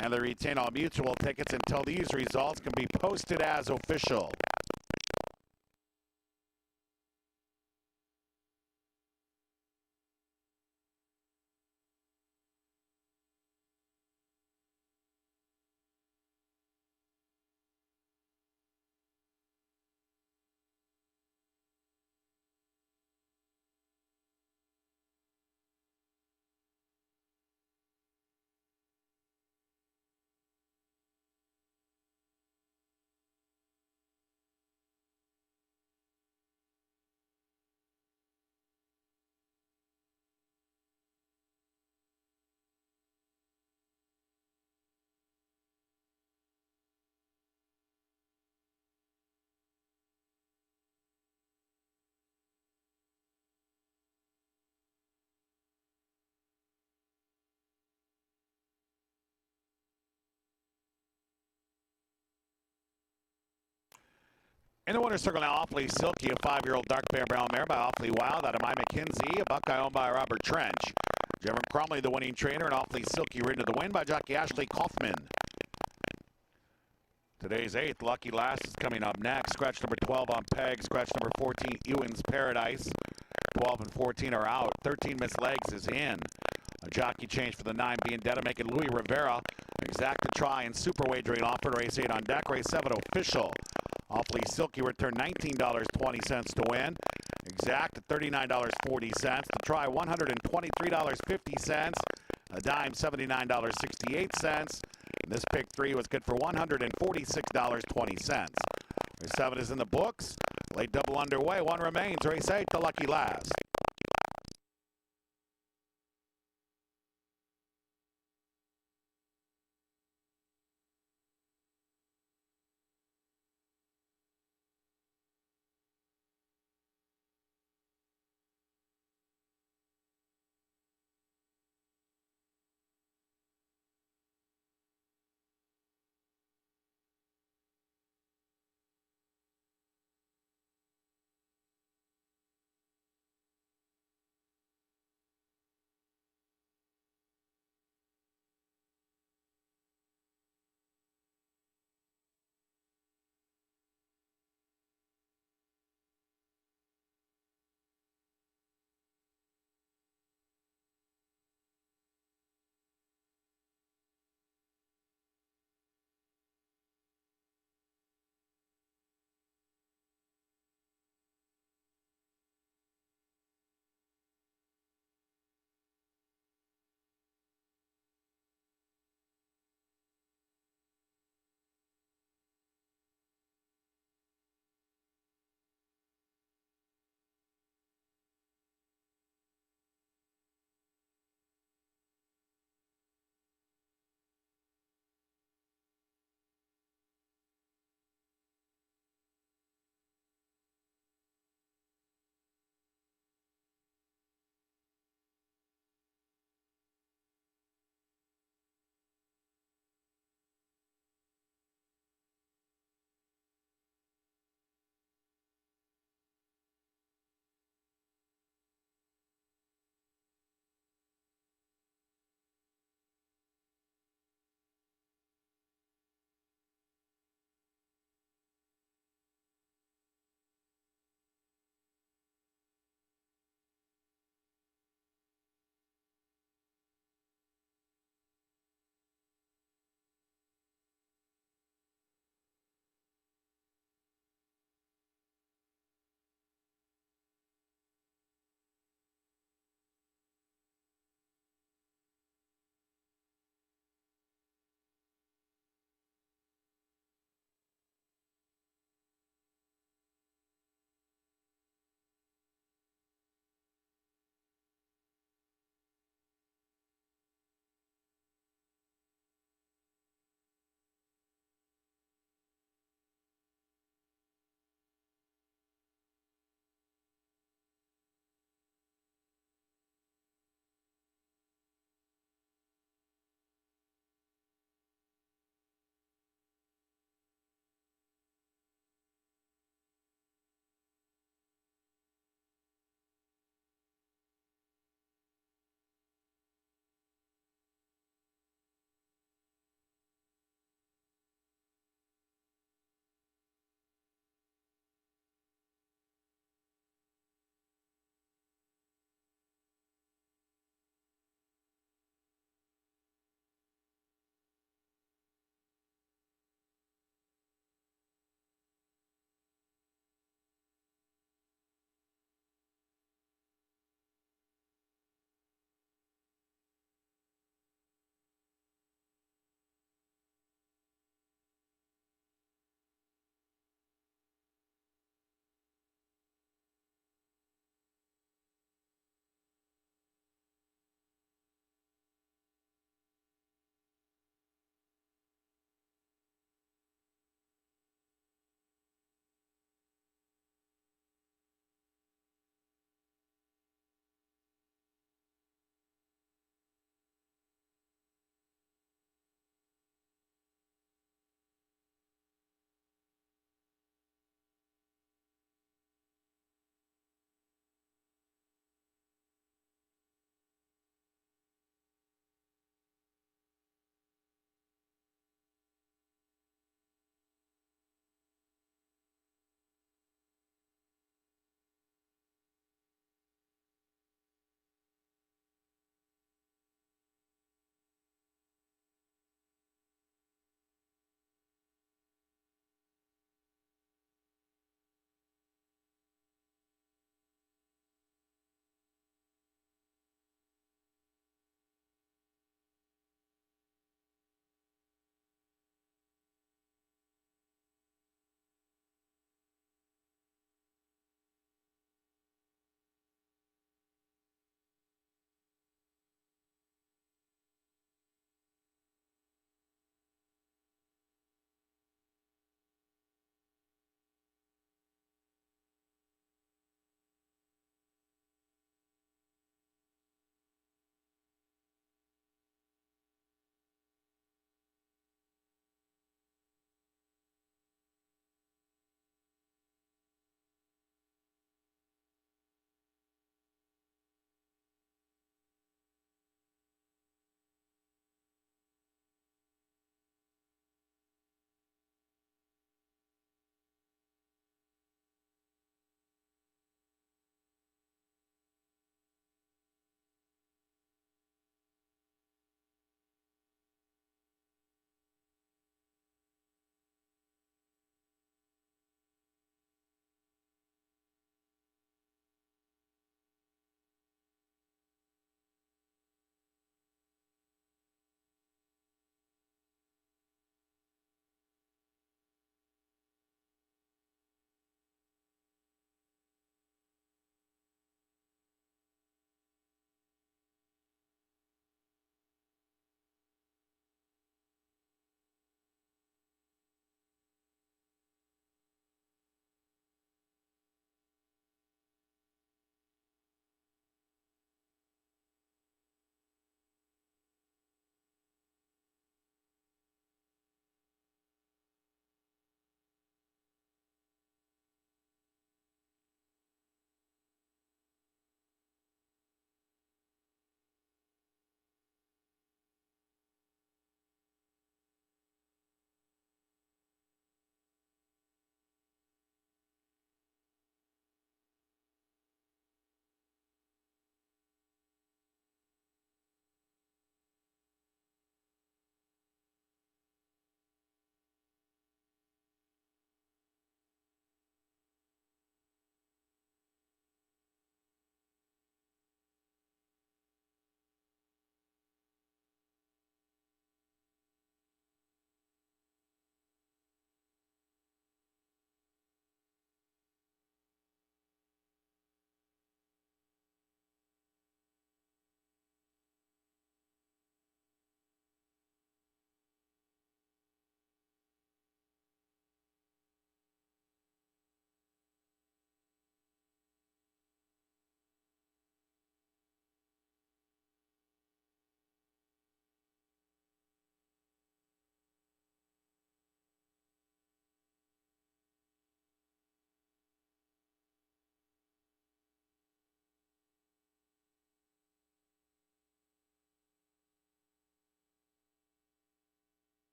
[SPEAKER 1] And they retain all mutual tickets until these results can be posted as official. In the winner's circle now, Awfully Silky, a 5-year-old dark bear brown mare by Awfully Wild out of My McKenzie, a Buckeye owned by Robert Trench. Jevon Crumley, the winning trainer, and Awfully Silky ridden to the win by jockey Ashley Kaufman. Today's 8th, Lucky Last is coming up next. Scratch number 12 on Peg. Scratch number 14, Ewan's Paradise. 12 and 14 are out. 13 missed legs is in. A jockey change for the 9 being dead, making Louis Rivera exact a try and super wagering offer. Race 8 on deck. Race 7 official. Awfully Silky return $19.20 to win. Exact at $39.40. The try $123.50. A dime $79.68. This pick 3 was good for $146.20. Race 7 is in the books. Late double underway. One remains. Race 8, the lucky last.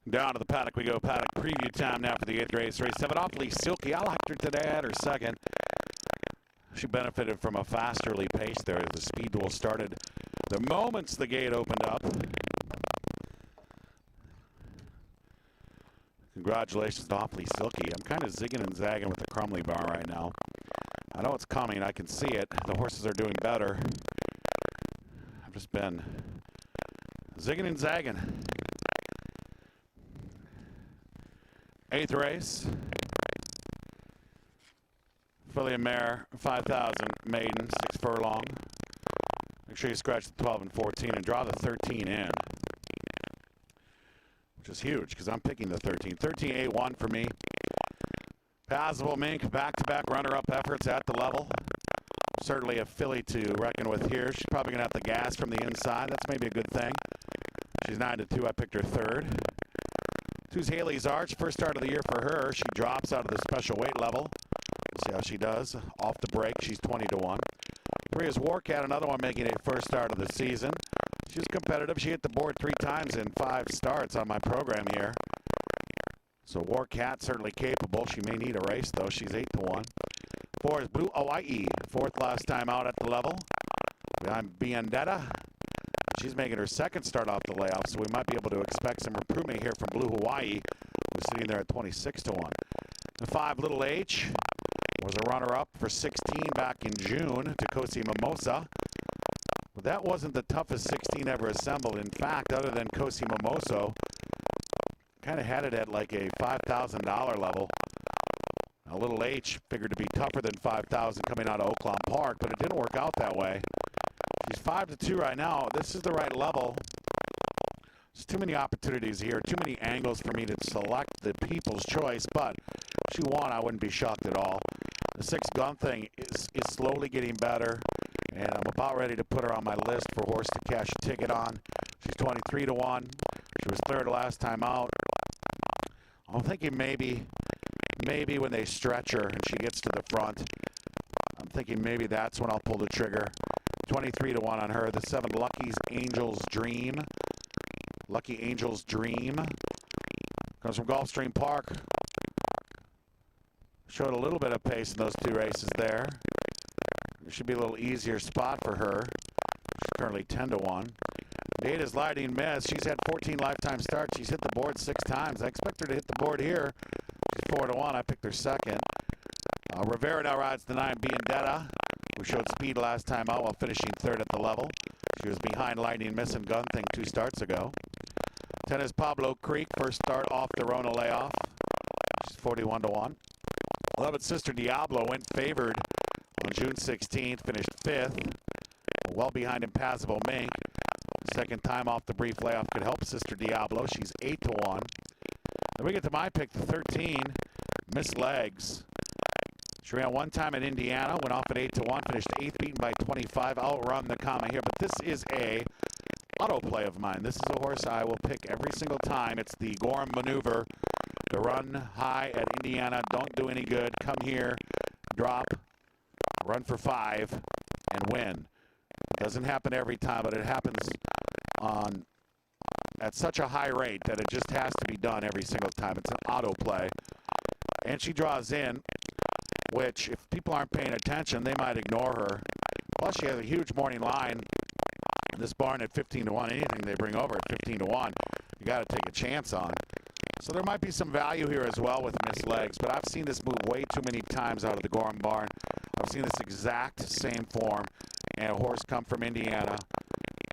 [SPEAKER 1] Down to the paddock we go. Paddock preview time now for the 8th race. Race 7, awfully silky. I liked her today at her second. She benefited from a fast early pace there. The speed duel started the moments the gate opened up. Congratulations to Awfully Silky. I'm kind of zigging and zagging with the Crumley bar right now. I know it's coming. I can see it. The horses are doing better. I've just been zigging and zagging. 8th race. Filly and Mare, 5,000 maiden, 6 furlong. Make sure you scratch the 12 and 14 and draw the 13 in. Which is huge because I'm picking the 13. 13-8-1 for me. Passable Mink, back-to-back runner-up efforts at the level. Certainly a filly to reckon with here. She's probably going to have the gas from the inside. That's maybe a good thing. She's 9-2. I picked her third. 2's Haley's Arch. First start of the year for her. She drops out of the special weight level. We'll see how she does. Off the break, she's 20-1. 3 is Warcat, another one making a first start of the season. She's competitive. She hit the board 3 times in 5 starts on my program here. So Warcat certainly capable. She may need a race, though. She's 8-1. 4 is Blue Hawaii. 4th last time out at the level. Behind Biandetta. She's making her second start off the layoff, so we might be able to expect some improvement here from Blue Hawaii, who's sitting there at 26-1. The 5, Little H, was a runner-up for 16 back in June to Cosi Mimosa. But that wasn't the toughest 16 ever assembled. In fact, other than Cosi Mimosa, kind of had it at like a $5,000 level. A Little H figured to be tougher than 5,000 coming out of Oaklawn Park, but it didn't work out that way. She's 5-2 right now. This is the right level. There's too many opportunities here, too many angles for me to select the people's choice, but if she won, I wouldn't be shocked at all. The 6 Gun Thing is slowly getting better, and I'm about ready to put her on my list for horse to cash a ticket on. She's 23-1. She was 3rd last time out. I'm thinking maybe when they stretch her and she gets to the front, I'm thinking maybe that's when I'll pull the trigger. 23-1 on her. The 7 Lucky's Angel's Dream. Lucky Angel's Dream comes from Gulfstream Park. Showed a little bit of pace in those 2 races there. It should be a little easier spot for her. She's currently 10-1. The 8 is Lighting Miss. She's had 14 lifetime starts. She's hit the board 6 times. I expect her to hit the board here. She's 4-1. I picked her second. Rivera now rides the 9 Biandetta, who showed speed last time out while finishing 3rd at the level. She was behind Lightning Miss and Gun Thing 2 starts ago. 10 is Pablo Creek, first start off the Rona layoff. She's 41-1. 11 Sister Diablo went favored on June 16th, finished 5th. Well behind Impassable Mink. Second time off the brief layoff could help Sister Diablo. She's 8-1. Then we get to my pick, the 13, Miss Legs. She ran 1 time in Indiana, went off at 8-1, finished 8th, beaten by 25. Outrun the comma here, but this is a auto play of mine. This is a horse I will pick every single time. It's the Gorham maneuver to run high at Indiana, don't do any good, come here, drop, run for 5, and win. Doesn't happen every time, but it happens at such a high rate that it just has to be done every single time. It's an auto play. And she draws in, which if people aren't paying attention, they might ignore her. Plus, she has a huge morning line. This barn at 15-1, anything they bring over at 15-1, you got to take a chance on. So there might be some value here as well with Miss Legs, but I've seen this move way too many times out of the Gorham barn. I've seen this exact same form, and a horse come from Indiana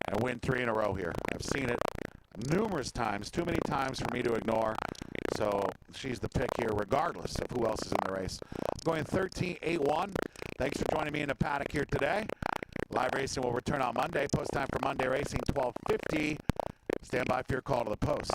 [SPEAKER 1] and win 3 in a row here. I've seen it numerous times, too many times for me to ignore. So she's the pick here, regardless of who else is in the race. I'm going 13-8-1. Thanks for joining me in the paddock here today. Live racing will return on Monday. Post time for Monday racing, 12:50. Stand by for your call to the post.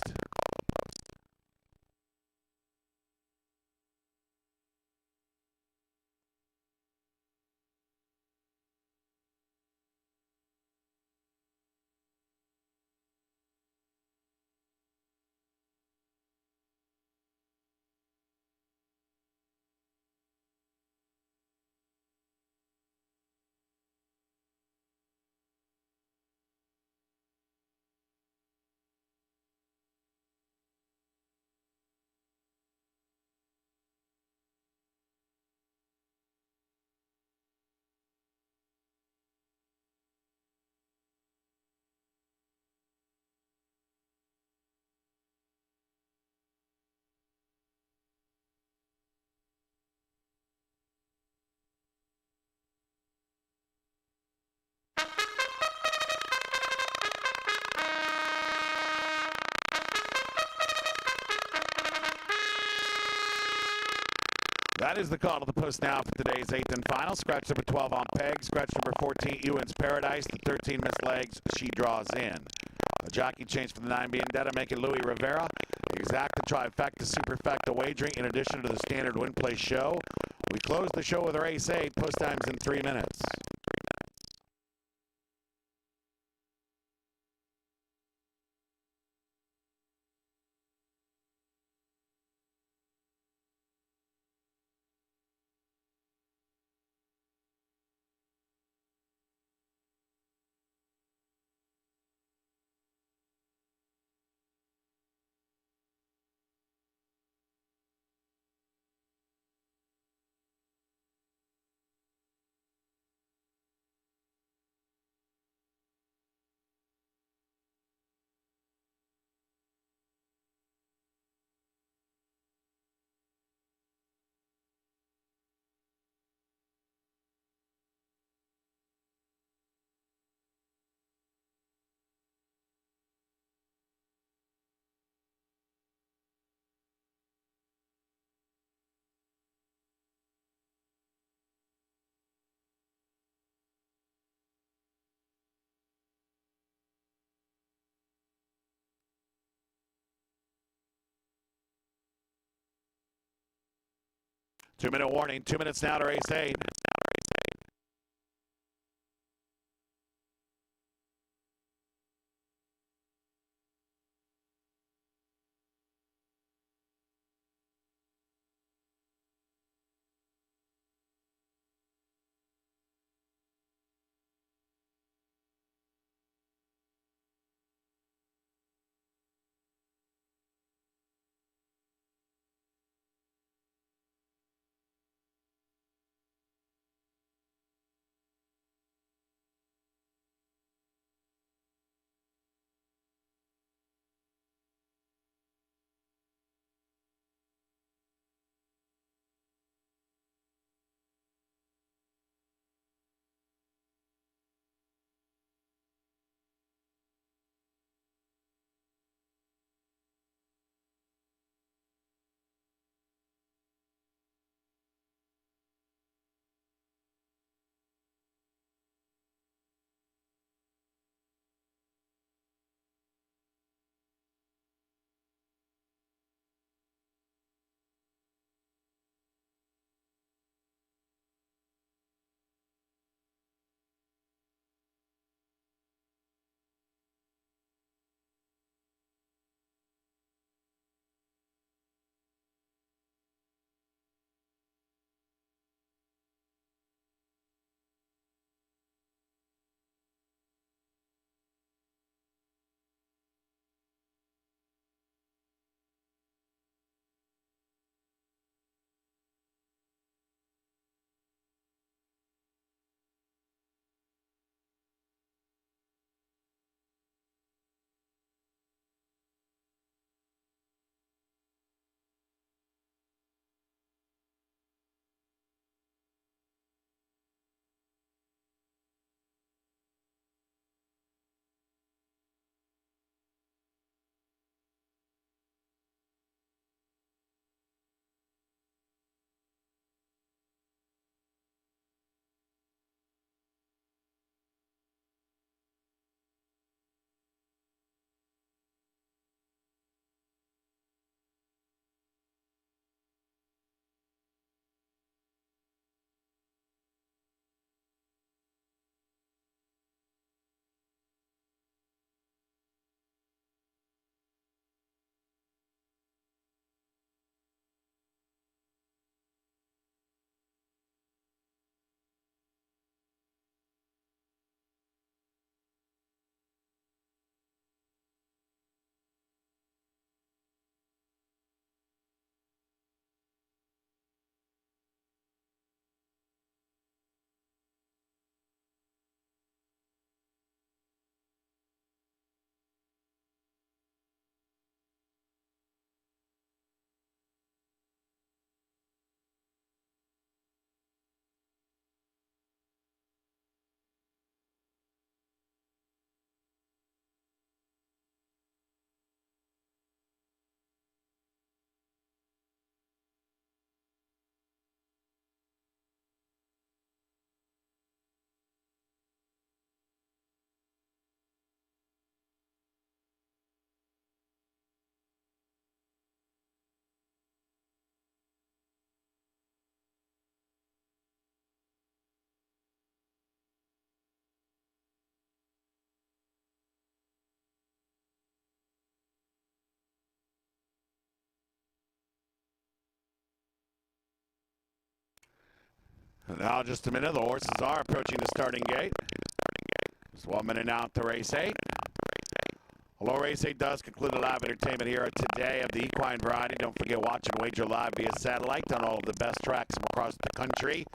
[SPEAKER 1] That is the call to the post now for today's 8th and final. Scratch number 12 on peg. Scratch number 14, Ewan's Paradise. The 13 missed legs, she draws in. A jockey change for the 9 being Detta, making Louis Rivera. Exacta, trifecta, superfecta wagering in addition to the standard win play show. We close the show with race 8. Post times in 3 minutes. Two-minute warning. 2 minutes now to race 8. Now, just a minute, the horses are approaching the starting gate. Just 1 minute now to race 8. Although race 8 does conclude the live entertainment here today of the equine variety, don't forget watch and wager live via satellite on all of the best tracks from across the country.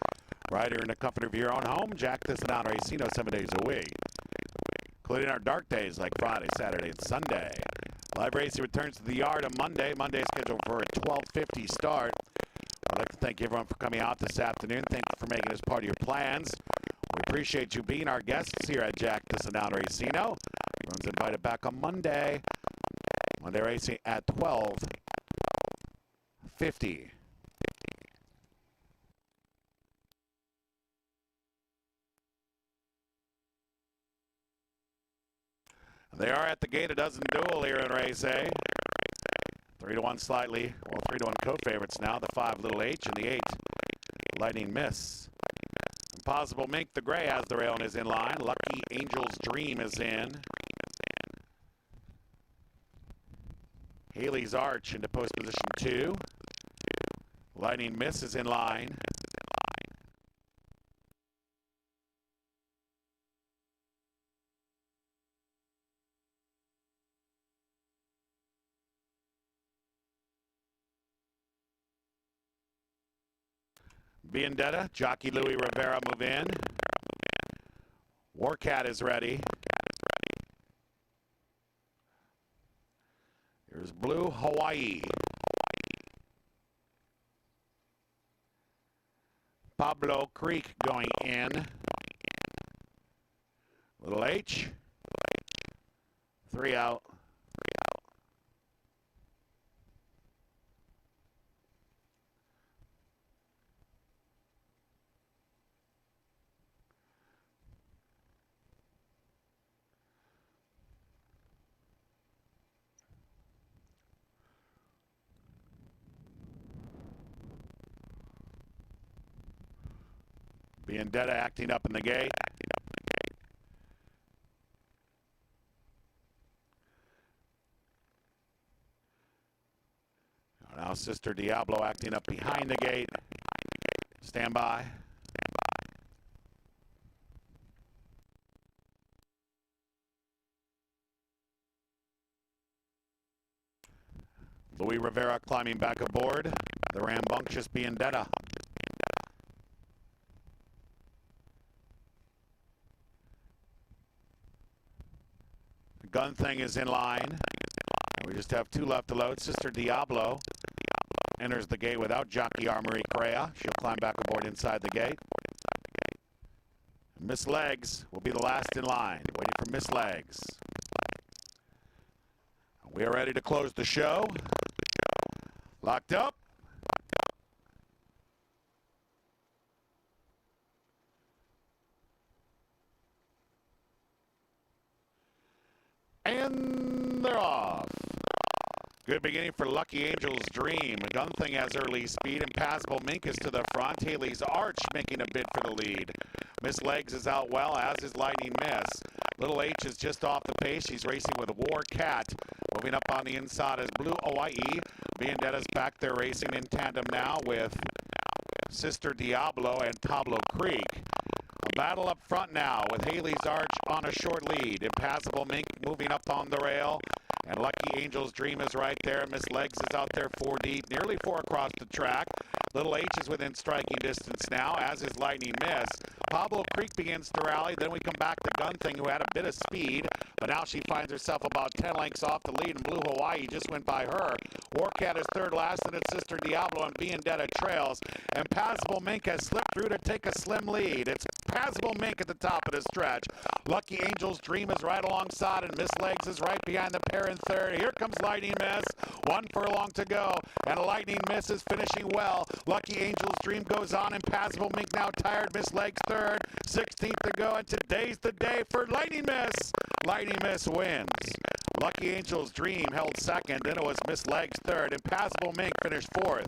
[SPEAKER 1] Right here in the comfort of your own home. Jack Thistledown Racing 7 days a week, including our dark days like Friday, Saturday, and Sunday. Live racing returns to the yard on Monday. Monday scheduled for a 12:50 start. I'd like to thank everyone for coming out this afternoon. Thank you for making this part of your plans. We appreciate you being our guests here at Jack Thistledown Racing. Everyone's invited back on Monday. Monday racing at 12:50. They are at the gate. A dozen duel here in race A. 3-1 slightly. Well, 3-1 co-favorites now. The 5 Little H and the 8 Lightning Miss. Impossible Mink, the gray, has the rail and is in line. Lucky Angel's Dream is in. Haley's Arch into post position 2. Lightning Miss is in line. Vendetta, Jockey Louis Rivera move in. Warcat is ready. Here's Blue Hawaii. Pablo Creek going in. Little H. 3 out. Vendetta acting up in the gate. Now Sister Diablo acting up behind the gate. Stand by. Louis Rivera climbing back aboard. The rambunctious Vendetta. Gun Thing is in line. We just have 2 left to load. Sister Diablo enters the gate without jockey Armory Correa. She'll climb back aboard inside the gate. Miss Legs will be the last in line. Waiting for Miss Legs. We are ready to close the show. Locked up. And they're off. Good beginning for Lucky Angel's Dream. Gun Thing has early speed. Impassable Mink is to the front. Haley's Arch making a bid for the lead. Miss Legs is out well, as is Lightning Miss. Little H is just off the pace. She's racing with War Cat. Moving up on the inside is Blue Hawaii. Vendetta's back there racing in tandem now with Sister Diablo and Pablo Creek. A battle up front now with Haley's Arch on a short lead. Impassable Mink moving up on the rail. And Lucky Angel's Dream is right there. Miss Legs is out there 4 deep, nearly 4 across the track. Little H is within striking distance now, as is Lightning Miss. Pablo Creek begins to rally. Then we come back to Gun Thing, who had a bit of speed, but now she finds herself about 10 lengths off the lead, and Blue Hawaii just went by her. Warcat is third last, and it's Sister Diablo and Vendetta trails. And Passable Mink has slipped through to take a slim lead. It's Passable Mink at the top of the stretch. Lucky Angel's Dream is right alongside, and Miss Legs is right behind the pair in third. Here comes Lightning Miss. 1 furlong to go, and Lightning Miss is finishing well. Lucky Angel's Dream goes on, and Passable Mink now tired. Miss Legs third. 16th to go, and today's the day for Lightning Miss. Lightning Miss wins. Lucky Angel's Dream held second, then it was Miss Legs third, and Passable Mink finished fourth.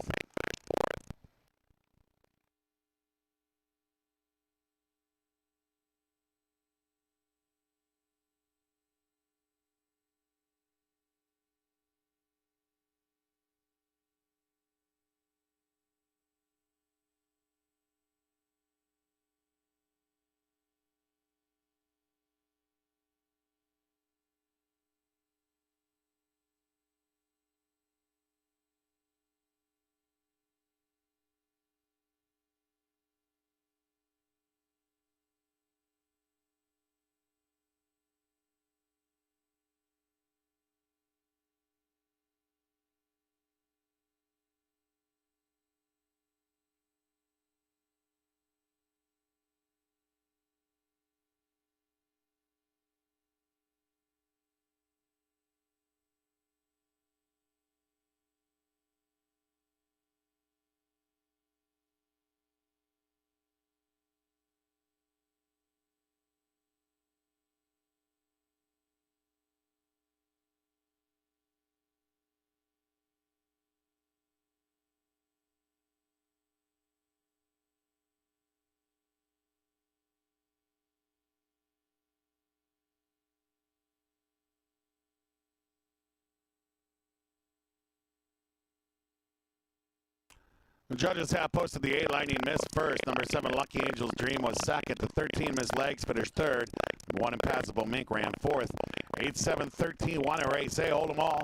[SPEAKER 1] The judges have posted the 8 Lightning Miss first. Number 7 Lucky Angel's Dream was second. The 13 Miss Legs finished third. 1 Impassable Mink ran fourth. 8, 7, 13, 1 in race A. Hold them all.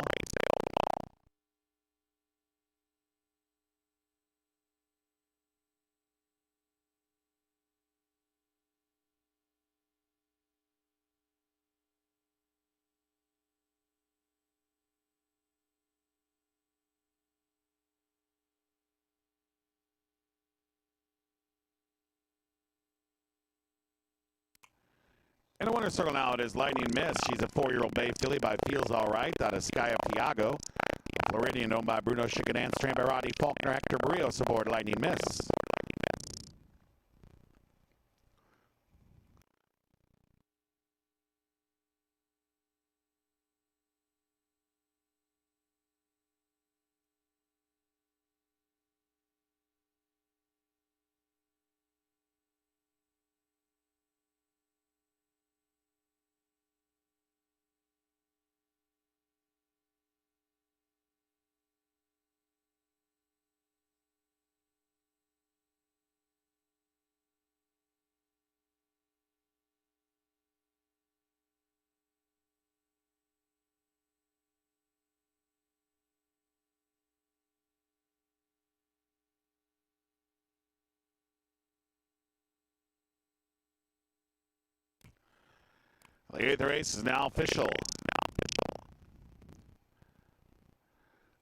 [SPEAKER 1] In the winner's circle now, it is Lightning Miss. She's a 4-year-old bay filly by Feels All Right out of Sky of Tiago. Floridian owned by Bruno Chicadan, trained by Roddy Faulkner, Hector Barrios aboard Lightning Miss. The 8th race is now official.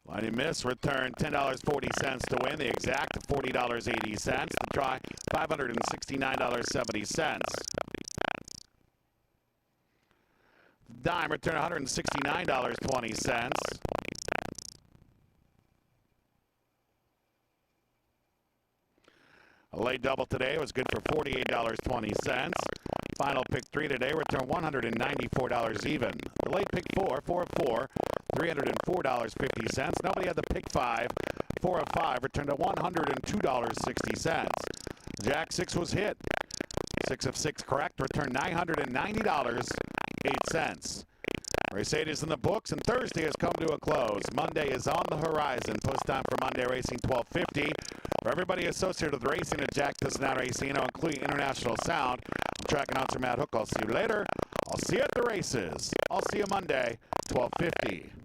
[SPEAKER 1] Lightning Miss returned $10.40 to win. The exact $40.80. The try $569.70. Dime returned $169.20. A late double today was good for $48.20. Final pick 3 today returned $194 even. The late pick 4, 4 of 4, $304.50. Nobody had the pick 5, 4 of 5, returned to $102.60. Jack 6 was hit. 6 of 6 correct, returned $990.08. Race 8 is in the books, and Thursday has come to a close. Monday is on the horizon. Post time for Monday Racing 12:50. For everybody associated with racing at Jack Thistledown Racing, including International Sound, I'm track announcer Matt Hook. I'll see you later. I'll see you at the races. I'll see you Monday, 12:50.